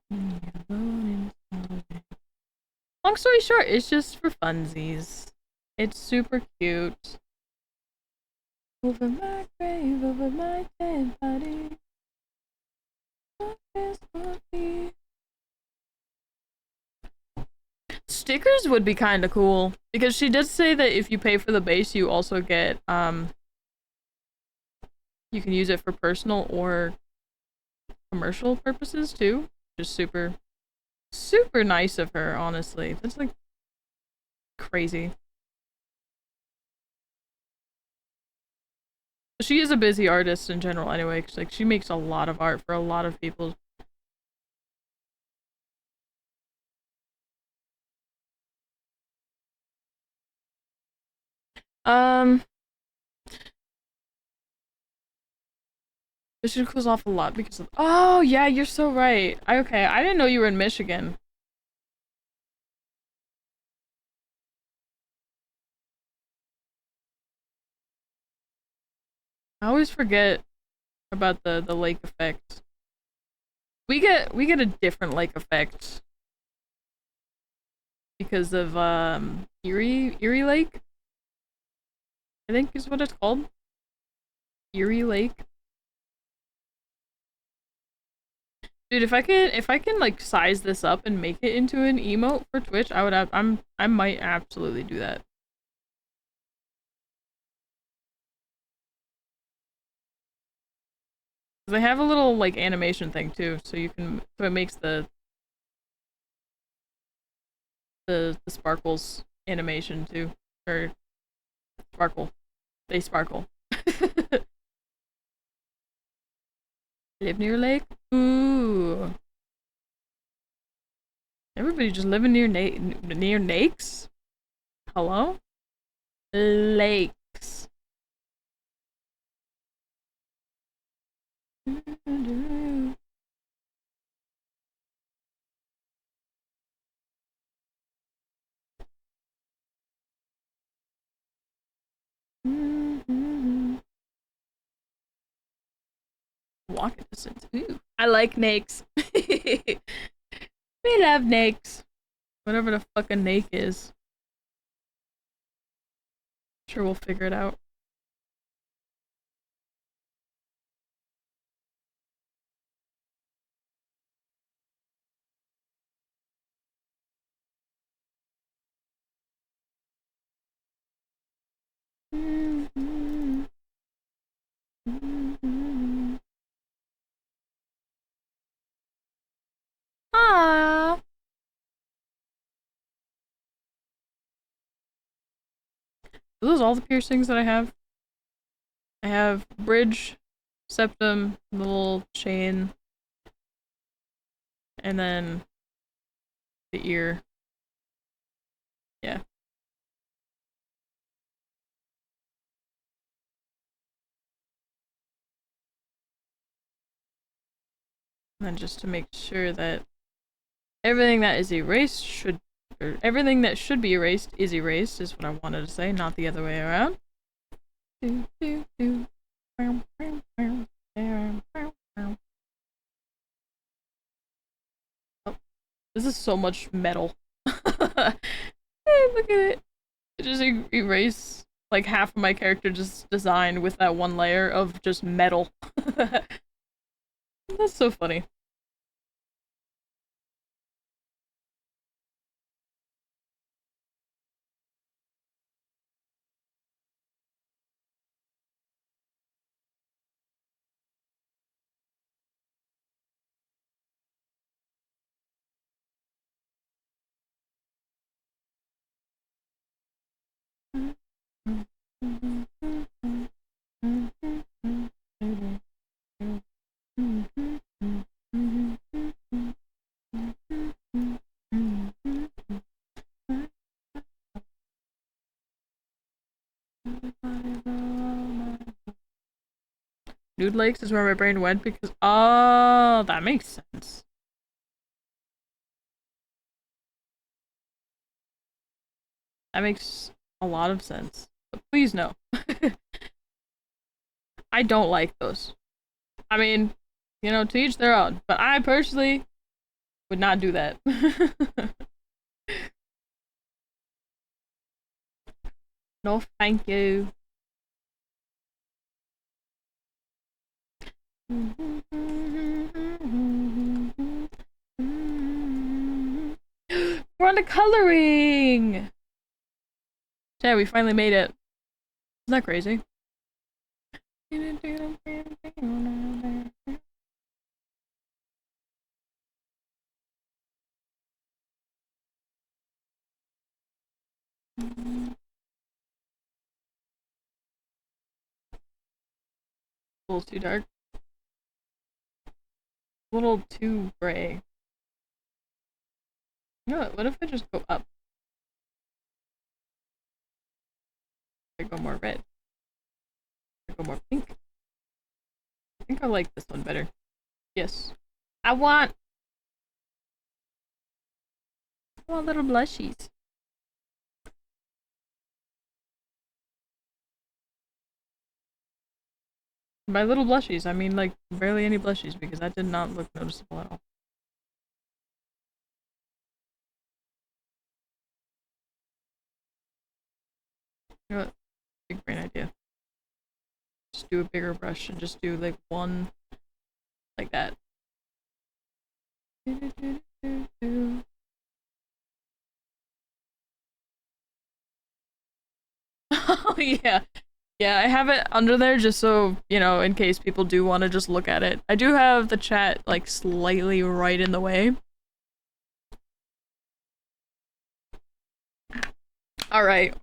story short, it's just for funsies. It's super cute. Over my grave, over my dead body. Stickers would be kind of cool because she did say that if you pay for the base, you also get you can use it for personal or commercial purposes too. Just super nice of her, honestly. That's like crazy. She is a busy artist in general anyway, cause like she makes a lot of art for a lot of people. Um, Michigan cools off a lot because of. Oh yeah, you're so right. Okay, I didn't know you were in Michigan. I always forget about the lake effect. We get a different lake effect because of Erie Lake. I think is what it's called. Erie Lake. Dude, if I can like size this up and make it into an emote for Twitch, I would have I might absolutely do that. They have a little like animation thing too, so you can so it makes the sparkles animation too. Or sparkle. They sparkle. Live near a lake? Ooh. Everybody just living near lakes? Hello? Lakes. Walking distance. Ooh. I like nakes. We love nakes. Whatever the fuck a nake is. Sure, we'll figure it out. Ah. Are those all the piercings that I have? I have bridge, septum, little chain, and then the ear. Yeah. And then just to make sure that everything that is erased should, or everything that should be erased is erased, is what I wanted to say, not the other way around. Oh, this is so much metal. Hey, look at it. Just erase like half of my character just design with that one layer of just metal. That's so funny. Nude Lakes is where my brain went because oh, that makes sense. That makes a lot of sense. But please no. I don't like those. I mean, You know, to each their own. But I personally would not do that. No, thank you. We're on the coloring! Yeah, we finally made it. Isn't that crazy? A little too dark. A little too gray. You know what if I just go up? I go more red. I go more pink. I think I like this one better. Yes. I want little blushies. By little blushies, I mean like barely any blushies because that did not look noticeable at all. You know what? Big brain idea. Just do a bigger brush and just do like one like that. Oh yeah. Yeah, I have it under there just so, you know, in case people do want to just look at it. I do have the chat like slightly right in the way. Alright.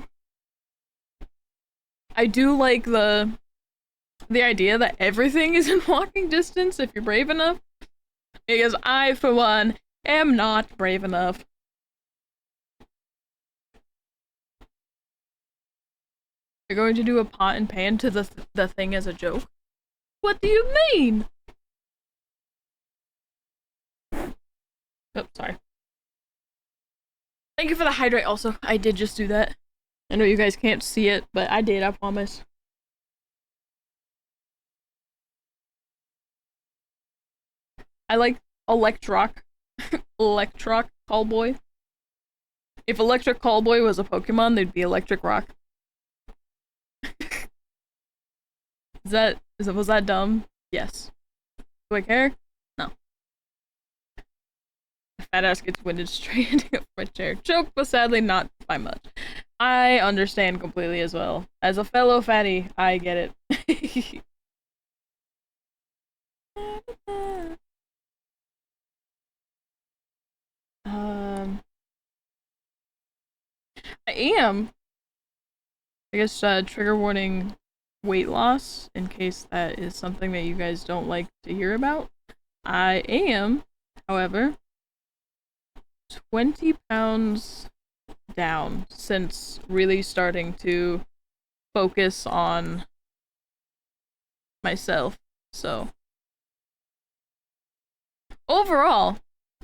I do like the idea that everything is in walking distance if you're brave enough. Because I, for one, am not brave enough. You're going to do a pot and pan to the thing as a joke? What do you mean? Oh, sorry. Thank you for the hydrate also. I did just do that. I know you guys can't see it, but I did, I promise. I like Electrock. Electrock Callboy. If Electric Callboy was a Pokemon, they'd be Electric Rock. Was that dumb? Yes. Do I care? No. The fat ass gets winded straight up my chair. Joke, but sadly not by much. I understand completely as well. As a fellow fatty, I get it. I am. I guess trigger warning weight loss in case that is something that you guys don't like to hear about. I am, however, 20 pounds down since really starting to focus on myself. So, overall,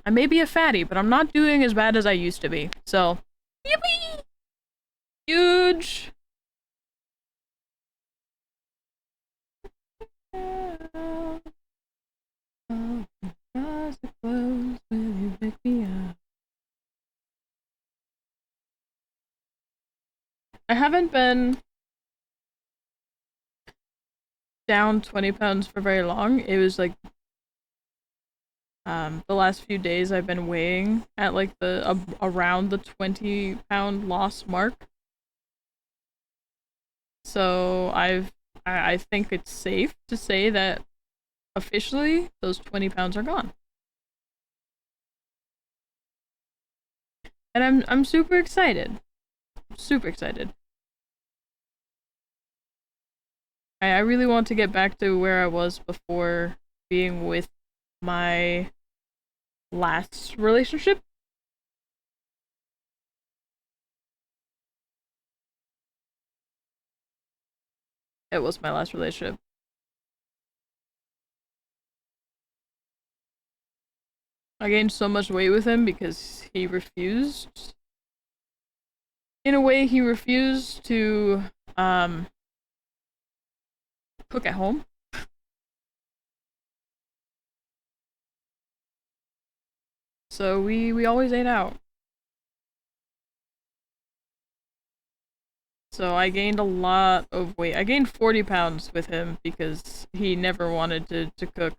I may be a fatty, but I'm not doing as bad as I used to be. So, yippee! Huge! I haven't been down 20 pounds for very long. It was like the last few days I've been weighing at like the around the 20-pound loss mark. So I think it's safe to say that officially those 20 pounds are gone. And I'm super excited. Super excited. I really want to get back to where I was before being with my last relationship. It was my last relationship. I gained so much weight with him because he refused. In a way, he refused to cook at home. so we always ate out. So I gained a lot of weight. I gained 40 pounds with him because he never wanted to cook.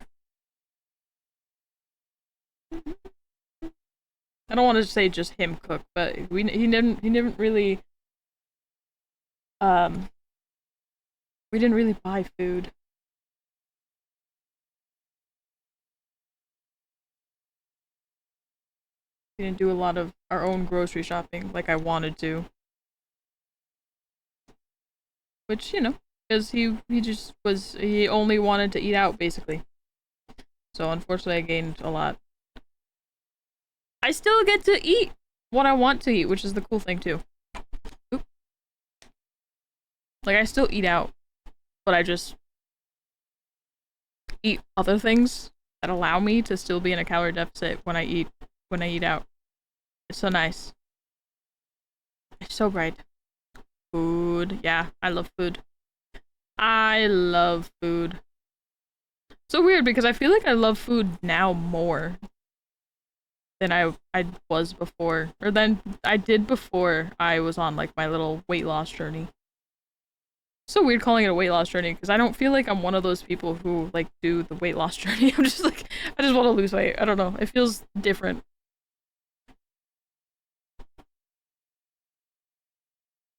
I don't want to say just him cook, but he didn't really we didn't really buy food. We didn't do a lot of our own grocery shopping like I wanted to. Which, you know, because he only wanted to eat out basically. So unfortunately I gained a lot. I still get to eat what I want to eat, which is the cool thing too. Oop. Like I still eat out, but I just eat other things that allow me to still be in a calorie deficit when I eat out. It's so nice. It's so bright. Food. Yeah, I love food. I love food. So weird because I feel like I love food now more than I was before, or than I did before I was on like my little weight loss journey. So weird calling it a weight loss journey because I don't feel like I'm one of those people who like do the weight loss journey. I'm just like I just want to lose weight. I don't know. It feels different.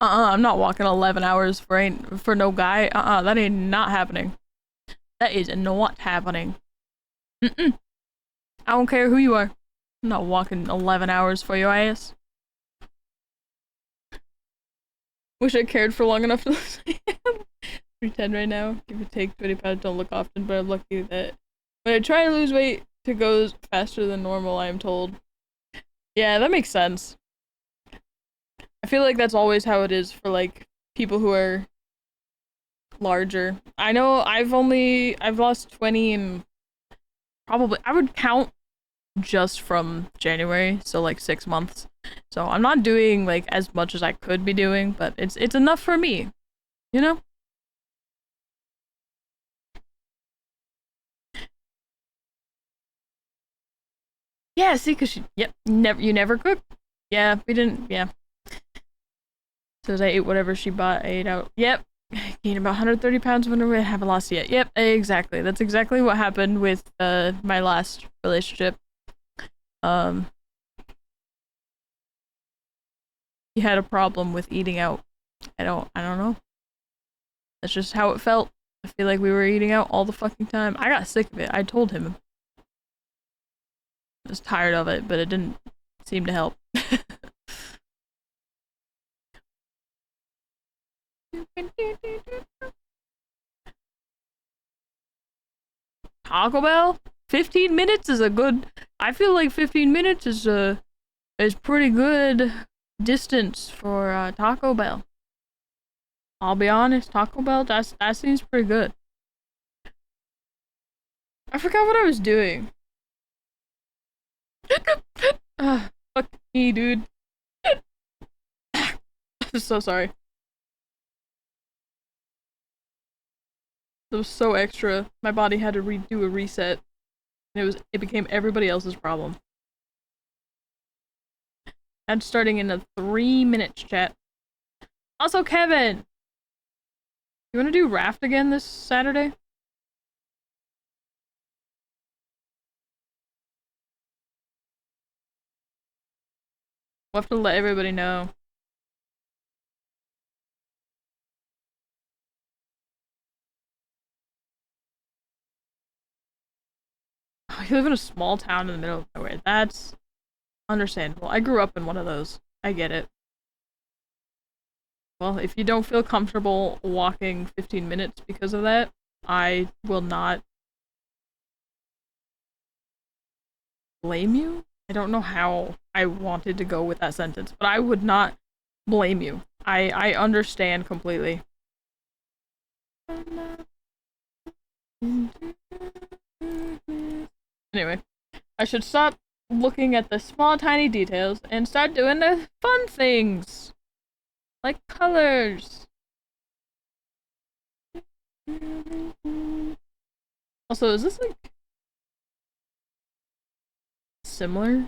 I'm not walking 11 hours for no guy. That ain't not happening. That is not happening. Mm-mm. I don't care who you are. I'm not walking 11 hours for your ass. Wish I cared for long enough to lose weight. 310 right now. Give or take 20 pounds. Don't look often, but I'm lucky that when I try to lose weight, it goes faster than normal, I am told. Yeah, that makes sense. I feel like that's always how it is for like people who are larger. I know I've lost 20 and probably I would count just from January, so like 6 months. So I'm not doing like as much as I could be doing, but it's enough for me, you know? Yeah, see, cause you never cook. Yeah, we didn't. Yeah, so I ate whatever she bought. I ate out. Yep, gained about 130 pounds when I haven't lost yet. Yep, exactly. That's exactly what happened with my last relationship. Um, he had a problem with eating out. I don't know. That's just how it felt. I feel like we were eating out all the fucking time. I got sick of it. I told him. I was tired of it, but it didn't seem to help. Taco Bell? 15 minutes is a good. I feel like 15 minutes is pretty good distance for Taco Bell. I'll be honest, Taco Bell that seems pretty good. I forgot what I was doing. Fuck me, dude. I'm so sorry. It was so extra. My body had to redo a reset. And it became everybody else's problem. And starting in a 3 minutes chat. Also, Kevin, you want to do raft again this Saturday? We'll have to let everybody know. Oh, you live in a small town in the middle of nowhere. That's understandable. I grew up in one of those. I get it. Well, if you don't feel comfortable walking 15 minutes because of that, I will not blame you. I don't know how I wanted to go with that sentence, but I would not blame you. I understand completely. Anyway, I should stop looking at the small tiny details and start doing the fun things. Like colors. Also, is this like similar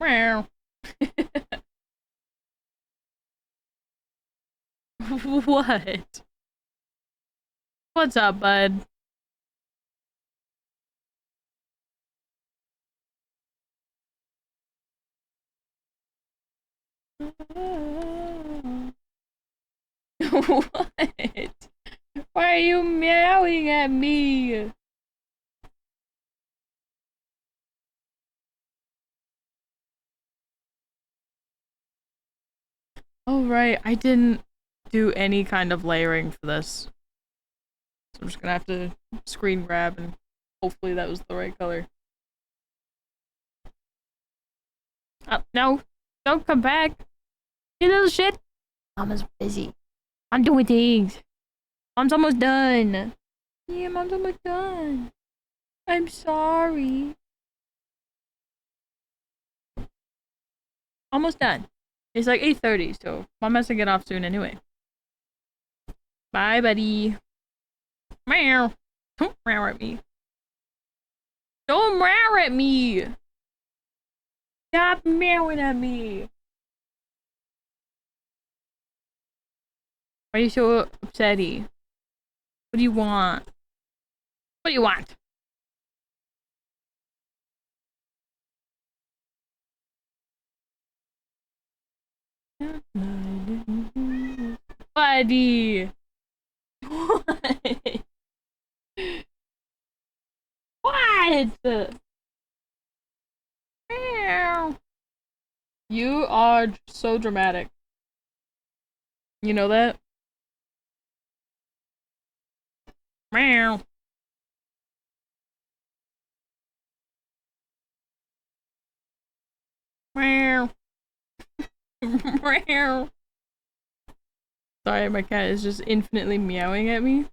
Meow. What? What's up, bud? What? Why are you meowing at me? Oh, right. I didn't do any kind of layering for this. So I'm just gonna have to screen grab and hopefully that was the right color. No. Don't come back. You little shit. Mama's busy. I'm doing things. Mom's almost done. Yeah, Mom's almost done. I'm sorry. Almost done. It's like 8:30, so Mom has to get off soon anyway. Bye, buddy. Meow. Don't meow at me. Don't meow at me. Stop meowing at me. Why are you so upsetty? What do you want? What do you want? Buddy. What? What? Meow. You are so dramatic. You know that? Meow. Meow. Meow. Sorry, my cat is just infinitely meowing at me.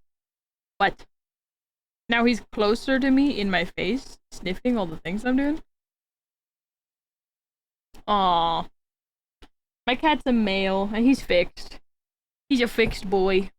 What? Now he's closer to me in my face, sniffing all the things I'm doing? Aww. My cat's a male, and he's fixed. He's a fixed boy.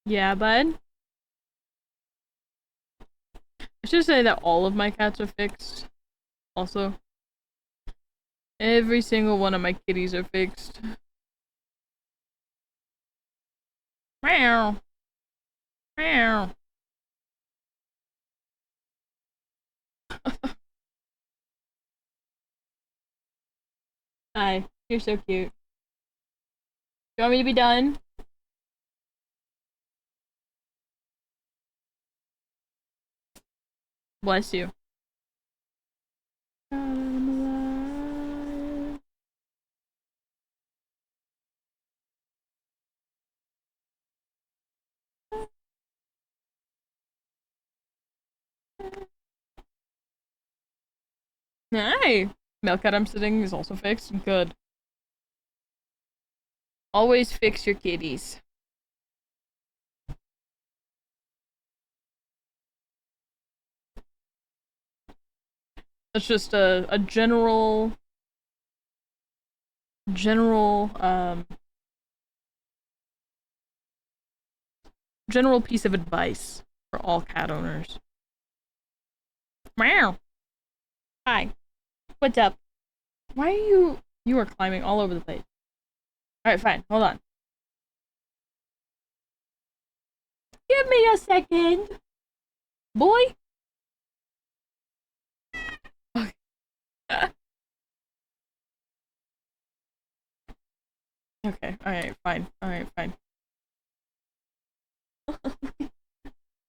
Yeah, bud? I should say that all of my cats are fixed. Also. Every single one of my kitties are fixed. Meow. Meow. Hi. You're so cute. You want me to be done? Bless you. Hey! Milk I'm sitting is also fixed. Good. Always fix your kitties. That's just a general general piece of advice for all cat owners. Meow. Hi. What's up? Why are you are climbing all over the place? Alright, fine. Hold on. Give me a second. Boy? Okay. Okay, alright, fine. Alright, fine.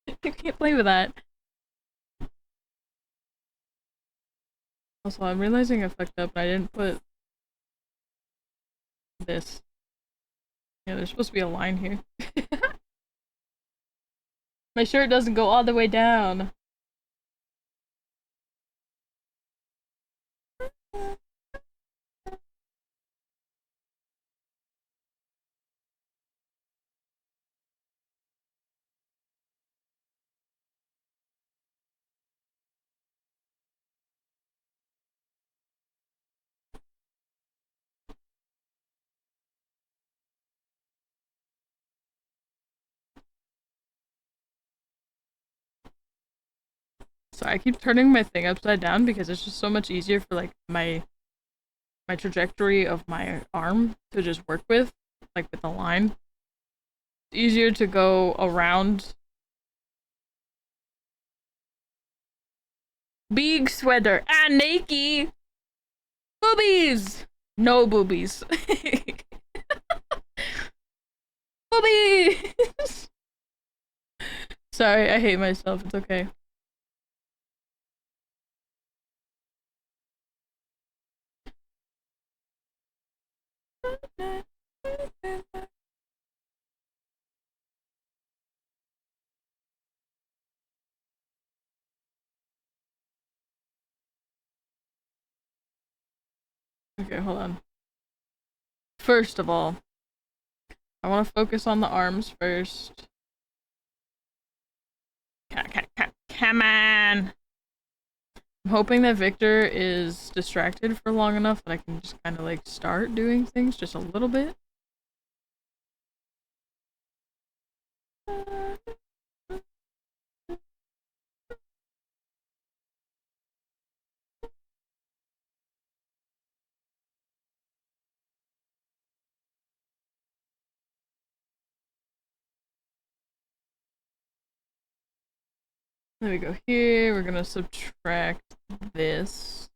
You can't play with that. Also, I'm realizing I fucked up. I didn't put this. Yeah, there's supposed to be a line here. My shirt doesn't go all the way down. So I keep turning my thing upside down because it's just so much easier for like my trajectory of my arm to just work with, like with the line. It's easier to go around. Big sweater and naked. Boobies! No boobies. Boobies! Sorry, I hate myself. It's okay. Okay, hold on. First of all, I want to focus on the arms first. Come on! I'm hoping that Victor is distracted for long enough that I can just kind of like start doing things just a little bit. There we go here. We're gonna subtract this.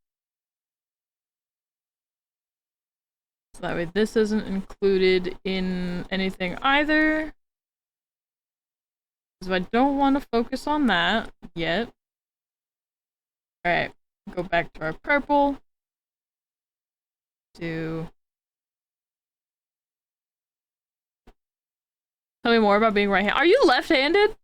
So that way this isn't included in anything either. So I don't want to focus on that yet. Alright, go back to our purple. Tell me more about being right-handed. Are you left-handed?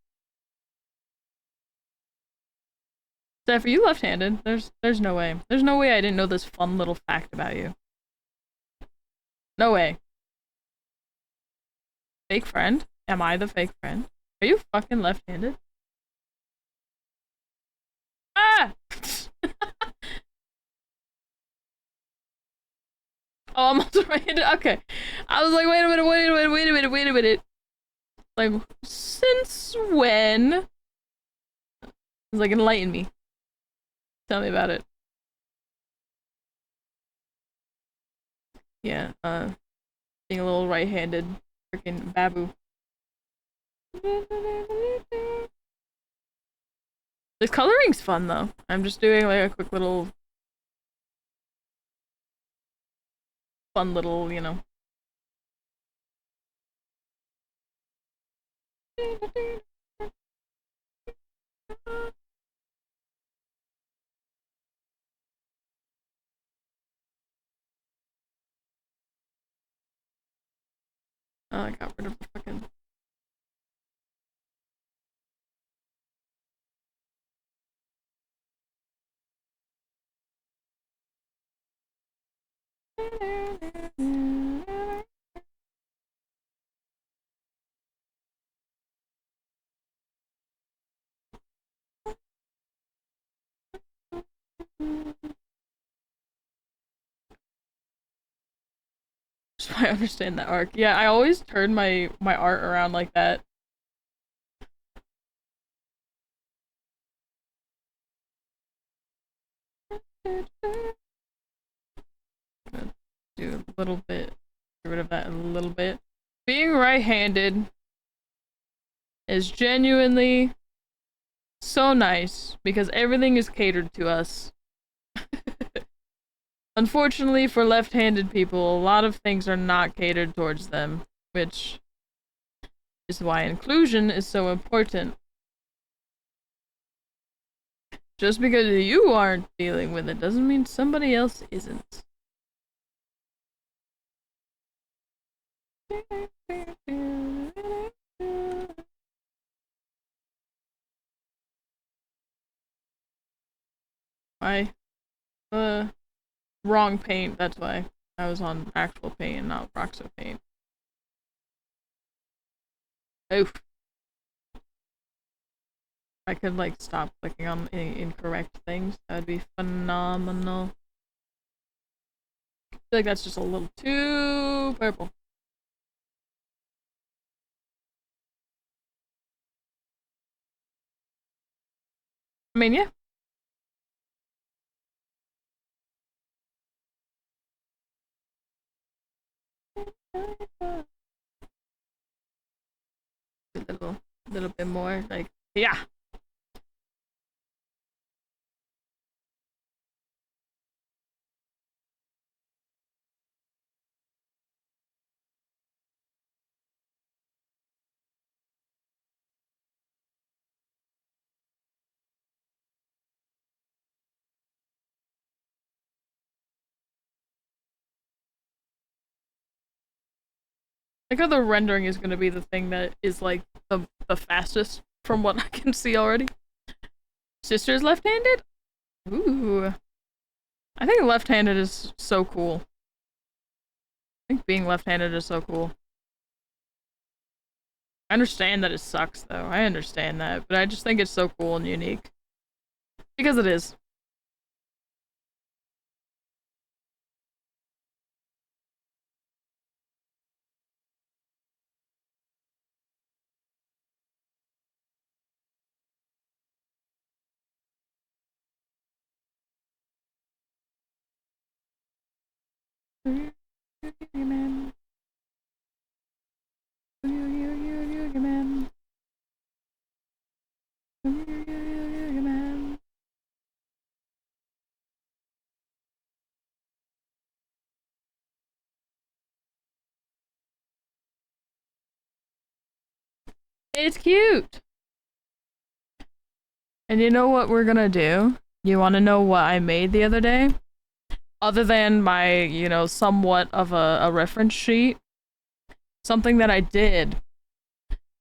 Steph, are you left-handed? There's no way. There's no way I didn't know this fun little fact about you. No way. Fake friend? Am I the fake friend? Are you fucking left-handed? Ah! Oh, I'm also right-handed? Okay. I was like, wait a minute. Like, since when? It's like, enlighten me. Tell me about it. Yeah, being a little right-handed freaking babu. This coloring's fun though. I'm just doing like a quick little fun little, you know. Oh, I got rid of the fucking... So I understand that arc. Yeah, I always turn my art around like that. Do a little bit, get rid of that a little bit. Being right-handed is genuinely so nice because everything is catered to us. Unfortunately for left-handed people, a lot of things are not catered towards them, which is why inclusion is so important. Just because you aren't dealing with it doesn't mean somebody else isn't. Why? Wrong paint, that's why. I was on actual paint, not Roxo paint. Oof. I could like stop clicking on incorrect things. That would be phenomenal. I feel like that's just a little too purple. I mean, yeah, A little bit more, like, yeah. Like how the rendering is gonna be the thing that is like the fastest from what I can see already. Sister's left-handed? Ooh. I think left-handed is so cool. I think being left-handed is so cool. I understand that it sucks though. I understand that, but I just think it's so cool and unique. Because it is. It's cute! And you know what we're gonna do? You wanna know what I made the other day? Other than my, you know, somewhat of a reference sheet, something that I did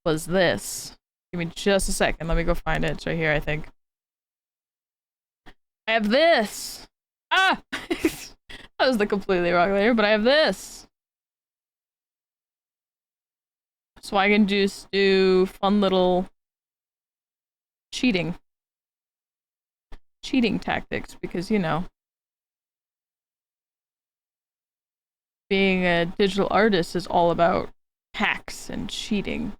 was this. Give me just a second. Let me go find it. It's right here, I think. I have this! Ah! That was the completely wrong layer, but I have this! So I can just do fun little cheating tactics because, you know, being a digital artist is all about hacks and cheating.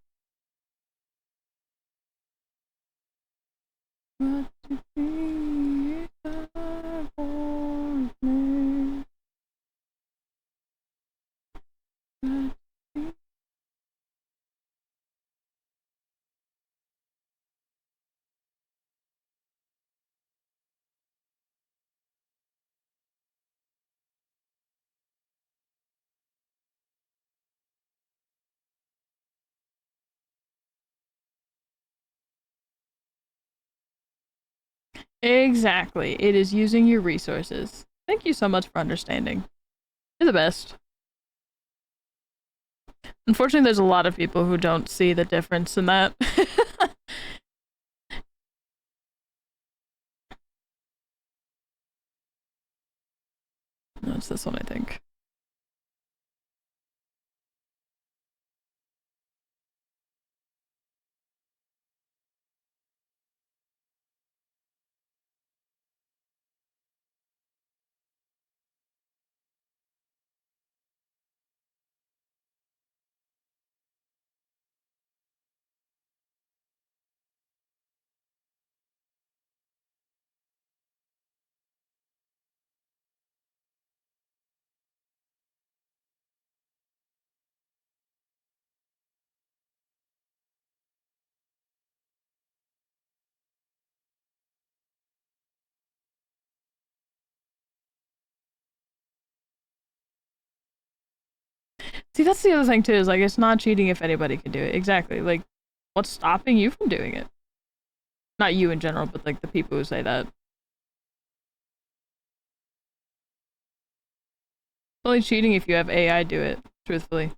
Exactly. It is using your resources. Thank you so much for understanding. You're the best. Unfortunately, there's a lot of people who don't see the difference in that. No, it's this one, I think. See, that's the other thing too, is like it's not cheating if anybody can do it. Exactly. Like, what's stopping you from doing it? Not you in general, but like the people who say that. It's only cheating if you have AI do it, truthfully.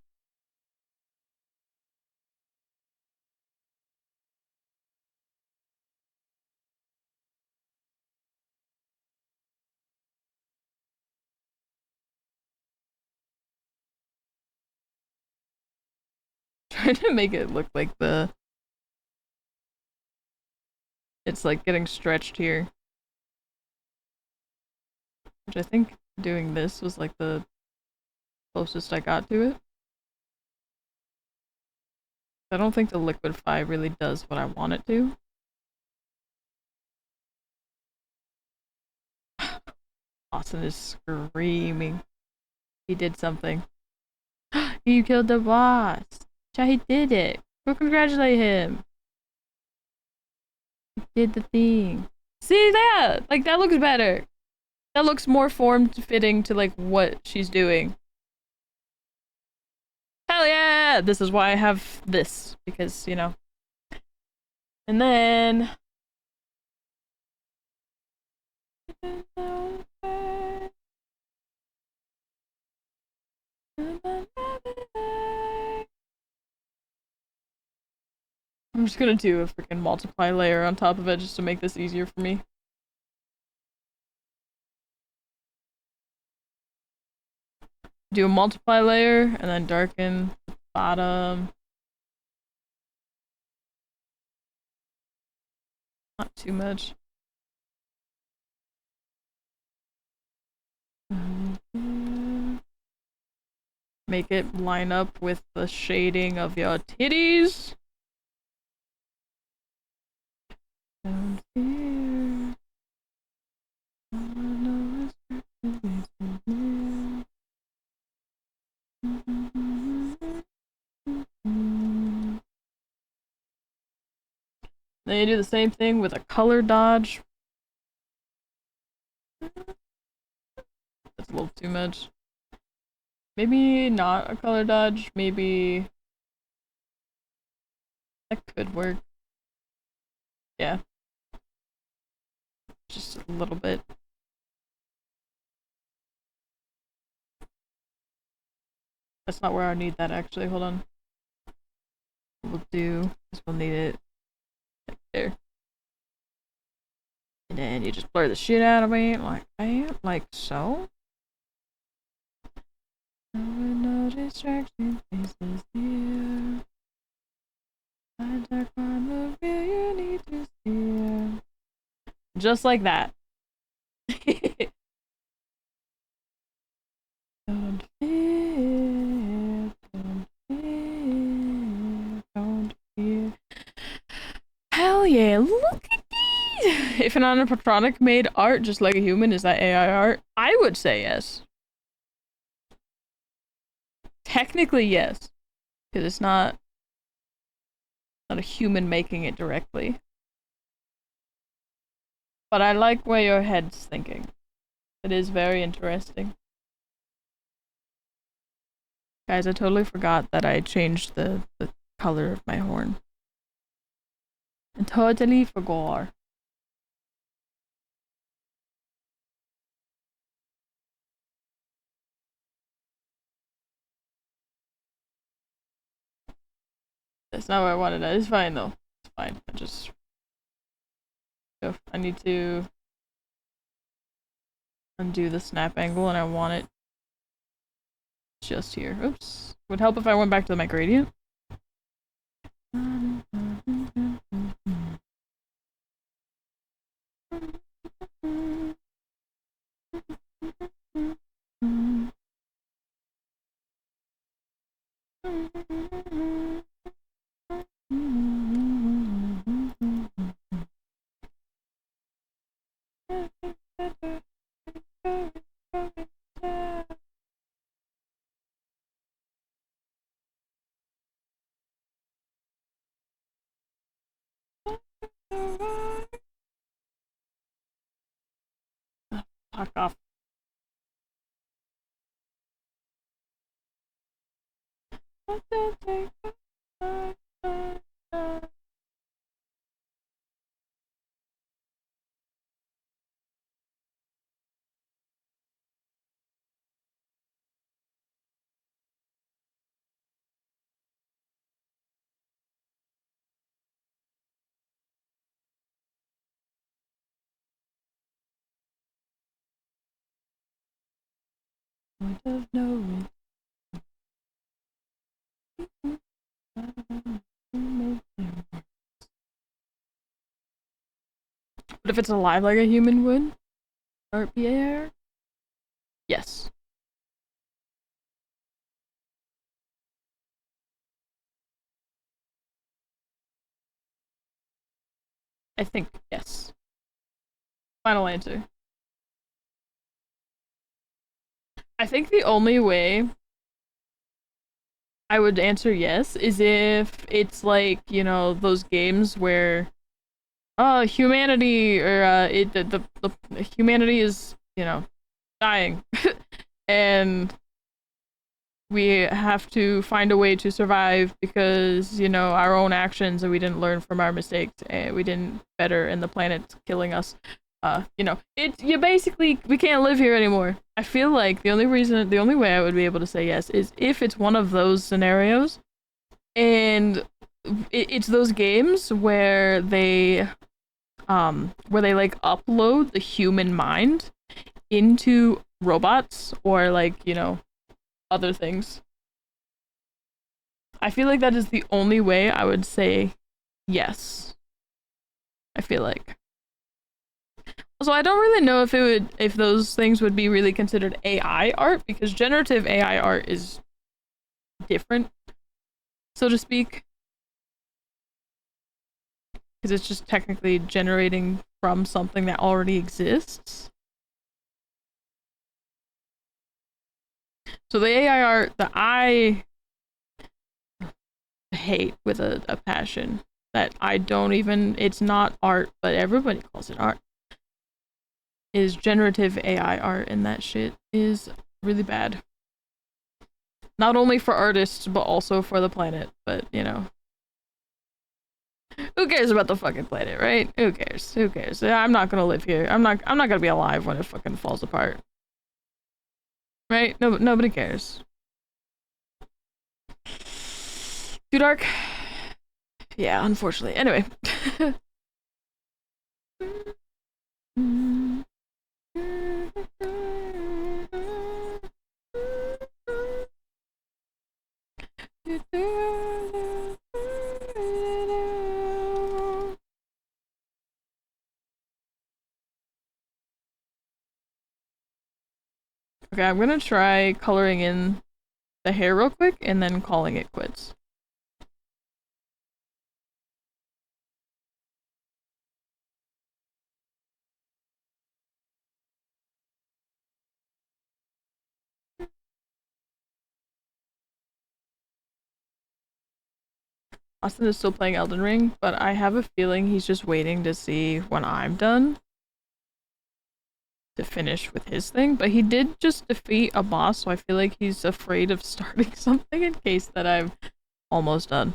Trying to make it look like it's like getting stretched here. Which I think doing this was like the closest I got to it. I don't think the Liquidify really does what I want it to. Austin is screaming. He did something. You killed the boss. He did it. Go congratulate him. He did the thing. See that? Like, that looks better. That looks more form-fitting to, like, what she's doing. Hell yeah! This is why I have this. Because, you know. And then... I'm just gonna do a freaking multiply layer on top of it just to make this easier for me. Do a multiply layer and then darken the bottom. Not too much. Make it line up with the shading of your titties. Down here. Then you do the same thing with a color dodge. That's a little too much. Maybe not a color dodge, maybe... That could work. Yeah. Just a little bit. That's not where I need that actually, hold on. We'll do, because we'll need it like there. And then you just blur the shit out of it, like that, like so. No distraction, faces here. I dark on the real, you need to see. Just like that. Don't fear, don't fear, don't fear. Hell yeah, look at these! If an animatronic made art just like a human, is that AI art? I would say yes. Technically, yes. Because it's not a human making it directly. But I like where your head's thinking. It is very interesting. Guys, I totally forgot that I changed the color of my horn. I totally forgot. That's not what I wanted. It's fine though. It's fine. I need to undo the snap angle and I want it just here. Oops. Would help if I went back to my gradient. Fuck off. Of knowing. But if it's alive like a human would? RPAR? Yes. I think yes. Final answer. I think the only way I would answer yes, is if it's like, you know, those games where humanity or the humanity is, you know, dying and we have to find a way to survive because, you know, our own actions and we didn't learn from our mistakes and we didn't better and the planet's killing us. You know, it you basically we can't live here anymore. I feel like the only way I would be able to say yes is if it's one of those scenarios and it's those games where they like upload the human mind into robots or like, you know, other things. I feel like that is the only way I would say yes. I feel like. So I don't really know if those things would be really considered AI art because generative AI art is different, so to speak, because it's just technically generating from something that already exists. So the AI art that I hate with a passion that I don't even it's not art, but everybody calls it art, is generative AI art, and that shit is really bad. Not only for artists, but also for the planet. But, you know. Who cares about the fucking planet, right? Who cares? Who cares? I'm not gonna live here. I'm not gonna be alive when it fucking falls apart. Right? No, nobody cares. Too dark? Yeah, unfortunately. Anyway. Okay, I'm gonna try coloring in the hair real quick and then calling it quits. Austin is still playing Elden Ring, but I have a feeling he's just waiting to see when I'm done to finish with his thing. But he did just defeat a boss, so I feel like he's afraid of starting something in case that I'm almost done.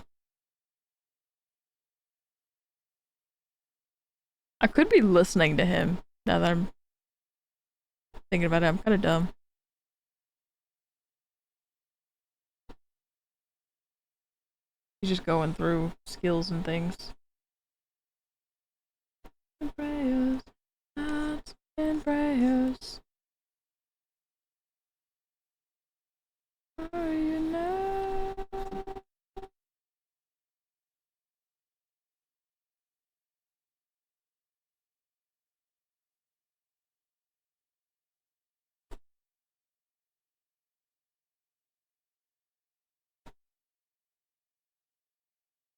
I could be listening to him now that I'm thinking about it. I'm kind of dumb. He's just going through skills and things. Prayers, thoughts and prayers. Are you now?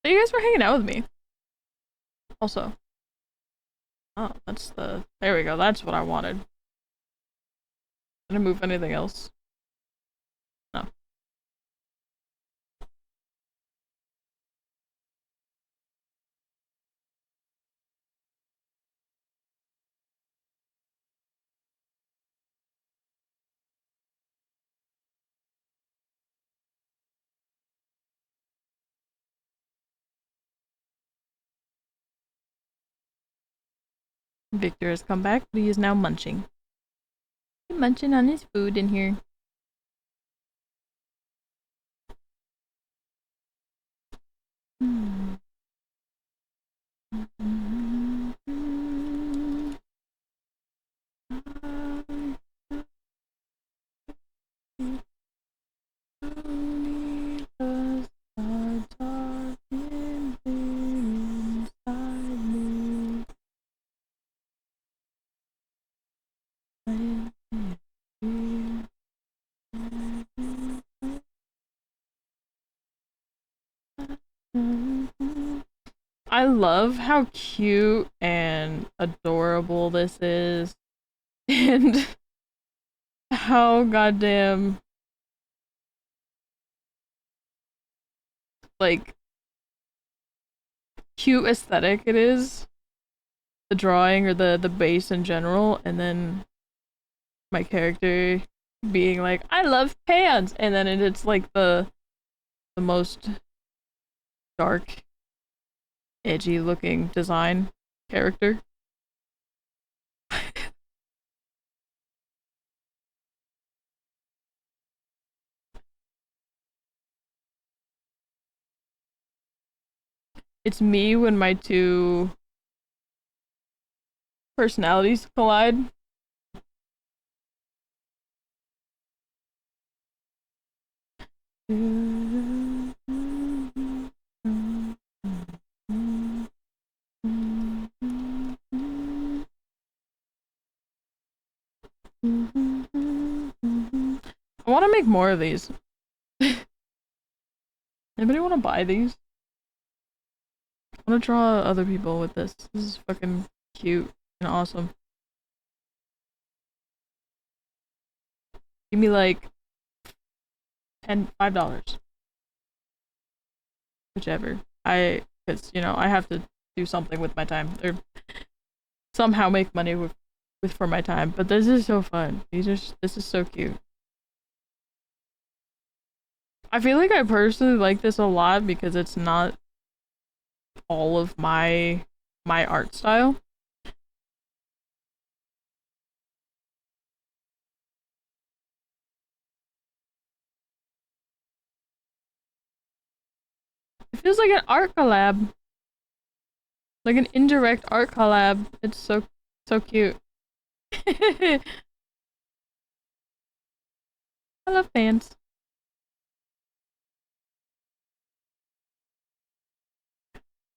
So you guys were hanging out with me. Also. Oh, that's the... There we go. That's what I wanted. Did I move anything else? No. Victor has come back, but he is now munching. He's munching on his food in here. I love how cute and adorable this is. And how goddamn like cute aesthetic it is, the drawing or the base in general, and then my character being like, I love pants, and then it's like the most dark, edgy looking design character. It's me when my two personalities collide. I want to make more of these. Anybody want to buy these? I want to draw other people with this. This is fucking cute and awesome. Give me like $5. Whichever. Because, you know, I have to do something with my time. Or somehow make money with for my time. But this is so fun. This is so cute. I feel like I personally like this a lot because it's not all of my art style. It feels like an art collab. Like an indirect art collab. It's so cute. I love fans.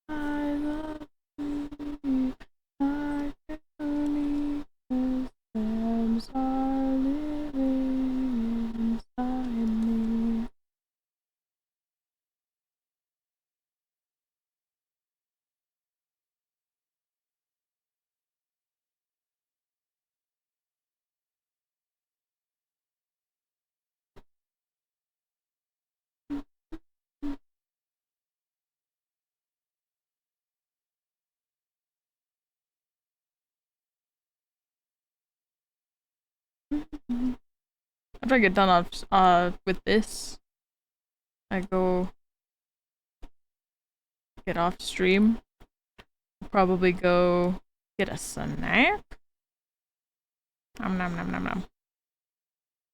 I love you. I can only stems are living inside me. After I get done off with this, I go get off stream. Probably go get a snack. Nom nom nom nom nom.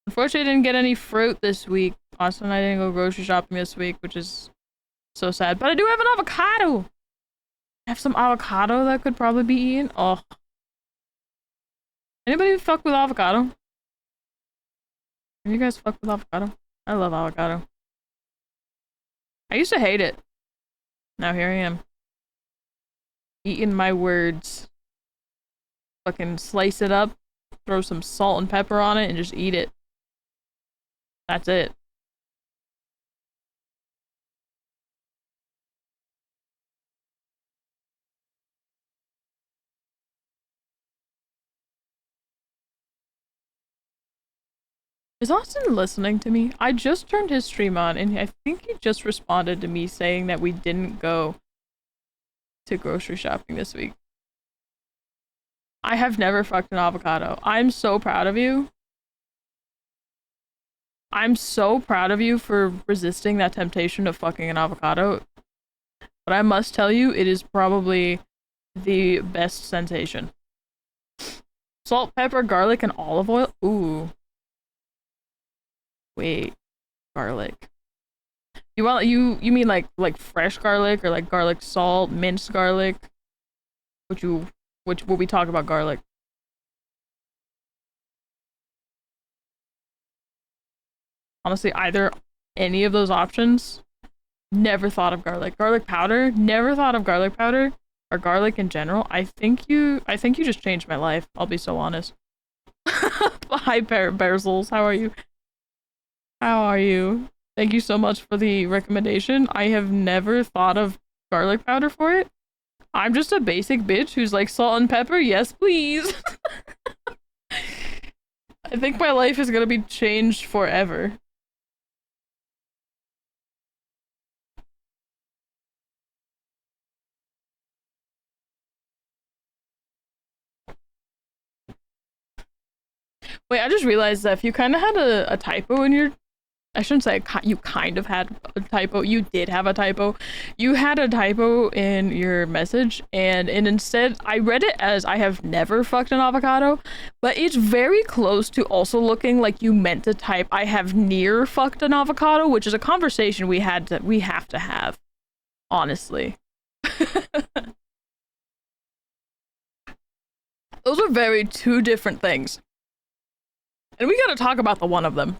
Unfortunately, I didn't get any fruit this week. Austin and I didn't go grocery shopping this week, which is so sad. But I do have an avocado. I have some avocado that could probably be eaten. Oh. Anybody fuck with avocado? You guys fuck with avocado? I love avocado. I used to hate it. Now here I am. Eating my words. Fucking slice it up, throw some salt and pepper on it, and just eat it. That's it. Is Austin listening to me? I just turned his stream on, and I think he just responded to me saying that we didn't go to grocery shopping this week. I have never fucked an avocado. I'm so proud of you. I'm so proud of you for resisting that temptation of fucking an avocado. But I must tell you, it is probably the best sensation. Salt, pepper, garlic, and olive oil? Ooh. Wait. Garlic. You want you mean like fresh garlic or like garlic salt, minced garlic? Which will we talk about garlic? Honestly, either any of those options. Never thought of garlic. Garlic powder? Never thought of garlic powder or garlic in general. I think you just changed my life. I'll be so honest. Hi, Bearzels. How are you? How are you? Thank you so much for the recommendation. I have never thought of garlic powder for it. I'm just a basic bitch who's like salt and pepper. Yes, please. I think my life is gonna be changed forever. Wait, I just realized that if you kind of had a typo in your, I shouldn't say you kind of had a typo. You did have a typo. You had a typo in your message, and instead, I read it as I have never fucked an avocado, but it's very close to also looking like you meant to type I have near fucked an avocado, which is a conversation we have to have, honestly. Those are very two different things. And we gotta talk about the one of them.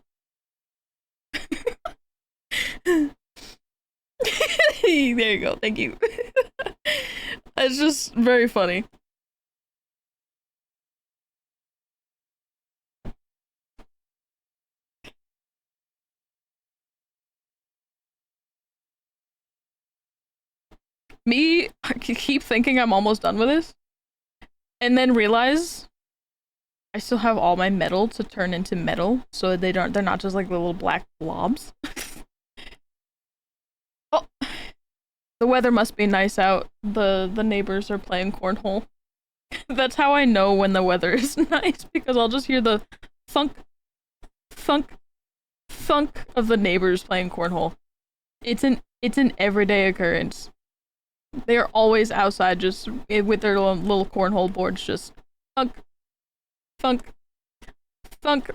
There you go, thank you. It's just very funny. Me, I keep thinking I'm almost done with this, and then realize I still have all my metal to turn into metal, so they're not just like little black blobs. Oh, the weather must be nice out. The neighbors are playing cornhole. That's how I know when the weather is nice, because I'll just hear the thunk, thunk, thunk of the neighbors playing cornhole. It's an everyday occurrence. They are always outside, just with their little cornhole boards, just thunk, thunk, thunk.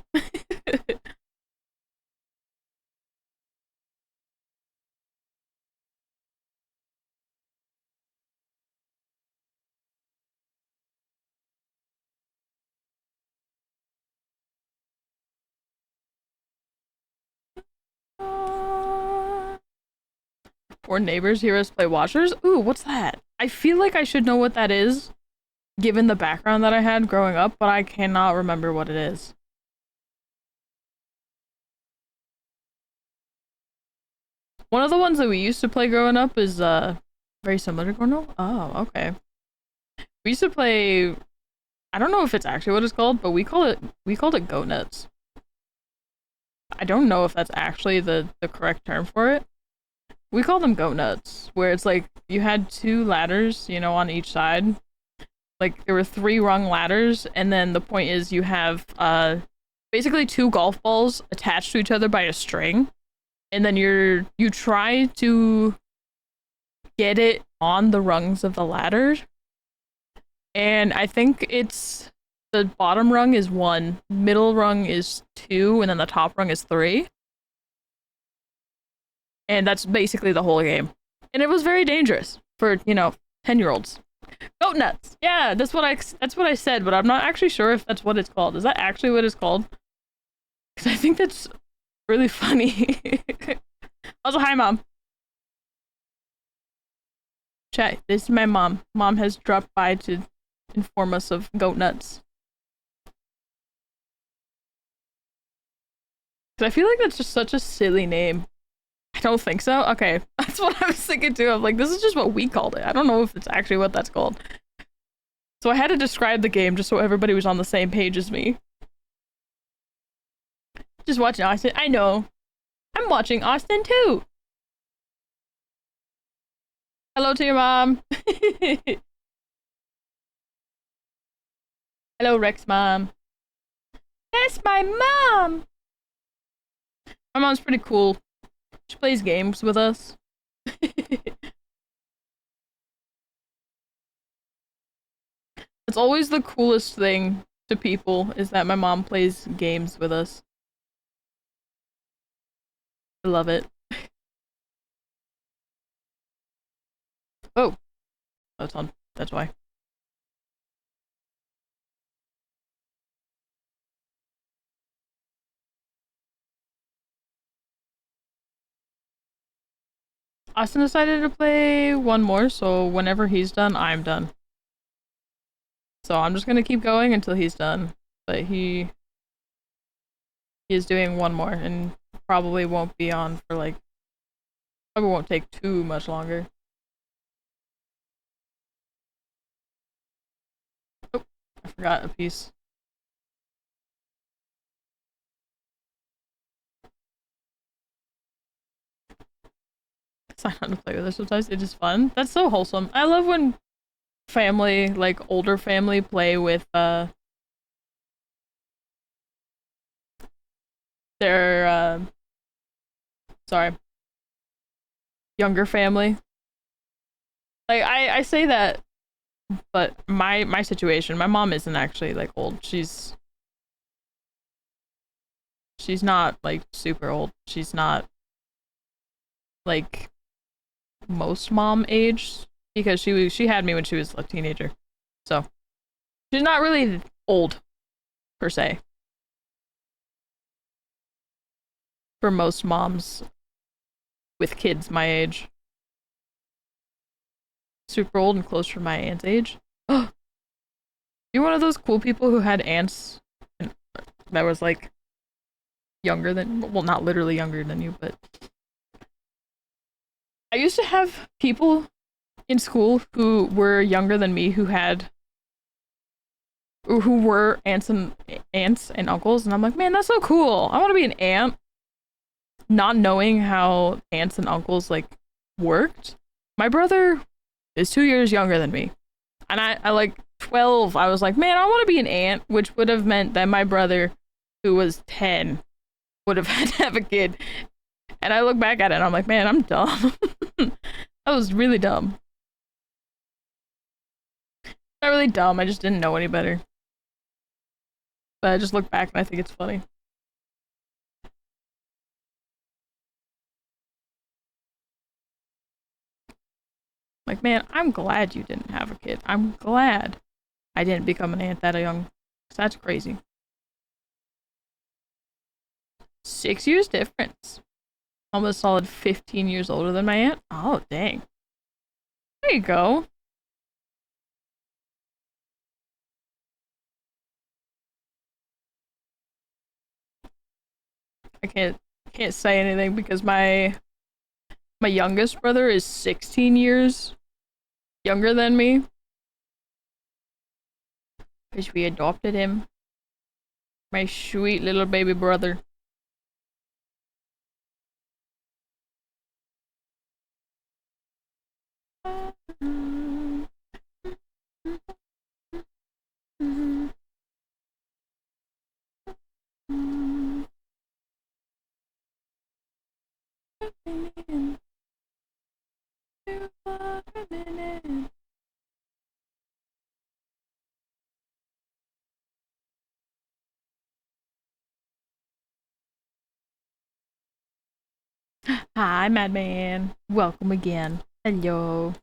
Or neighbors hear us play Watchers. Ooh, what's that? I feel like I should know what that is, given the background that I had growing up, but I cannot remember what it is. One of the ones that we used to play growing up is very similar to Cornell. Oh, okay. We used to play. I don't know if it's actually what it's called, but we called it Go Nuts. I don't know if that's actually the correct term for it. We call them Go Nuts, where it's like you had two ladders, you know, on each side. Like there were three rung ladders, and then the point is you have basically two golf balls attached to each other by a string, and then you try to get it on the rungs of the ladder. And I think it's the bottom rung is 1, middle rung is 2, and then the top rung is 3. And that's basically the whole game. And it was very dangerous for, 10-year-olds. Goat nuts. Yeah, that's what I said, but I'm not actually sure if that's what it's called. Is that actually what it's called? Because I think that's really funny. Also, hi, Mom. Chat, this is my mom. Mom has dropped by to inform us of goat nuts. Because I feel like that's just such a silly name. I don't think so. Okay, that's what I was thinking too. I'm like, this is just what we called it. I don't know if it's actually what that's called. So I had to describe the game just so everybody was on the same page as me. Just watching Austin. I know. I'm watching Austin too. Hello to your mom. Hello, Rex mom. That's my mom. My mom's pretty cool. She plays games with us. It's always the coolest thing to people is that my mom plays games with us. I love it. Oh, that's on. That's why. Austin decided to play one more, so whenever he's done, I'm done. So I'm just gonna keep going until he's done. But he is doing one more and probably won't be on for like, probably won't take too much longer. Oh, I forgot a piece. Sign on to play with her sometimes. It is fun. That's so wholesome. I love when family, like older family, play with Sorry. Younger family. Like, I say that, but my situation, my mom isn't actually, like, old. She's not, like, super old. She's not, like, most mom age, because she had me when she was a teenager. So, she's not really old, per se. For most moms with kids my age. Super old and close to my aunt's age. You're one of those cool people who had aunts that was, like, younger than, well, not literally younger than you, but I used to have people in school who were younger than me who were aunts and uncles, and I'm like, man, that's so cool. I want to be an aunt. Not knowing how aunts and uncles, like, worked. My brother is 2 years younger than me, and I like 12. I was like, man, I want to be an aunt, which would have meant that my brother, who was 10, would have had to have a kid. And I look back at it and I'm like, man, I'm dumb. I was really dumb. Not really dumb, I just didn't know any better. But I just look back and I think it's funny. Like, man, I'm glad you didn't have a kid. I'm glad I didn't become an aunt that young. 'Cause that's crazy. 6 years difference. Almost solid 15 years older than my aunt. Oh, dang. There you go. I can't say anything because my youngest brother is 16 years younger than me. Because we adopted him. My sweet little baby brother. Hi, Madman. Welcome again. Hello.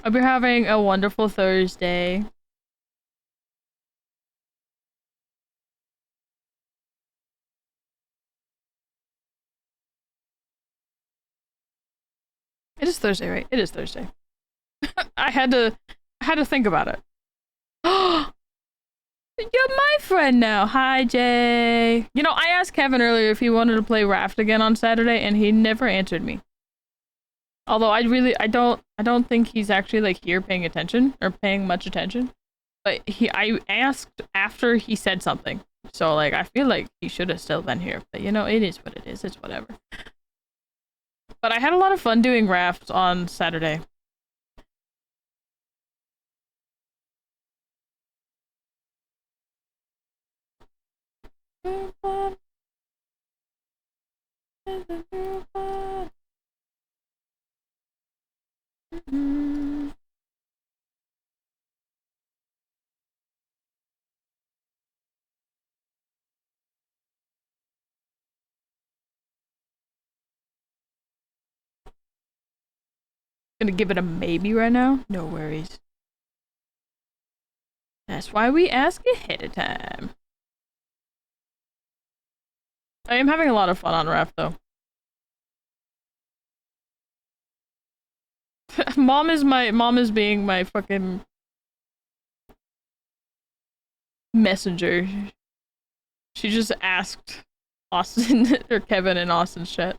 Hope you're having a wonderful Thursday. It is Thursday, right? It is Thursday. I had to think about it. You're my friend now. Hi, Jay. You know, I asked Kevin earlier if he wanted to play Raft again on Saturday, and he never answered me. Although I don't think he's actually, like, here paying attention or paying much attention. But I asked after he said something, so, like, I feel like he should have still been here. But, you know, it is what it is. It's whatever. But I had a lot of fun doing Raft on Saturday. Gonna give it a maybe right now? No worries. That's why we ask ahead of time. I am having a lot of fun on Raft, though. Mom is being my fucking messenger. She just asked Austin or Kevin in Austin's chat.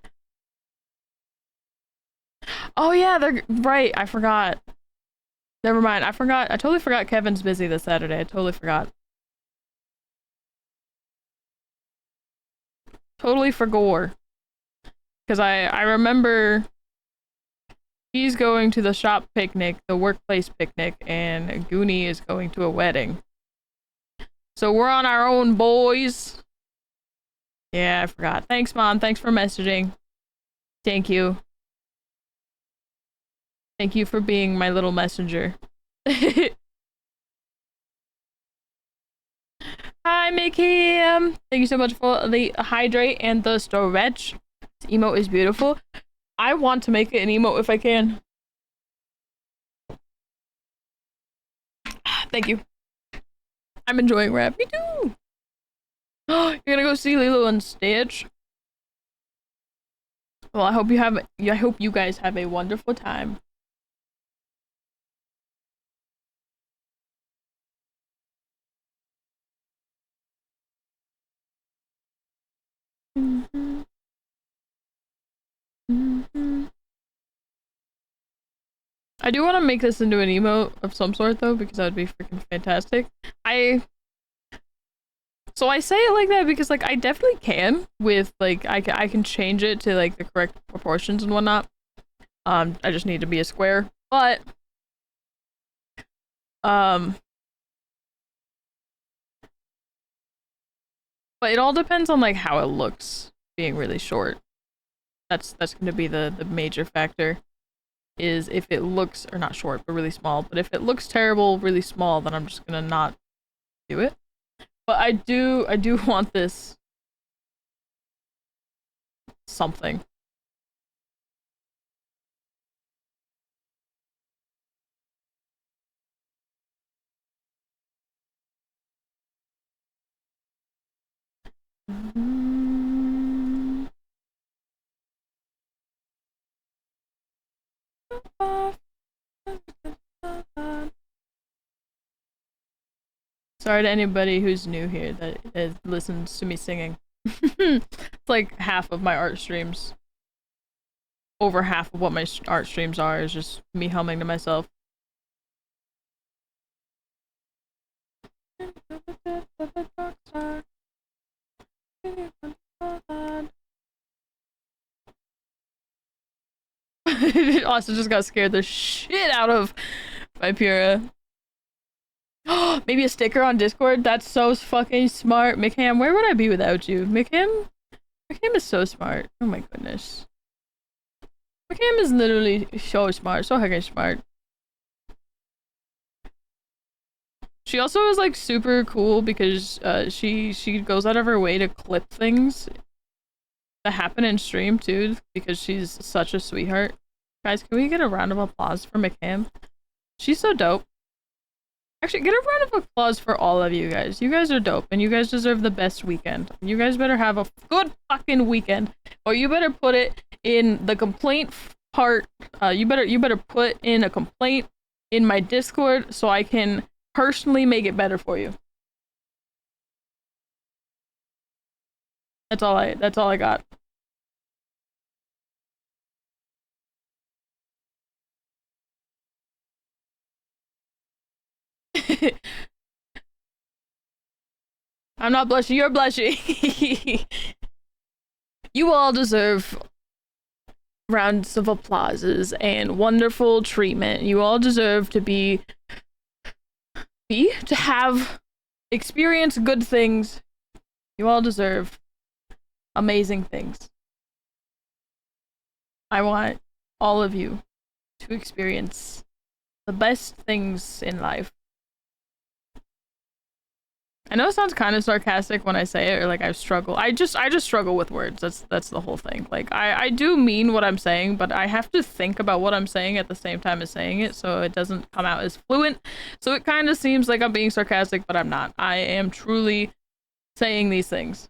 Oh yeah, they're right. I forgot. Never mind. I forgot. I totally forgot Kevin's busy this Saturday. I totally forgot. Totally forgot. Because I remember he's going to the shop picnic, the workplace picnic, and Goonie is going to a wedding. So we're on our own, boys. Yeah, I forgot. Thanks, Mom. Thanks for messaging. Thank you. Thank you for being my little messenger. Hi, Mikim. Thank you so much for the hydrate and the stretch. This emote is beautiful. I want to make it an emote if I can. Thank you. I'm enjoying rap. Me too. You're gonna go see Lilo on stage? Well, I hope you guys have a wonderful time. Mm-hmm. Mm-hmm. I do want to make this into an emote of some sort though, because that would be freaking fantastic. So I say it like that because like I definitely can with like I can change it to like the correct proportions and whatnot. I just need to be a square, but it all depends on like how it looks being really short. That's going to be the major factor. Is if it looks, or not short, but really small. But if it looks terrible, really small, then I'm just gonna not do it. But I do want this something. Sorry to anybody who's new here that listens to me singing. It's like half of my art streams. Over half of what my art streams are is just me humming to myself. Also just got scared the shit out of by Pura. Maybe a sticker on Discord? That's so fucking smart. Mikham, where would I be without you? Mikham is so smart. Oh my goodness. Mikham is literally so smart. So fucking smart. She also is like super cool because she goes out of her way to clip things that happen in stream too because she's such a sweetheart. Guys, can we get a round of applause for Mikham? She's so dope. Actually, get a round of applause for all of you guys. You guys are dope, and you guys deserve the best weekend. You guys better have a good fucking weekend, or you better put it in the complaint part. You better put in a complaint in my Discord so I can personally make it better for you. That's all I got. I'm not blushing, you're blushing. You all deserve rounds of applauses and wonderful treatment. You all deserve to have experience good things. You all deserve amazing things. I want all of you to experience the best things in life. I know it sounds kind of sarcastic when I say it, or like I struggle. I just struggle with words. That's the whole thing. Like I do mean what I'm saying, but I have to think about what I'm saying at the same time as saying it, so it doesn't come out as fluent. So it kind of seems like I'm being sarcastic, but I'm not. I am truly saying these things.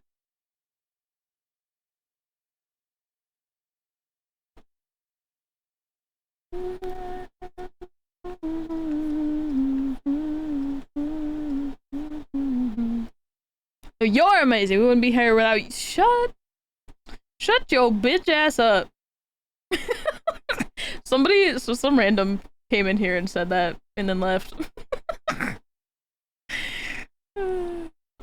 You're amazing. We wouldn't be here without you. Shut your bitch ass up. Some random came in here and said that and then left.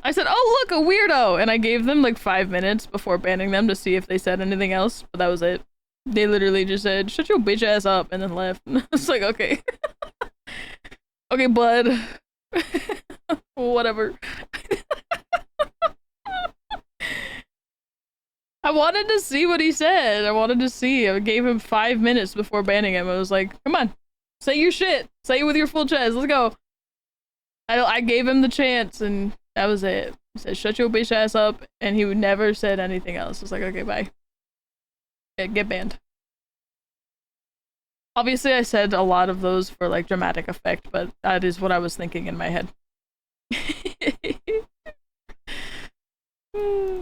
I said, oh look, a weirdo! And I gave them like 5 minutes before banning them to see if they said anything else, but that was it. They literally just said, shut your bitch ass up, and then left. I was like, okay. Okay, bud. Whatever. I wanted to see what he said. I wanted to see. I gave him 5 minutes before banning him. I was like, come on, say your shit. Say it with your full chest. Let's go. I gave him the chance, and that was it. He said, shut your bitch ass up, and he never said anything else. I was like, okay, bye. Yeah, get banned. Obviously, I said a lot of those for, like, dramatic effect, but that is what I was thinking in my head.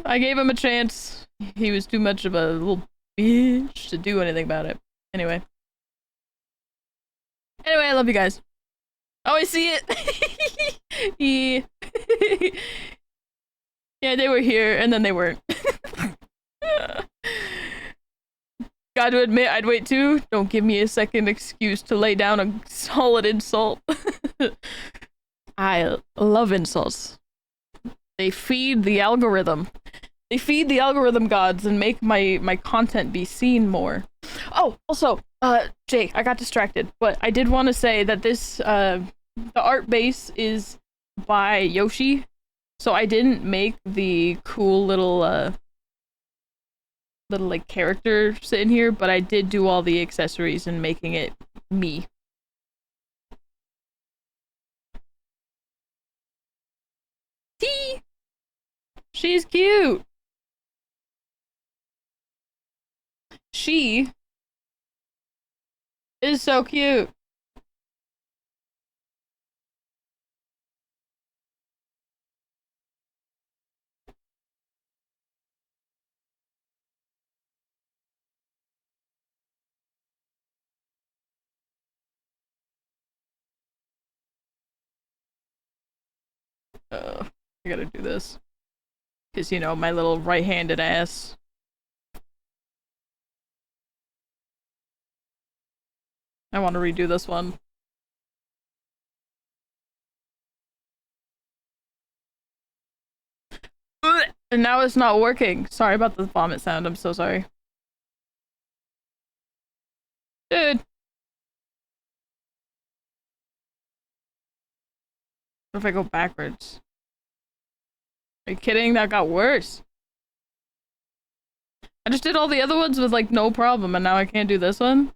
I gave him a chance. He was too much of a little bitch to do anything about it. Anyway, I love you guys. Oh, I see it. Yeah. Yeah, they were here, and then they weren't. Got to admit, I'd wait too. Don't give me a second excuse to lay down a solid insult. I love insults. They feed the algorithm. They feed the algorithm gods and make my content be seen more. Oh, also, Jay, I got distracted, but I did want to say that this, the art base is by Yoshi, so I didn't make the cool little like character sitting here, but I did do all the accessories and making it me. Tee! She's cute! She is so cute. I gotta do this. Because, you know, my little right-handed ass. I want to redo this one. And now it's not working. Sorry about the vomit sound. I'm so sorry. Dude. What if I go backwards? Are you kidding? That got worse. I just did all the other ones with, like, no problem, and now I can't do this one?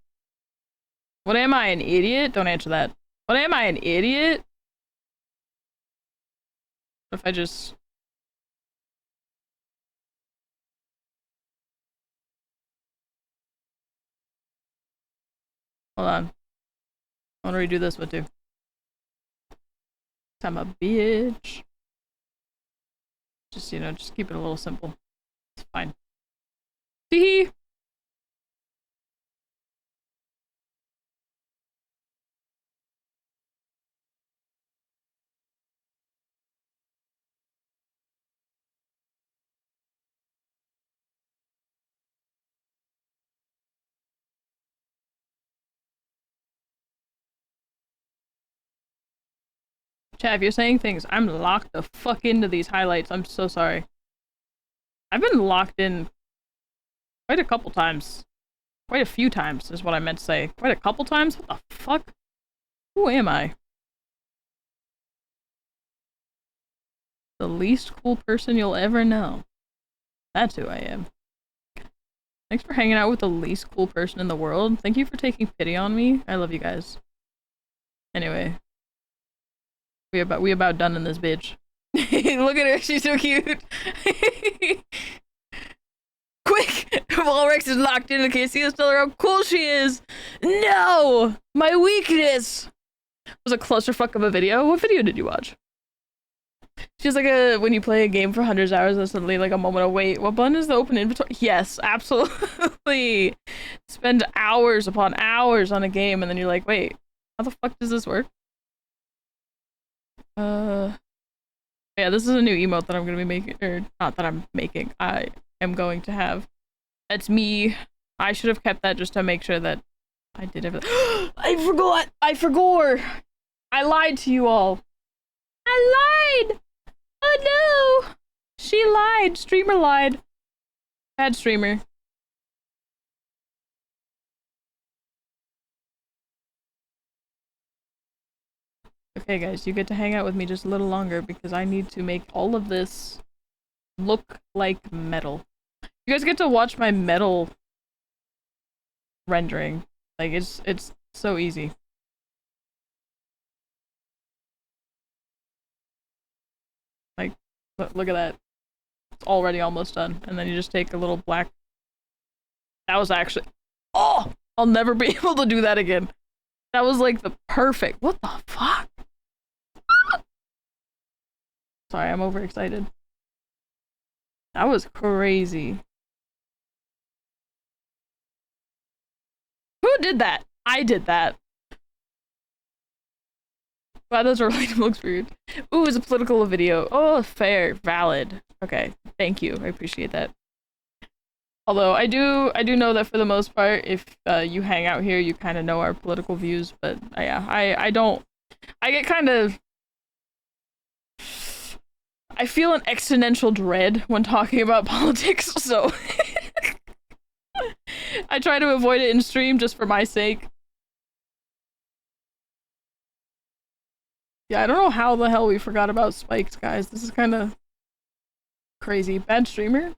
What am I, an idiot? Don't answer that. What am I, an idiot? What if I just... Hold on. I want to redo this one too. I'm a bitch. Just, you know, just keep it a little simple. It's fine. Tee-hee! Chat, if you're saying things, I'm locked the fuck into these highlights. I'm so sorry. I've been locked in quite a couple times. Quite a few times is what I meant to say. Quite a couple times? What the fuck? Who am I? The least cool person you'll ever know. That's who I am. Thanks for hanging out with the least cool person in the world. Thank you for taking pity on me. I love you guys. Anyway. We about done in this bitch. Look at her, she's so cute. Quick! While Rex is locked in case he is tell her how cool she is. No! My weakness! It was a clusterfuck of a video. What video did you watch? She's like when you play a game for hundreds of hours and suddenly like a moment of wait. What button is the open inventory? Yes, absolutely. Spend hours upon hours on a game and then you're like, wait, how the fuck does this work? Yeah, this is a new emote that I'm gonna be making, or not that I'm making, I am going to have. That's me. I should have kept that just to make sure that I did everything. I forgot! I forgot! I lied to you all. I lied! Oh no! She lied. Streamer lied. Bad streamer. Okay guys, you get to hang out with me just a little longer because I need to make all of this look like metal. You guys get to watch my metal rendering. Like, it's so easy. Like, look at that. It's already almost done. And then you just take a little black... That was actually... Oh! I'll never be able to do that again. That was like the perfect... What the fuck? Sorry, I'm overexcited. That was crazy. Who did that? I did that. Wow, those are relatable experience. Ooh, it's a political video. Oh, fair, valid. Okay, thank you. I appreciate that. Although I do know that for the most part, if you hang out here, you kind of know our political views. But yeah, I don't. I get kind of. I feel an existential dread when talking about politics, so I try to avoid it in stream just for my sake. Yeah, I don't know how the hell we forgot about spikes, guys. This is kind of crazy. Bad streamer?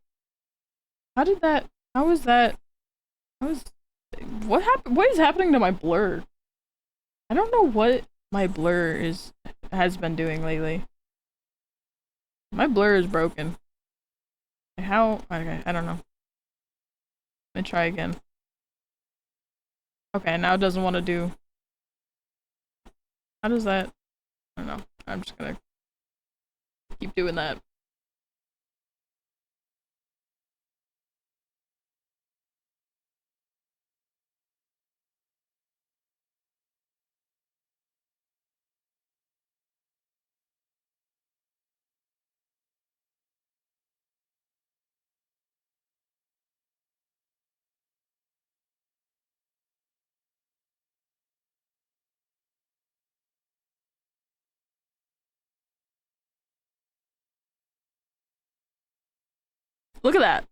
How did that... How was that... How was... What happened? What is happening to my blur? I don't know what my blur has been doing lately. My blur is broken. How... Okay, I don't know. Let me try again. Okay, now it doesn't want to do... How does that... I don't know. I'm just gonna keep doing that. Look at that.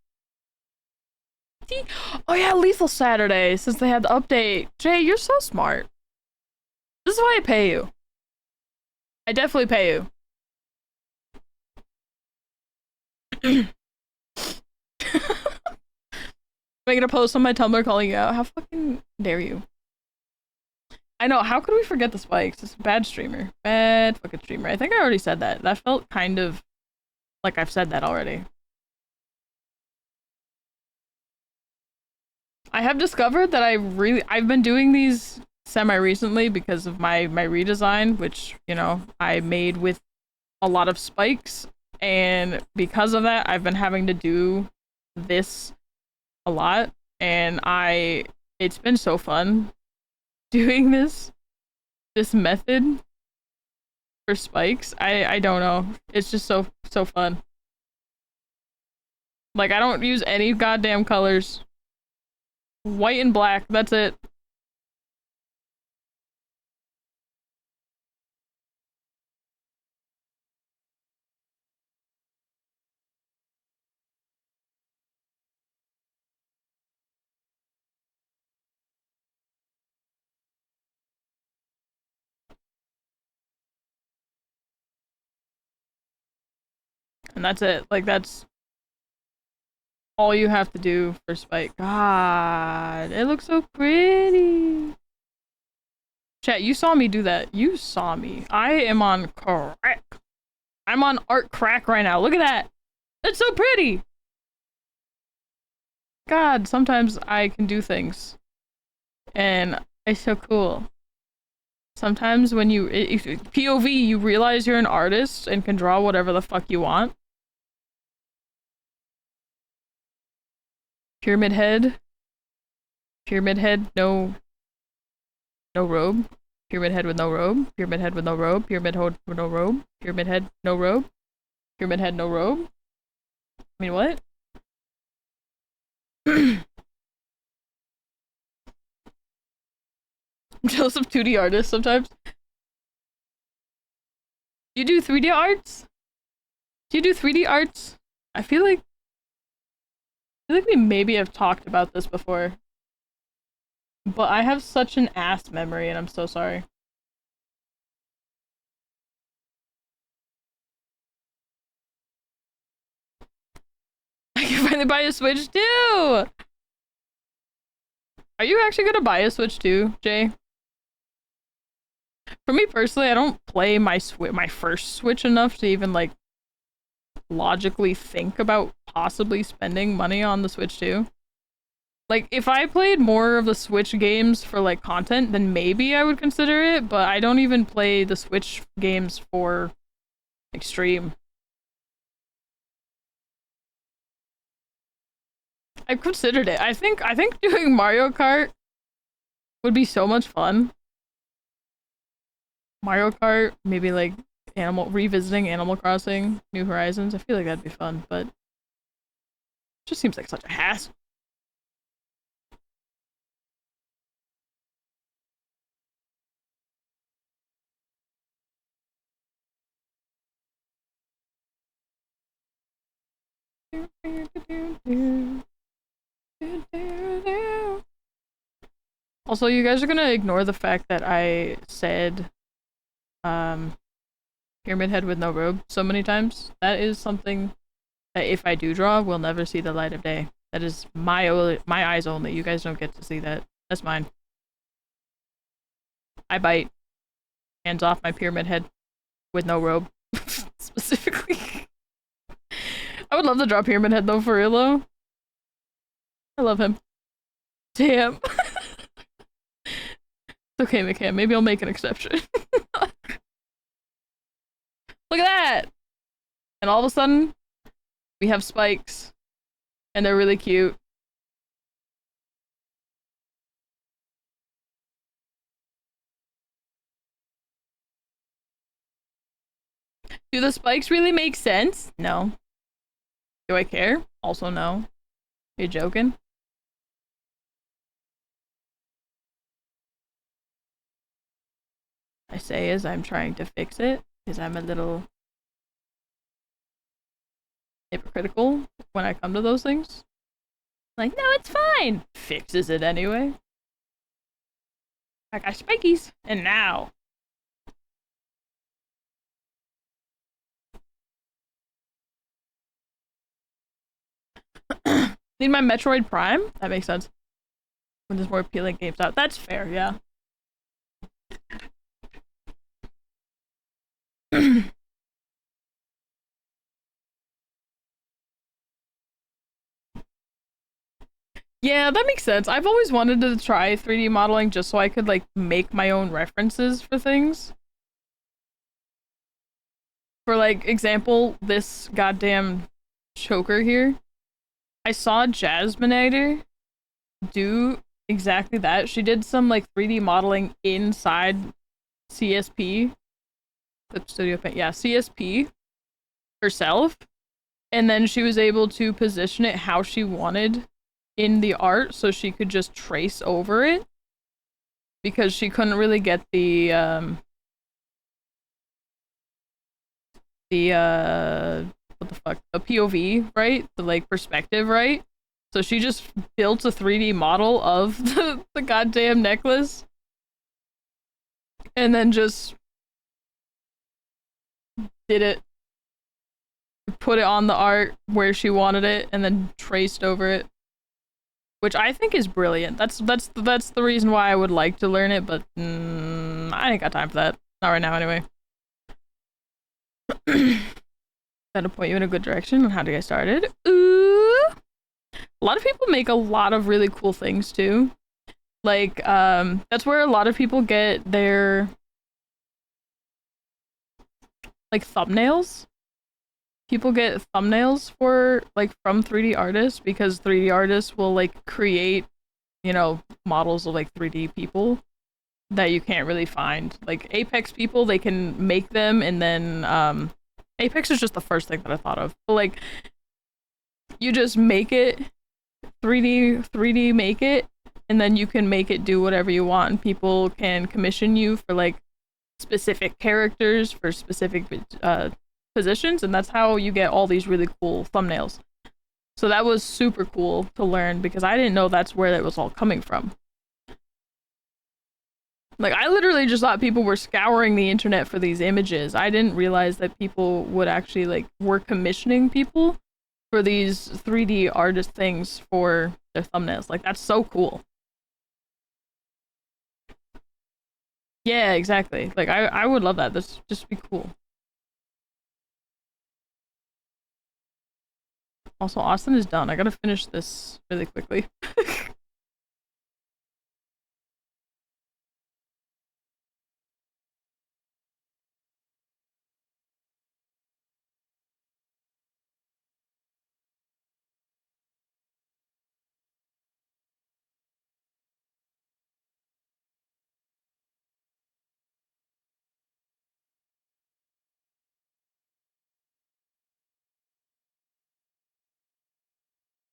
See? Oh yeah, Lethal Saturday, since they had the update. Jay, you're so smart. This is why I pay you. I definitely pay you. Making a post on my Tumblr calling you out. How fucking dare you? I know, how could we forget the spikes? It's a bad streamer. Bad fucking streamer. I think I already said that. That felt kind of like I've said that already. I have discovered that I've been doing these semi-recently because of my redesign, which, you know, I made with a lot of spikes, and because of that, I've been having to do this a lot, and it's been so fun doing this method for spikes. I don't know. It's just so fun. Like, I don't use any goddamn colors. White and black, that's it. And that's it. Like, that's all you have to do for spike. God, it looks so pretty. Chat, you saw me do that. You saw me. I am on crack. I'm on art crack right now. Look at that. It's so pretty. God, sometimes I can do things. And it's so cool. Sometimes when if POV, you realize you're an artist and can draw whatever the fuck you want. Pyramid head. Pyramid head, no robe. Pyramid head with no robe. Pyramid head with no robe. Pyramid head with no robe. Pyramid head, no robe. Pyramid head, no robe. I mean, what? I'm jealous of 2D artists sometimes. You do 3D arts? Do you do 3D arts? I feel like we maybe have talked about this before. But I have such an ass memory and I'm so sorry. I you finally buy a Switch too? Are you actually gonna buy a Switch too, Jay? For me personally, I don't play my first Switch enough to even like logically think about possibly spending money on the Switch too. Like, if I played more of the Switch games for like content, then maybe I would consider it, but I don't even play the Switch games for extreme. I've considered it. I think doing Mario Kart would be so much fun. Mario Kart, maybe like revisiting Animal Crossing, New Horizons. I feel like that'd be fun, but it just seems like such a hassle. Also, you guys are gonna ignore the fact that I said Pyramid Head with no robe so many times. That is something that if I do draw, will never see the light of day. That is my eyes only. You guys don't get to see that. That's mine. I bite. Hands off my Pyramid Head with no robe. Specifically. I would love to draw Pyramid Head though, for real though. I love him. Damn. It's okay, McCann. Maybe I'll make an exception. Look at that! And all of a sudden, we have spikes. And they're really cute. Do the spikes really make sense? No. Do I care? Also no. You're joking? I say as I'm trying to fix it, because I'm a little hypocritical when I come to those things. Like, no, it's fine. Fixes it anyway. I got spikies. And now. Need my Metroid Prime? That makes sense. When there's more appealing games out. That's fair, yeah. Yeah, that makes sense. I've always wanted to try 3D modeling just so I could, like, make my own references for things. For, like, example, this goddamn choker here. I saw Jasminator do exactly that. She did some, like, 3D modeling inside CSP. Clip Studio Paint. Yeah, CSP herself. And then she was able to position it how she wanted in the art so she could just trace over it. Because she couldn't really get the what the fuck? The POV, right? The, like, perspective, right? So she just built a 3D model of the goddamn necklace. And then just did it. Put it on the art where she wanted it and then traced over it. Which I think is brilliant. That's the reason why I would like to learn it, but I ain't got time for that. Not right now, anyway. That'll point you in a good direction on how to get started. Ooh. A lot of people make a lot of really cool things too. Like, that's where a lot of people get their, like, thumbnails. People get thumbnails for, like, from 3D artists because 3D artists will, like, create, you know, models of, like, 3D people that you can't really find. Like, Apex people, they can make them, and then, Apex is just the first thing that I thought of. But, like, you just make it, 3D make it, and then you can make it do whatever you want, and people can commission you for, like, specific characters, for specific, positions, and that's how you get all these really cool thumbnails. So that was super cool to learn because I didn't know that's where it was all coming from. Like, I literally just thought people were scouring the internet for these images. I didn't realize that people would actually, like, were commissioning people for these 3D artist things for their thumbnails. Like, that's so cool. Yeah, exactly. Like, I would love that. This just be cool. Also, Austin is done. I gotta finish this really quickly.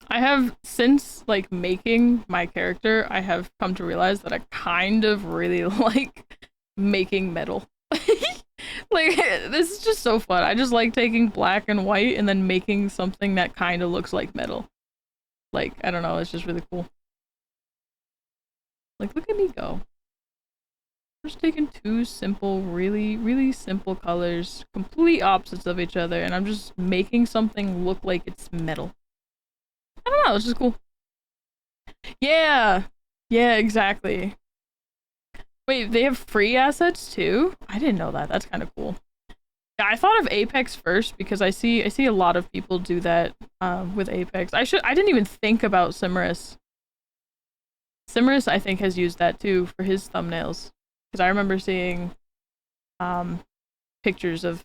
I have, since like making my character, I have come to realize that I kind of really like making metal. Like, this is just so fun. I just like taking black and white and then making something that kind of looks like metal. Like, I don't know, it's just really cool. Like, look at me go. I'm just taking two simple, really, really simple colors, complete opposites of each other, and I'm just making something look like it's metal. I don't know, it's just cool. Yeah! Yeah, exactly. Wait, they have free assets too? I didn't know that. That's kind of cool. Yeah, I thought of Apex first because I see a lot of people do that with Apex. I didn't even think about Simris. Simris, I think, has used that too for his thumbnails. Because I remember seeing um pictures of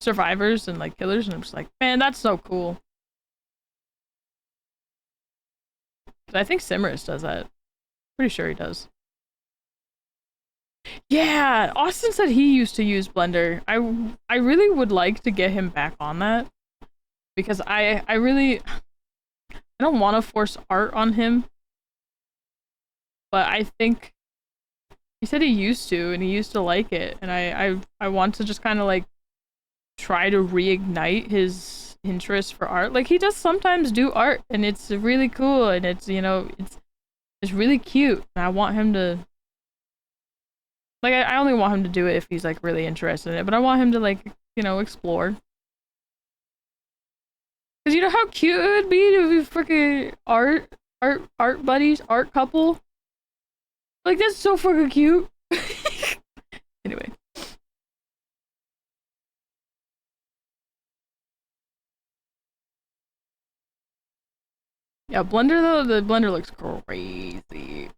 survivors and like killers, and I'm just like, man, that's so cool. I think Simris does that. Pretty sure he does. Yeah, Austin said he used to use Blender. I really would like to get him back on that because I really I don't want to force art on him, but I think he said he used to and he used to like it, and I want to just kind of like try to reignite his interest for art. Like, he does sometimes do art and it's really cool and it's, you know, it's really cute. And I want him to like, I only want him to do it if he's like really interested in it, but I want him to like, you know, explore. Cause you know how cute it would be to be freaking art buddies, art couple. Like, that's so fucking cute. Anyway. Yeah, Blender though, the Blender looks crazy.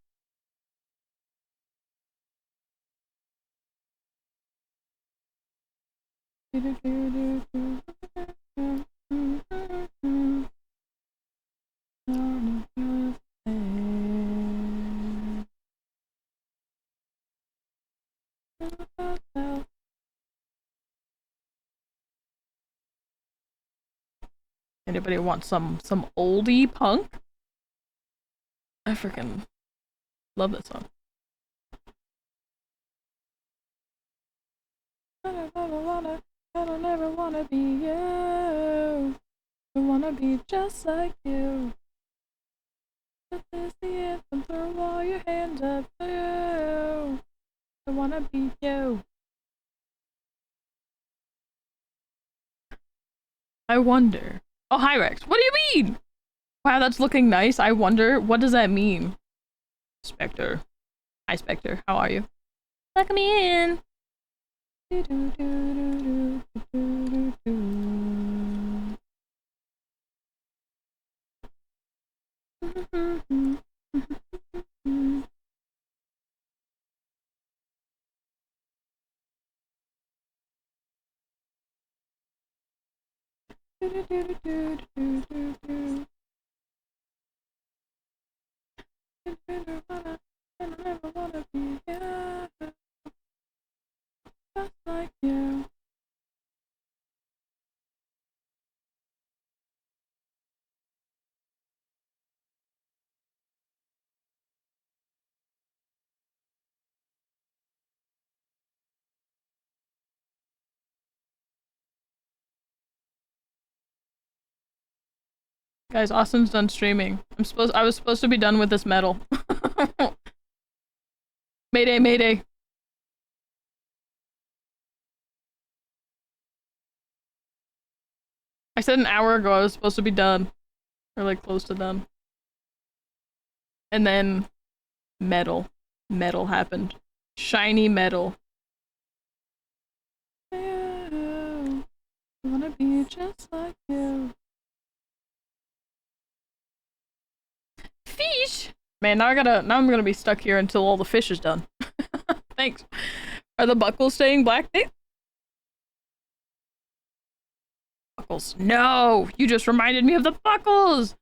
Anybody want some oldie punk? I freaking love that song. I don't ever wanna be you. I wanna be just like you. This is the anthem, throw all your hands up to you. I wanna be you. I wonder. Oh, hi Rex. What do you mean? Wow, that's looking nice. I wonder, what does that mean? Spectre. Hi Spectre, how are you? Let me in. Just like you. Guys, Austin's done streaming. I was supposed to be done with this metal. Mayday, mayday. I said an hour ago I was supposed to be done. Or like close to done. And then metal. Metal happened. Shiny metal. I wanna be just like you. Fish! Man, now I'm gonna be stuck here until all the fish is done. Thanks. Are the buckles staying black? Buckles. No! You just reminded me of the buckles!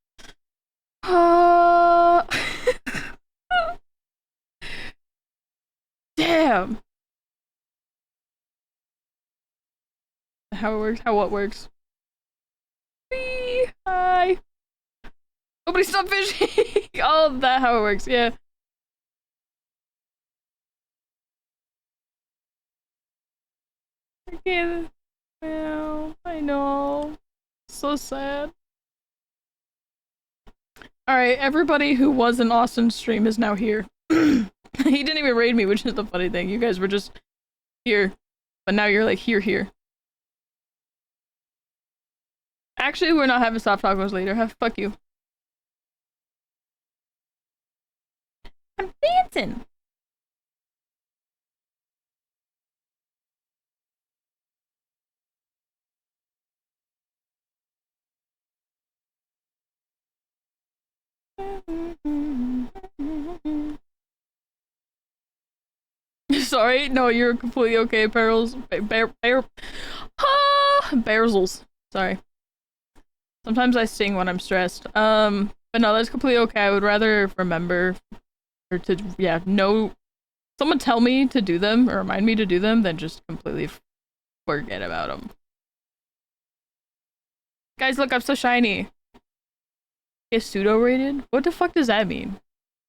Damn! How it works? How what works? Whee! Hi! Nobody stop fishing! Oh, that how it works, yeah. I can't. Well, I know. So sad. Alright, everybody who was in Austin's stream is now here. He didn't even raid me, which is the funny thing. You guys were just here. But now you're like here. Actually, we're not having soft tacos later. Fuck you. I'm dancing! Sorry, no, you're completely okay, Barrels. Barzels. Sorry. Sometimes I sing when I'm stressed. But no, that's completely okay. I would rather remember or to, yeah, know someone tell me to do them or remind me to do them than just completely forget about them. Guys, look, I'm so shiny. Is pseudo rated? What the fuck does that mean?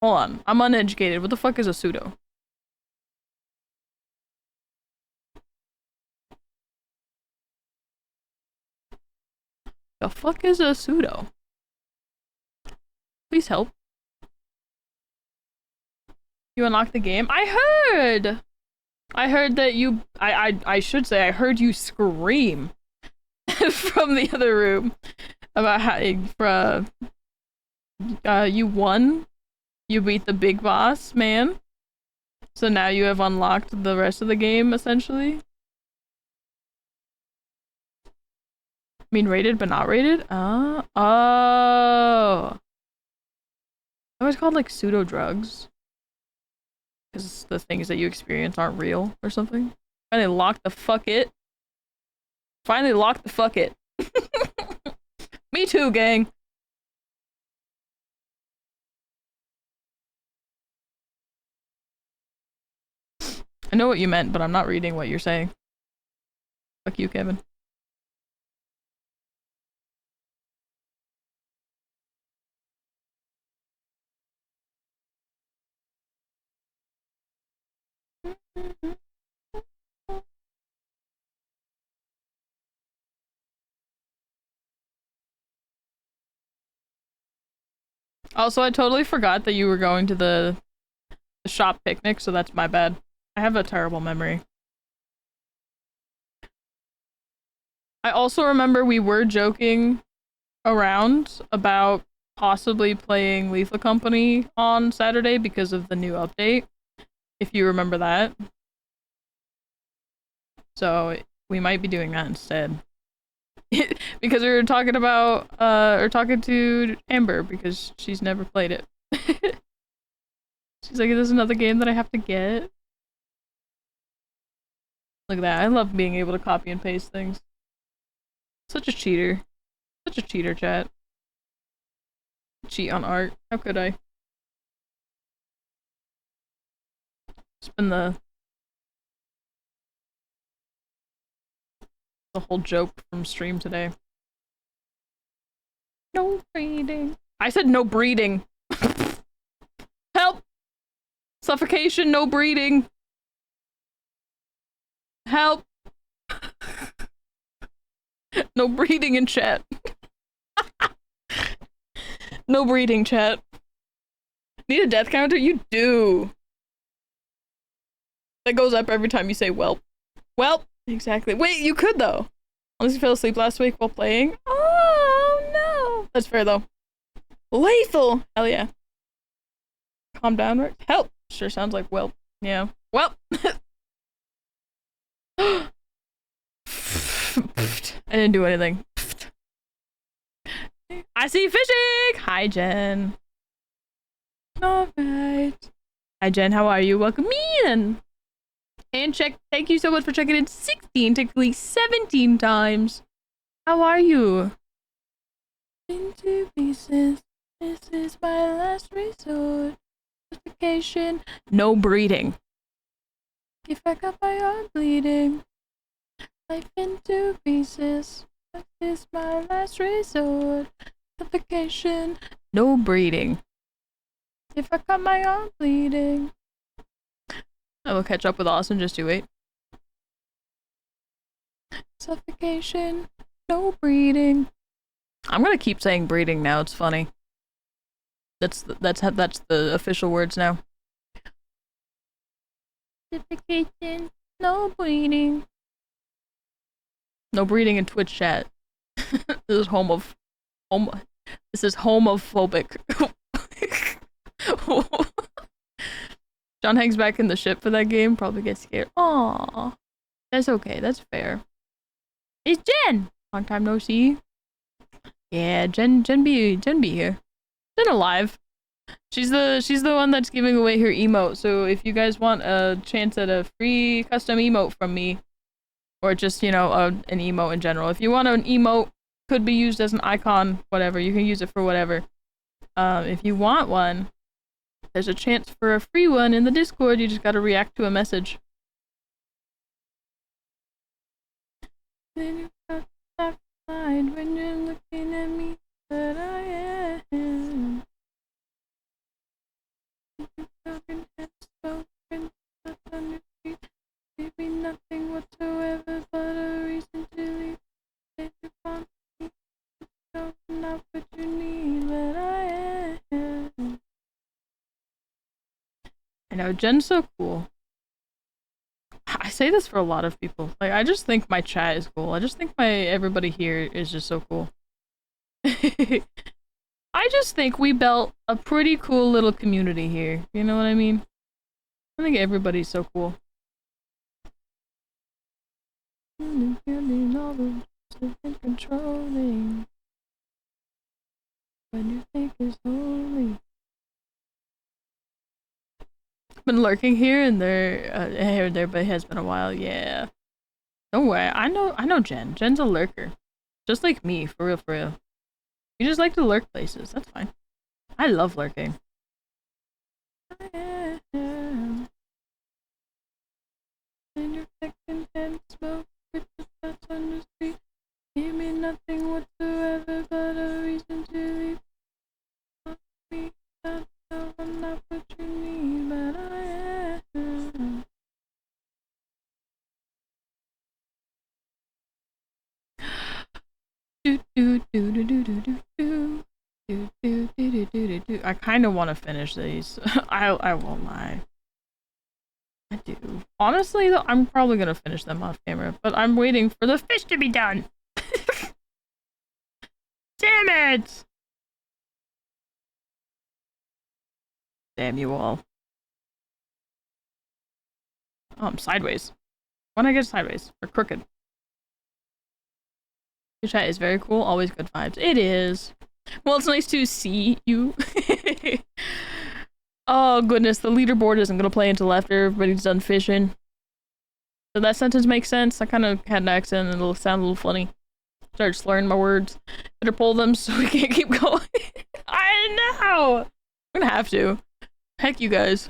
Hold on, I'm uneducated. What the fuck is a pseudo? The fuck is a pseudo? Please help. You unlocked the game? I heard that you- I should say I heard you scream from the other room about how you won. You beat the big boss, man. So now you have unlocked the rest of the game, essentially. I mean, rated but not rated? Oh. That was called like pseudo drugs. Because the things that you experience aren't real or something. Finally lock the fuck it. Finally lock the fuck it. Me too, gang. I know what you meant, but I'm not reading what you're saying. Fuck you, Kevin. Also, I totally forgot that you were going to the shop picnic, so that's my bad. I have a terrible memory. I also remember we were joking around about possibly playing Lethal Company on Saturday because of the new update, if you remember that. So we might be doing that instead. Because we were talking about, or talking to Amber because she's never played it. She's like, there's another game that I have to get. Look at that. I love being able to copy and paste things. Such a cheater. Such a cheater, chat. Cheat on art. How could I? It's been the whole joke from stream today. No breeding. I said no breeding. Help! Suffocation, no breeding. Help! No breeding in chat. No breeding, chat. Need a death counter? You do. That goes up every time you say whelp. Whelp! Exactly. Wait, you could though. Unless you fell asleep last week while playing. Oh no! That's fair though. Lethal! Hell yeah. Calm down, Rick. Help! Sure sounds like well. Yeah. Well! I didn't do anything. I see fishing! Hi, Jen. Alright. Hi, Jen. How are you? Welcome in! And thank you so much for checking in 16, technically 17 times. How are you? Into pieces. This is my last resort. Justification. No breeding. If I got my arm bleeding. Life into pieces. This is my last resort. Justification. No breeding. If I cut my arm bleeding. I will catch up with Austin, just you wait. Suffocation. No breeding. I'm gonna keep saying breeding now, it's funny. That's the official words now. Suffocation. No breeding. No breeding in Twitch chat. This is this is homophobic. John hangs back in the ship for that game, probably gets scared. Aww. That's okay, that's fair. It's Jen! Long time no see. Yeah, Jen be here. Jen alive. She's the one that's giving away her emote, so if you guys want a chance at a free custom emote from me, or just, you know, an emote in general. If you want an emote, could be used as an icon, whatever, you can use it for whatever. If you want one, there's a chance for a free one in the Discord, you just gotta react to a message. Then you got that side when you're looking at me, but I am. Give me nothing whatsoever but a reason to leave. If you want me, don't not what you need, but I am. I know, Jen's so cool. I say this for a lot of people. Like, I just think my chat is cool. I just think everybody here is just so cool. I just think we built a pretty cool little community here. You know what I mean? I think everybody's so cool. Controlling when you think is holy. Been lurking here and there, but it has been a while. Yeah. Don't worry. I know Jen. Jen's a lurker, just like me. For real, for real. You just like to lurk places. That's fine. I love lurking. And you're second hand smoke with the shots on the street. Give me nothing whatsoever but a reason to leave. Me, not what you need, but I am. I kind of want to finish these. I won't lie. I do. Honestly, though, I'm probably gonna finish them off camera, but I'm waiting for the fish to be done. Damn it! Damn you all. Oh, I'm sideways. Why don't I get sideways? Or crooked? Your chat is very cool. Always good vibes. It is. Well, it's nice to see you. Oh, goodness. The leaderboard isn't gonna play until after everybody's done fishing. Did that sentence make sense? I kind of had an accent and it'll sound a little funny. Started slurring my words. Better pull them so we can't keep going. I know! I'm gonna have to. Heck you guys.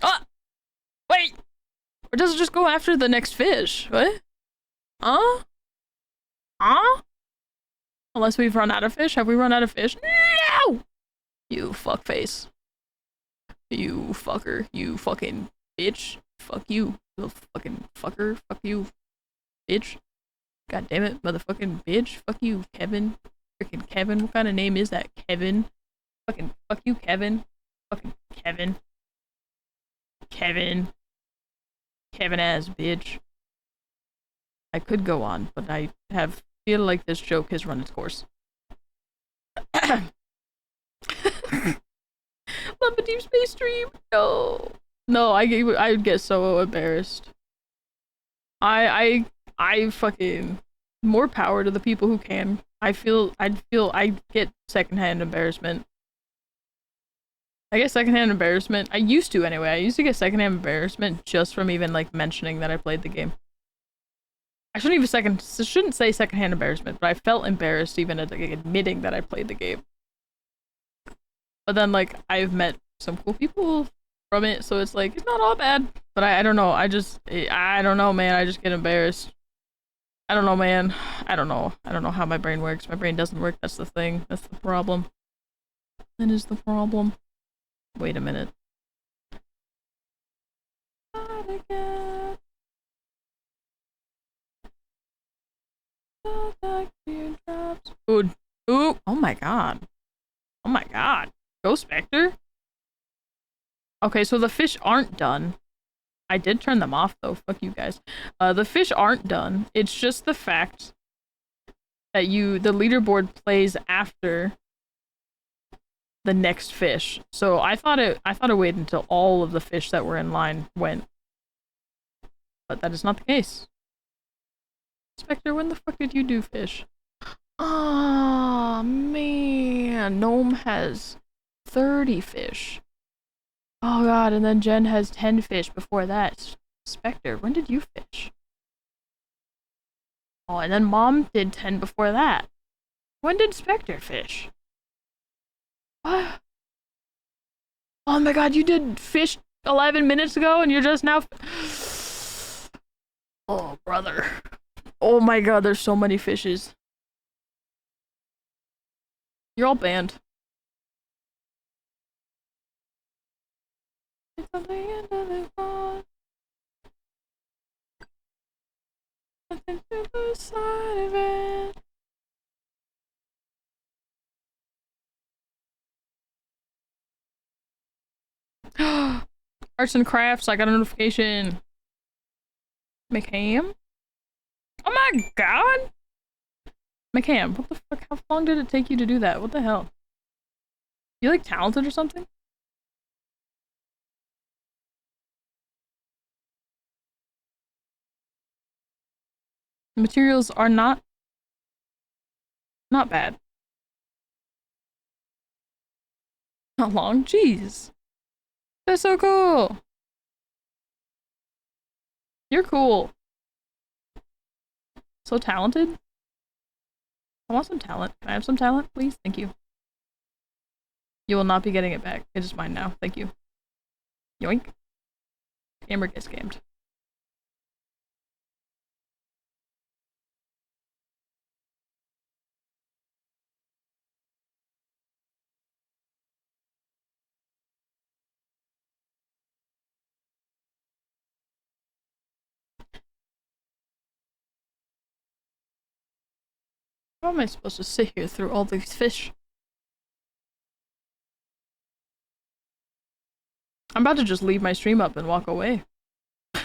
Ah! Wait! Or does it just go after the next fish? What? Huh? Huh? Unless we've run out of fish? Have we run out of fish? No! You fuckface. You fucker. You fucking bitch. Fuck you. Little fucking fucker. Fuck you. Bitch. God damn it, motherfucking bitch. Fuck you, Kevin. Freaking Kevin. What kind of name is that? Kevin. Fucking fuck you, Kevin. Fucking Kevin. Kevin. Kevin ass bitch. I could go on, but I feel like this joke has run its course. Love a deep space dream. No, no, I would get so embarrassed. I fucking more power to the people who can. I'd get secondhand embarrassment. I get secondhand embarrassment. I used to anyway. I used to get secondhand embarrassment just from even like mentioning that I played the game. I shouldn't say secondhand embarrassment, but I felt embarrassed even at like, admitting that I played the game. But then like I've met some cool people from it, so it's like it's not all bad. But I don't know. I don't know, man. I just get embarrassed. I don't know, man. I don't know. I don't know how my brain works. My brain doesn't work. That's the thing. That's the problem. That is the problem. Wait a minute. Ooh. Ooh. Oh my god. Oh my god. Ghost Spectre? Okay, so the fish aren't done. I did turn them off though. Fuck you guys. The fish aren't done. It's just the fact that the leaderboard plays after the next fish. So I thought it waited until all of the fish that were in line went. But that is not the case. Spectre, when the fuck did you do fish? Oh man, Gnome has 30 fish. Oh god, and then Jen has 10 fish before that. Spectre, when did you fish? Oh, and then Mom did 10 before that. When did Spectre fish? What? Oh my god, you did fish 11 minutes ago and you're just now... Oh, brother. Oh my god, there's so many fishes. You're all banned. It's on the end of the pond. Nothing to the side of it. Arts and crafts, I got a notification. McCam? Oh my god! McCam, what the fuck? How long did it take you to do that? What the hell? You like talented or something? The materials are not bad. Not long? Jeez. That's so cool. You're cool. So talented. I want some talent. Can I have some talent, please? Thank you. You will not be getting it back. It is mine now. Thank you. Yoink. Scammer gets scammed. How am I supposed to sit here through all these fish? I'm about to just leave my stream up and walk away. We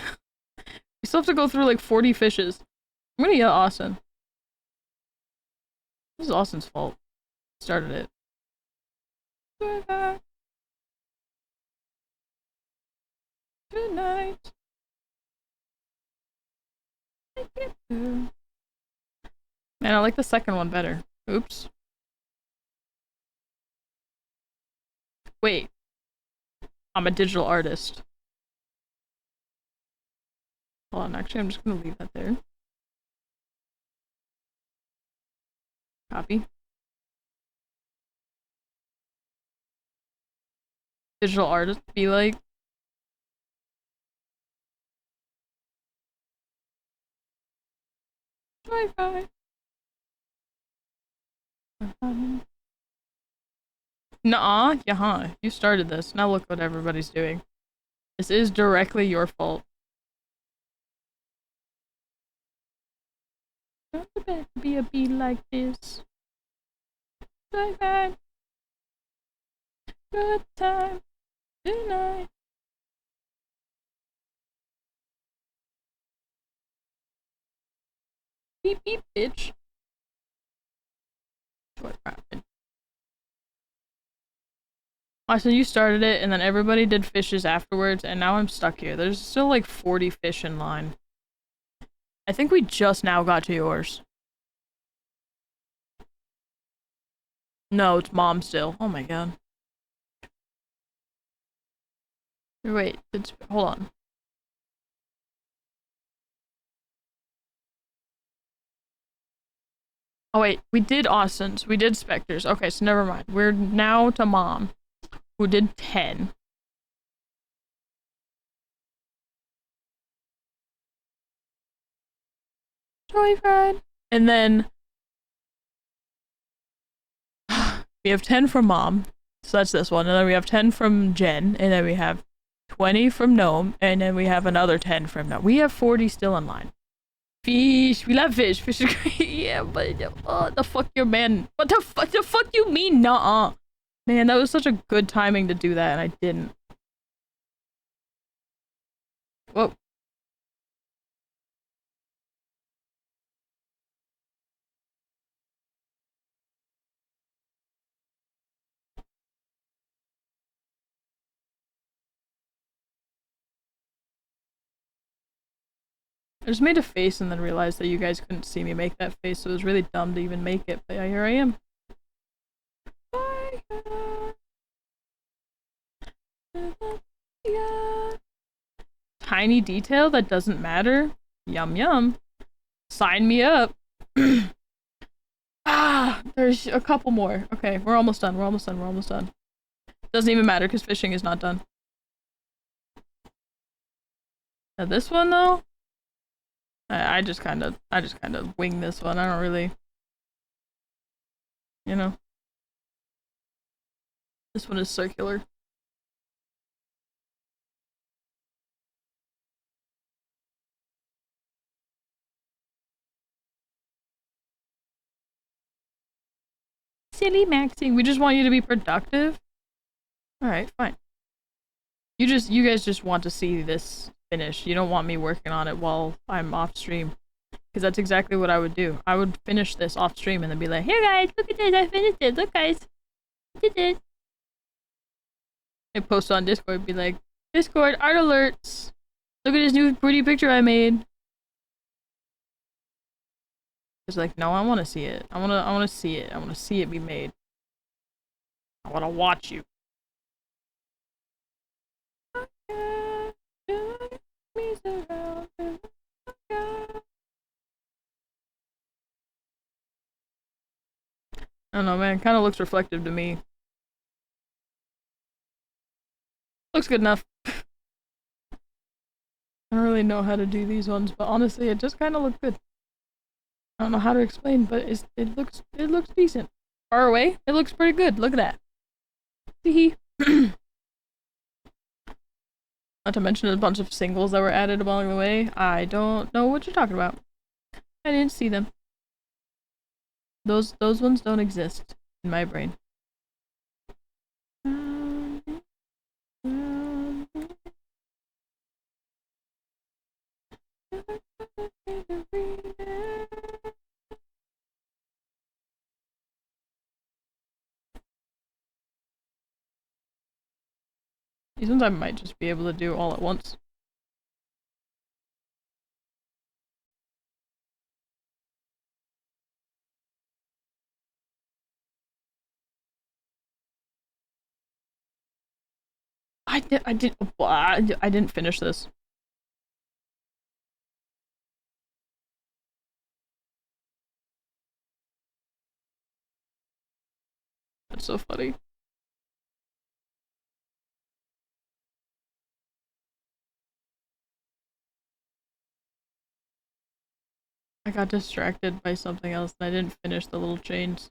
still have to go through like 40 fishes. I'm gonna yell at Austin. This is Austin's fault. He started it. Good night. Man, I like the second one better. Oops. Wait. I'm a digital artist. Hold on, actually, I'm just gonna leave that there. Copy. Digital artist be like. Wi-Fi. Nuh-uh. Yeah, you started this. Now look what everybody's doing. This is directly your fault. Not the best to be a bee like this. Bye-bye. Good time. Good night. Beep beep, bitch. Short rapid. So you started it, and then everybody did fishes afterwards, and now I'm stuck here. There's still like 40 fish in line. I think we just now got to yours. No, it's mom still. Oh my god. Wait, hold on. Oh wait, we did Austin's. We did Spectre's. Okay, so never mind. We're now to mom, who did 10. Joyride. And then we have 10 from mom. So that's this one. And then we have 10 from Jen. And then we have 20 from Gnome. And then we have another 10 from Gnome. We have 40 still in line. Fish. We love fish. Fish is great. Yeah, but the fuck your man. What the fuck you mean? Nuh-uh. Man, that was such a good timing to do that, and I didn't. Whoa. I just made a face and then realized that you guys couldn't see me make that face, so it was really dumb to even make it, but yeah, here I am. Tiny detail that doesn't matter? Yum yum. Sign me up. There's a couple more. Okay, we're almost done, we're almost done, we're almost done. Doesn't even matter, because fishing is not done. Now this one, though? I just kind of wing this one. I don't really, you know. This one is circular. Silly Maxie, we just want you to be productive. Alright, fine. You guys just want to see this finish. You don't want me working on it while I'm off stream. Because that's exactly what I would do. I would finish this off stream and then be like, here guys, look at this, I finished it, look guys. I did it. I post on Discord, be like, Discord, art alerts. Look at this new pretty picture I made. It's like, no, I want to see it. I want to see it. I want to see it be made. I want to watch you. I don't know, man. Kind of looks reflective to me. Looks good enough. I don't really know how to do these ones, but honestly, it just kind of looked good. I don't know how to explain, but it looks decent. Far away, it looks pretty good. Look at that. Hee Not to mention a bunch of singles that were added along the way. I don't know what you're talking about. I didn't see them. Those ones don't exist in my brain. These ones I might just be able to do all at once. I didn't finish this. That's so funny. I got distracted by something else and I didn't finish the little chains.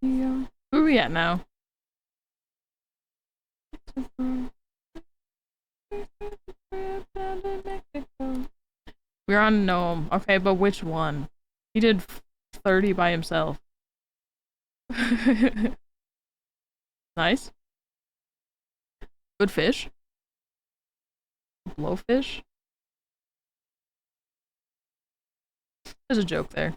Where are we at now? We're on Gnome. Okay, but which one? He did 30 by himself. Nice. Good fish. Blowfish. There's a joke there.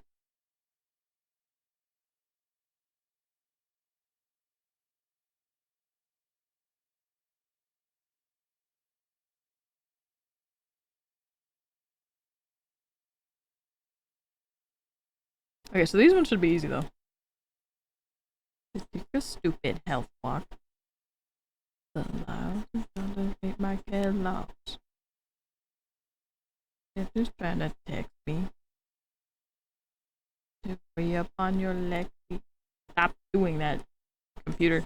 Okay, so these ones should be easy though. Take a stupid health block. The loud is gonna make my head lost. They're just trying to text me. To free up on your leg. Stop doing that, computer.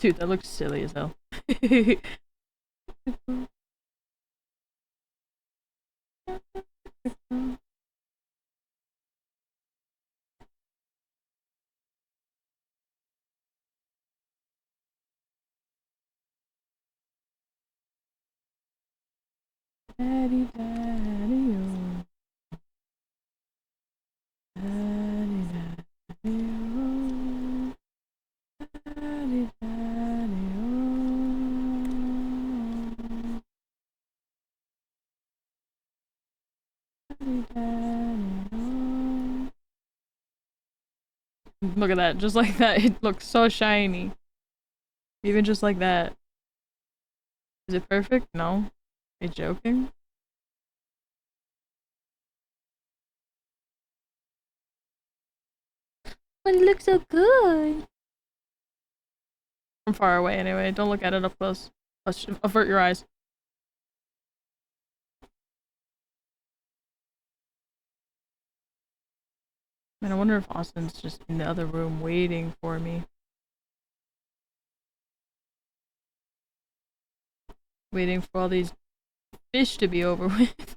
Dude, that looks silly as hell. Daddy, daddy, oh. Daddy, daddy, oh. Daddy, daddy, oh. Daddy, daddy, oh. Look at that, just like that. It looks so shiny. Even just like that. Is it perfect? No. Are you joking? But it looks so good. From far away, anyway. Don't look at it up close. Let's avert your eyes. Man, I wonder if Austin's just in the other room waiting for me. Waiting for all these fish to be over with.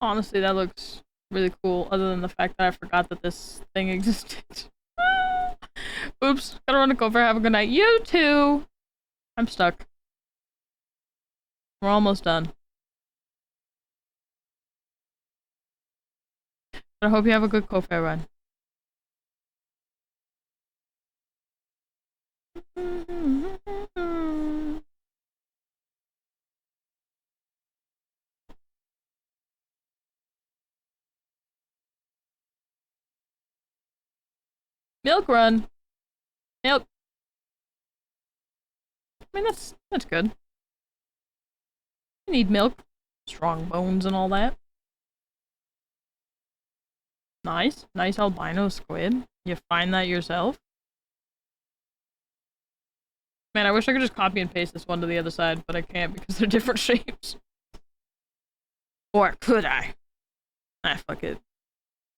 Honestly, that looks really cool, other than the fact that I forgot that this thing existed. Oops, gotta run to Gopher, have a good night. You too! I'm stuck. We're almost done. But I hope you have a good Gopher run. Milk run! Milk! I mean, that's good. You need milk. Strong bones and all that. Nice. Nice albino squid. You find that yourself? Man, I wish I could just copy and paste this one to the other side, but I can't because they're different shapes. Or could I? Ah, fuck it.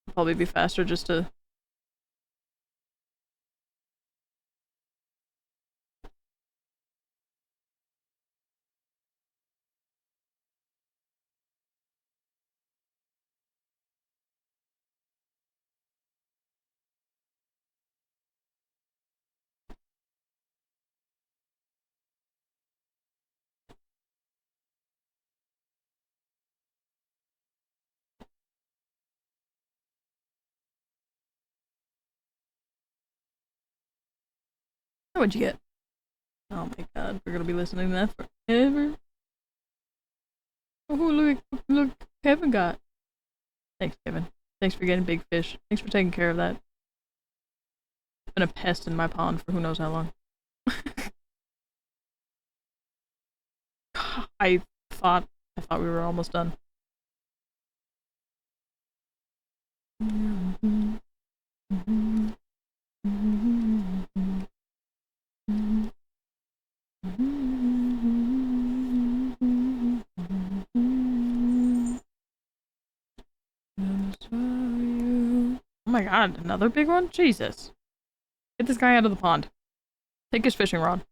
It'll probably be faster just to... What'd you get? Oh my god, we're gonna be listening to that forever. Oh, look, Kevin got. Thanks, Kevin. Thanks for getting big fish. Thanks for taking care of that. Been a pest in my pond for who knows how long. I thought we were almost done. Oh my god, another big one? Jesus. Get this guy out of the pond. Take his fishing rod.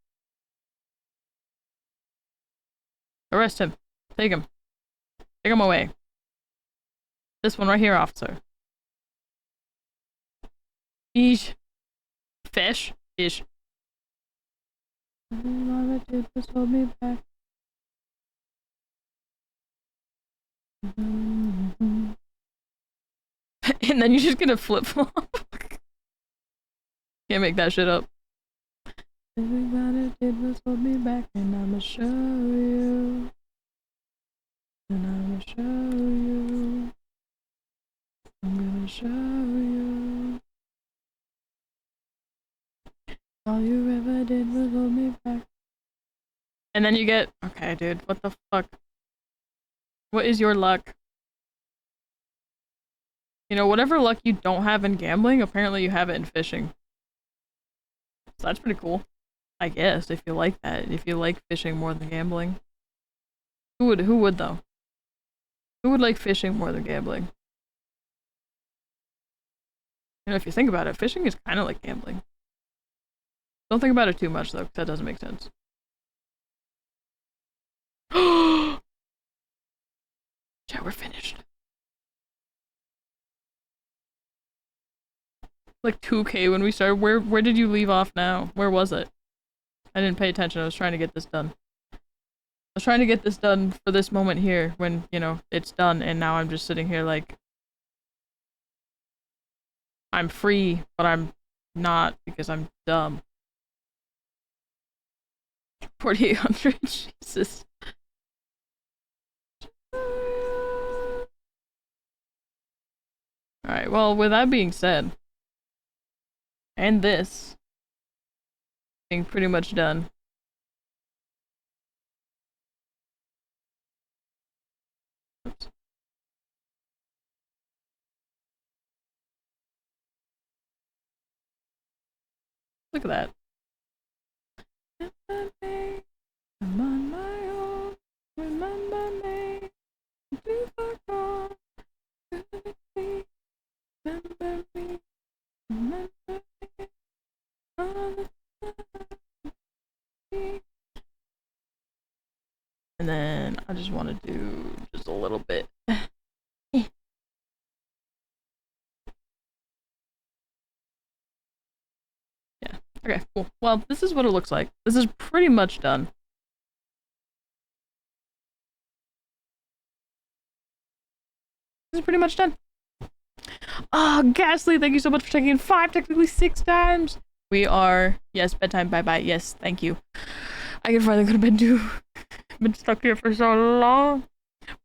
Arrest him. Take him. Take him away. This one right here, officer. Fish. Fish. Fish. All I did was hold me back. And then you just get a flip flop. Can't make that shit up. Everybody did was hold me back, and I'ma show you. And I'ma show you. I'm gonna show you. All you ever did was hold me back. And then you get. Okay, dude, what the fuck? What is your luck? You know, whatever luck you don't have in gambling, apparently you have it in fishing. So that's pretty cool. I guess, if you like that. If you like fishing more than gambling. Who would though? Who would like fishing more than gambling? You know, if you think about it, fishing is kind of like gambling. Don't think about it too much though, because that doesn't make sense. Chat, we're finished. Like 2K when we started. Where did you leave off now? Where was it? I didn't pay attention. I was trying to get this done. I was trying to get this done for this moment here when, you know, it's done, and now I'm just sitting here like I'm free, but I'm not because I'm dumb. 4,800, Jesus. Alright, well, with that being said, and this being pretty much done. Oops. Look at that. I'm on my own. Remember me. Do forgot. Remember me. Remember me. And then I just want to do just a little bit. Yeah. Okay, cool. Well, this is what it looks like. This is pretty much done. This is pretty much done. Oh, Ghastly, thank you so much for checking in 5, technically 6 times. We are, yes, bedtime, bye-bye, yes, thank you. I can finally go to bed too. Been stuck here for so long.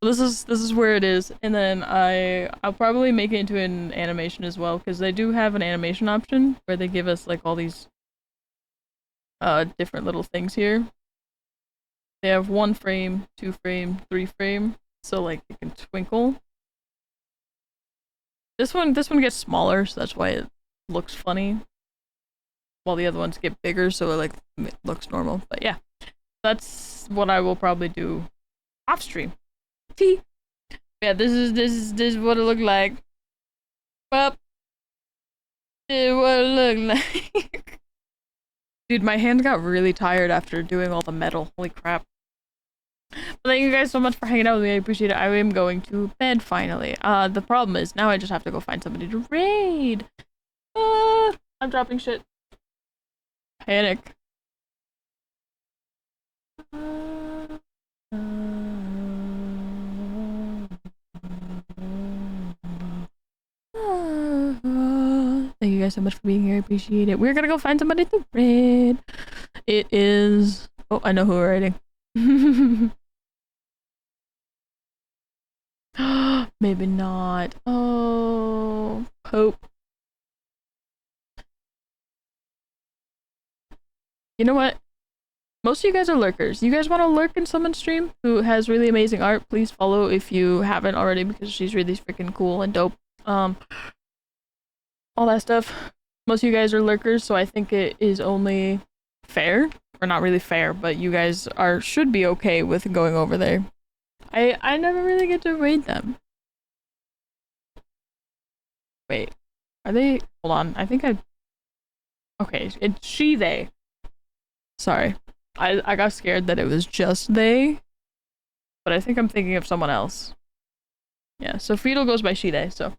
Well, this is where it is, and then I'll probably make it into an animation as well, because they do have an animation option where they give us like all these different little things here. They have 1 frame, 2 frame, 3 frame, so like it can twinkle. This one gets smaller, so that's why it looks funny. While the other ones get bigger, so it looks normal. But yeah, that's what I will probably do off stream. Yeah, this is what it looked like. Well, this is what it looked like. Dude, my hand got really tired after doing all the metal. Holy crap. But thank you guys so much for hanging out with me. I appreciate it. I am going to bed finally. The problem is now I just have to go find somebody to raid. I'm dropping shit. Panic. Thank you guys so much for being here. I appreciate it. We're gonna go find somebody to raid. It is... Oh, I know who we're raiding. Maybe not. Oh, Pope. You know what? Most of you guys are lurkers. You guys want to lurk in someone's stream who has really amazing art? Please follow if you haven't already, because she's really freaking cool and dope. All that stuff. Most of you guys are lurkers, so I think it is only fair, or not really fair, but you guys should be okay with going over there. I never really get to raid them. Wait, are they? Hold on, I think I. Okay, it's she, they. Sorry, I got scared that it was just they, but I think I'm thinking of someone else. Yeah, so Fetal goes by she, they, so.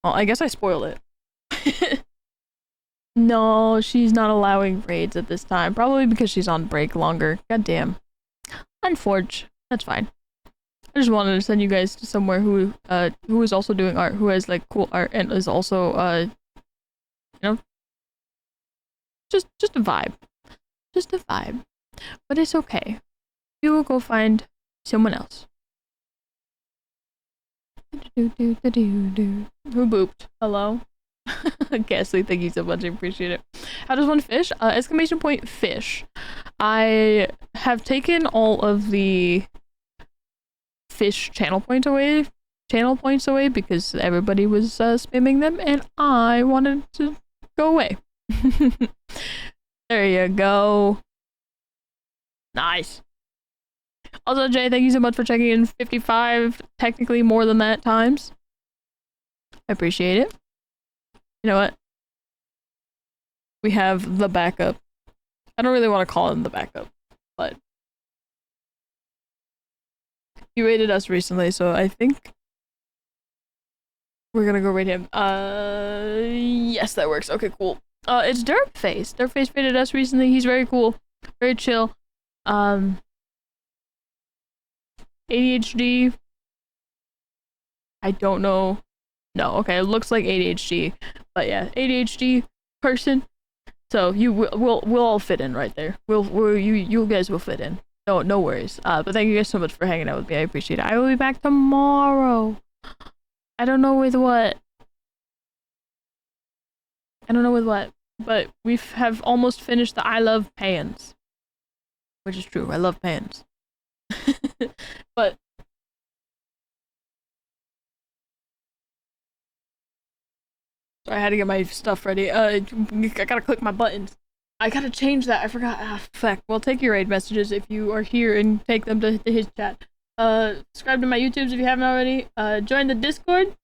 Well, I guess I spoiled it. No, she's not allowing raids at this time. Probably because she's on break longer. God damn. Unforge. That's fine. I just wanted to send you guys to somewhere who is also doing art, who has like cool art and is also you know, just a vibe. Just a vibe. But it's okay. We will go find someone else. Who booped? Hello? Ghastly, thank you so much, I appreciate it. How does one fish? Exclamation point fish. I have taken all of the fish channel points away because everybody was spamming them and I wanted to go away. There you go. Nice. Also, Jay, thank you so much for checking in 55, technically more than that times. I appreciate it. You know what? We have the backup. I don't really want to call him the backup, but he rated us recently, so I think we're gonna go rate him. Yes, that works. Okay, cool. It's Derpface. Derpface rated us recently. He's very cool, very chill. ADHD. I don't know. No, okay, it looks like ADHD, but yeah, ADHD person. So we'll all fit in right there. You guys will fit in. No worries. But thank you guys so much for hanging out with me. I appreciate it. I will be back tomorrow. I don't know with what. But we have almost finished the I love pans, which is true. I love pans. But so I had to get my stuff ready. I gotta click my buttons. I gotta change that. I forgot. Ah, fuck. Well, take your raid messages if you are here and take them to his chat. Subscribe to my YouTubes if you haven't already. Join the Discord.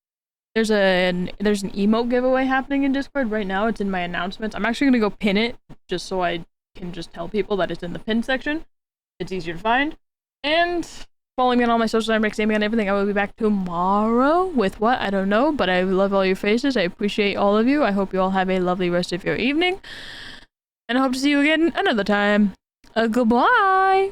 There's an emote giveaway happening in Discord right now. It's in my announcements. I'm actually gonna go pin it just so I can just tell people that it's in the pin section. It's easier to find. And follow me on all my socials. I'm RexZambi on everything. I will be back tomorrow with what? I don't know, but I love all your faces. I appreciate all of you. I hope you all have a lovely rest of your evening. And I hope to see you again another time. Goodbye!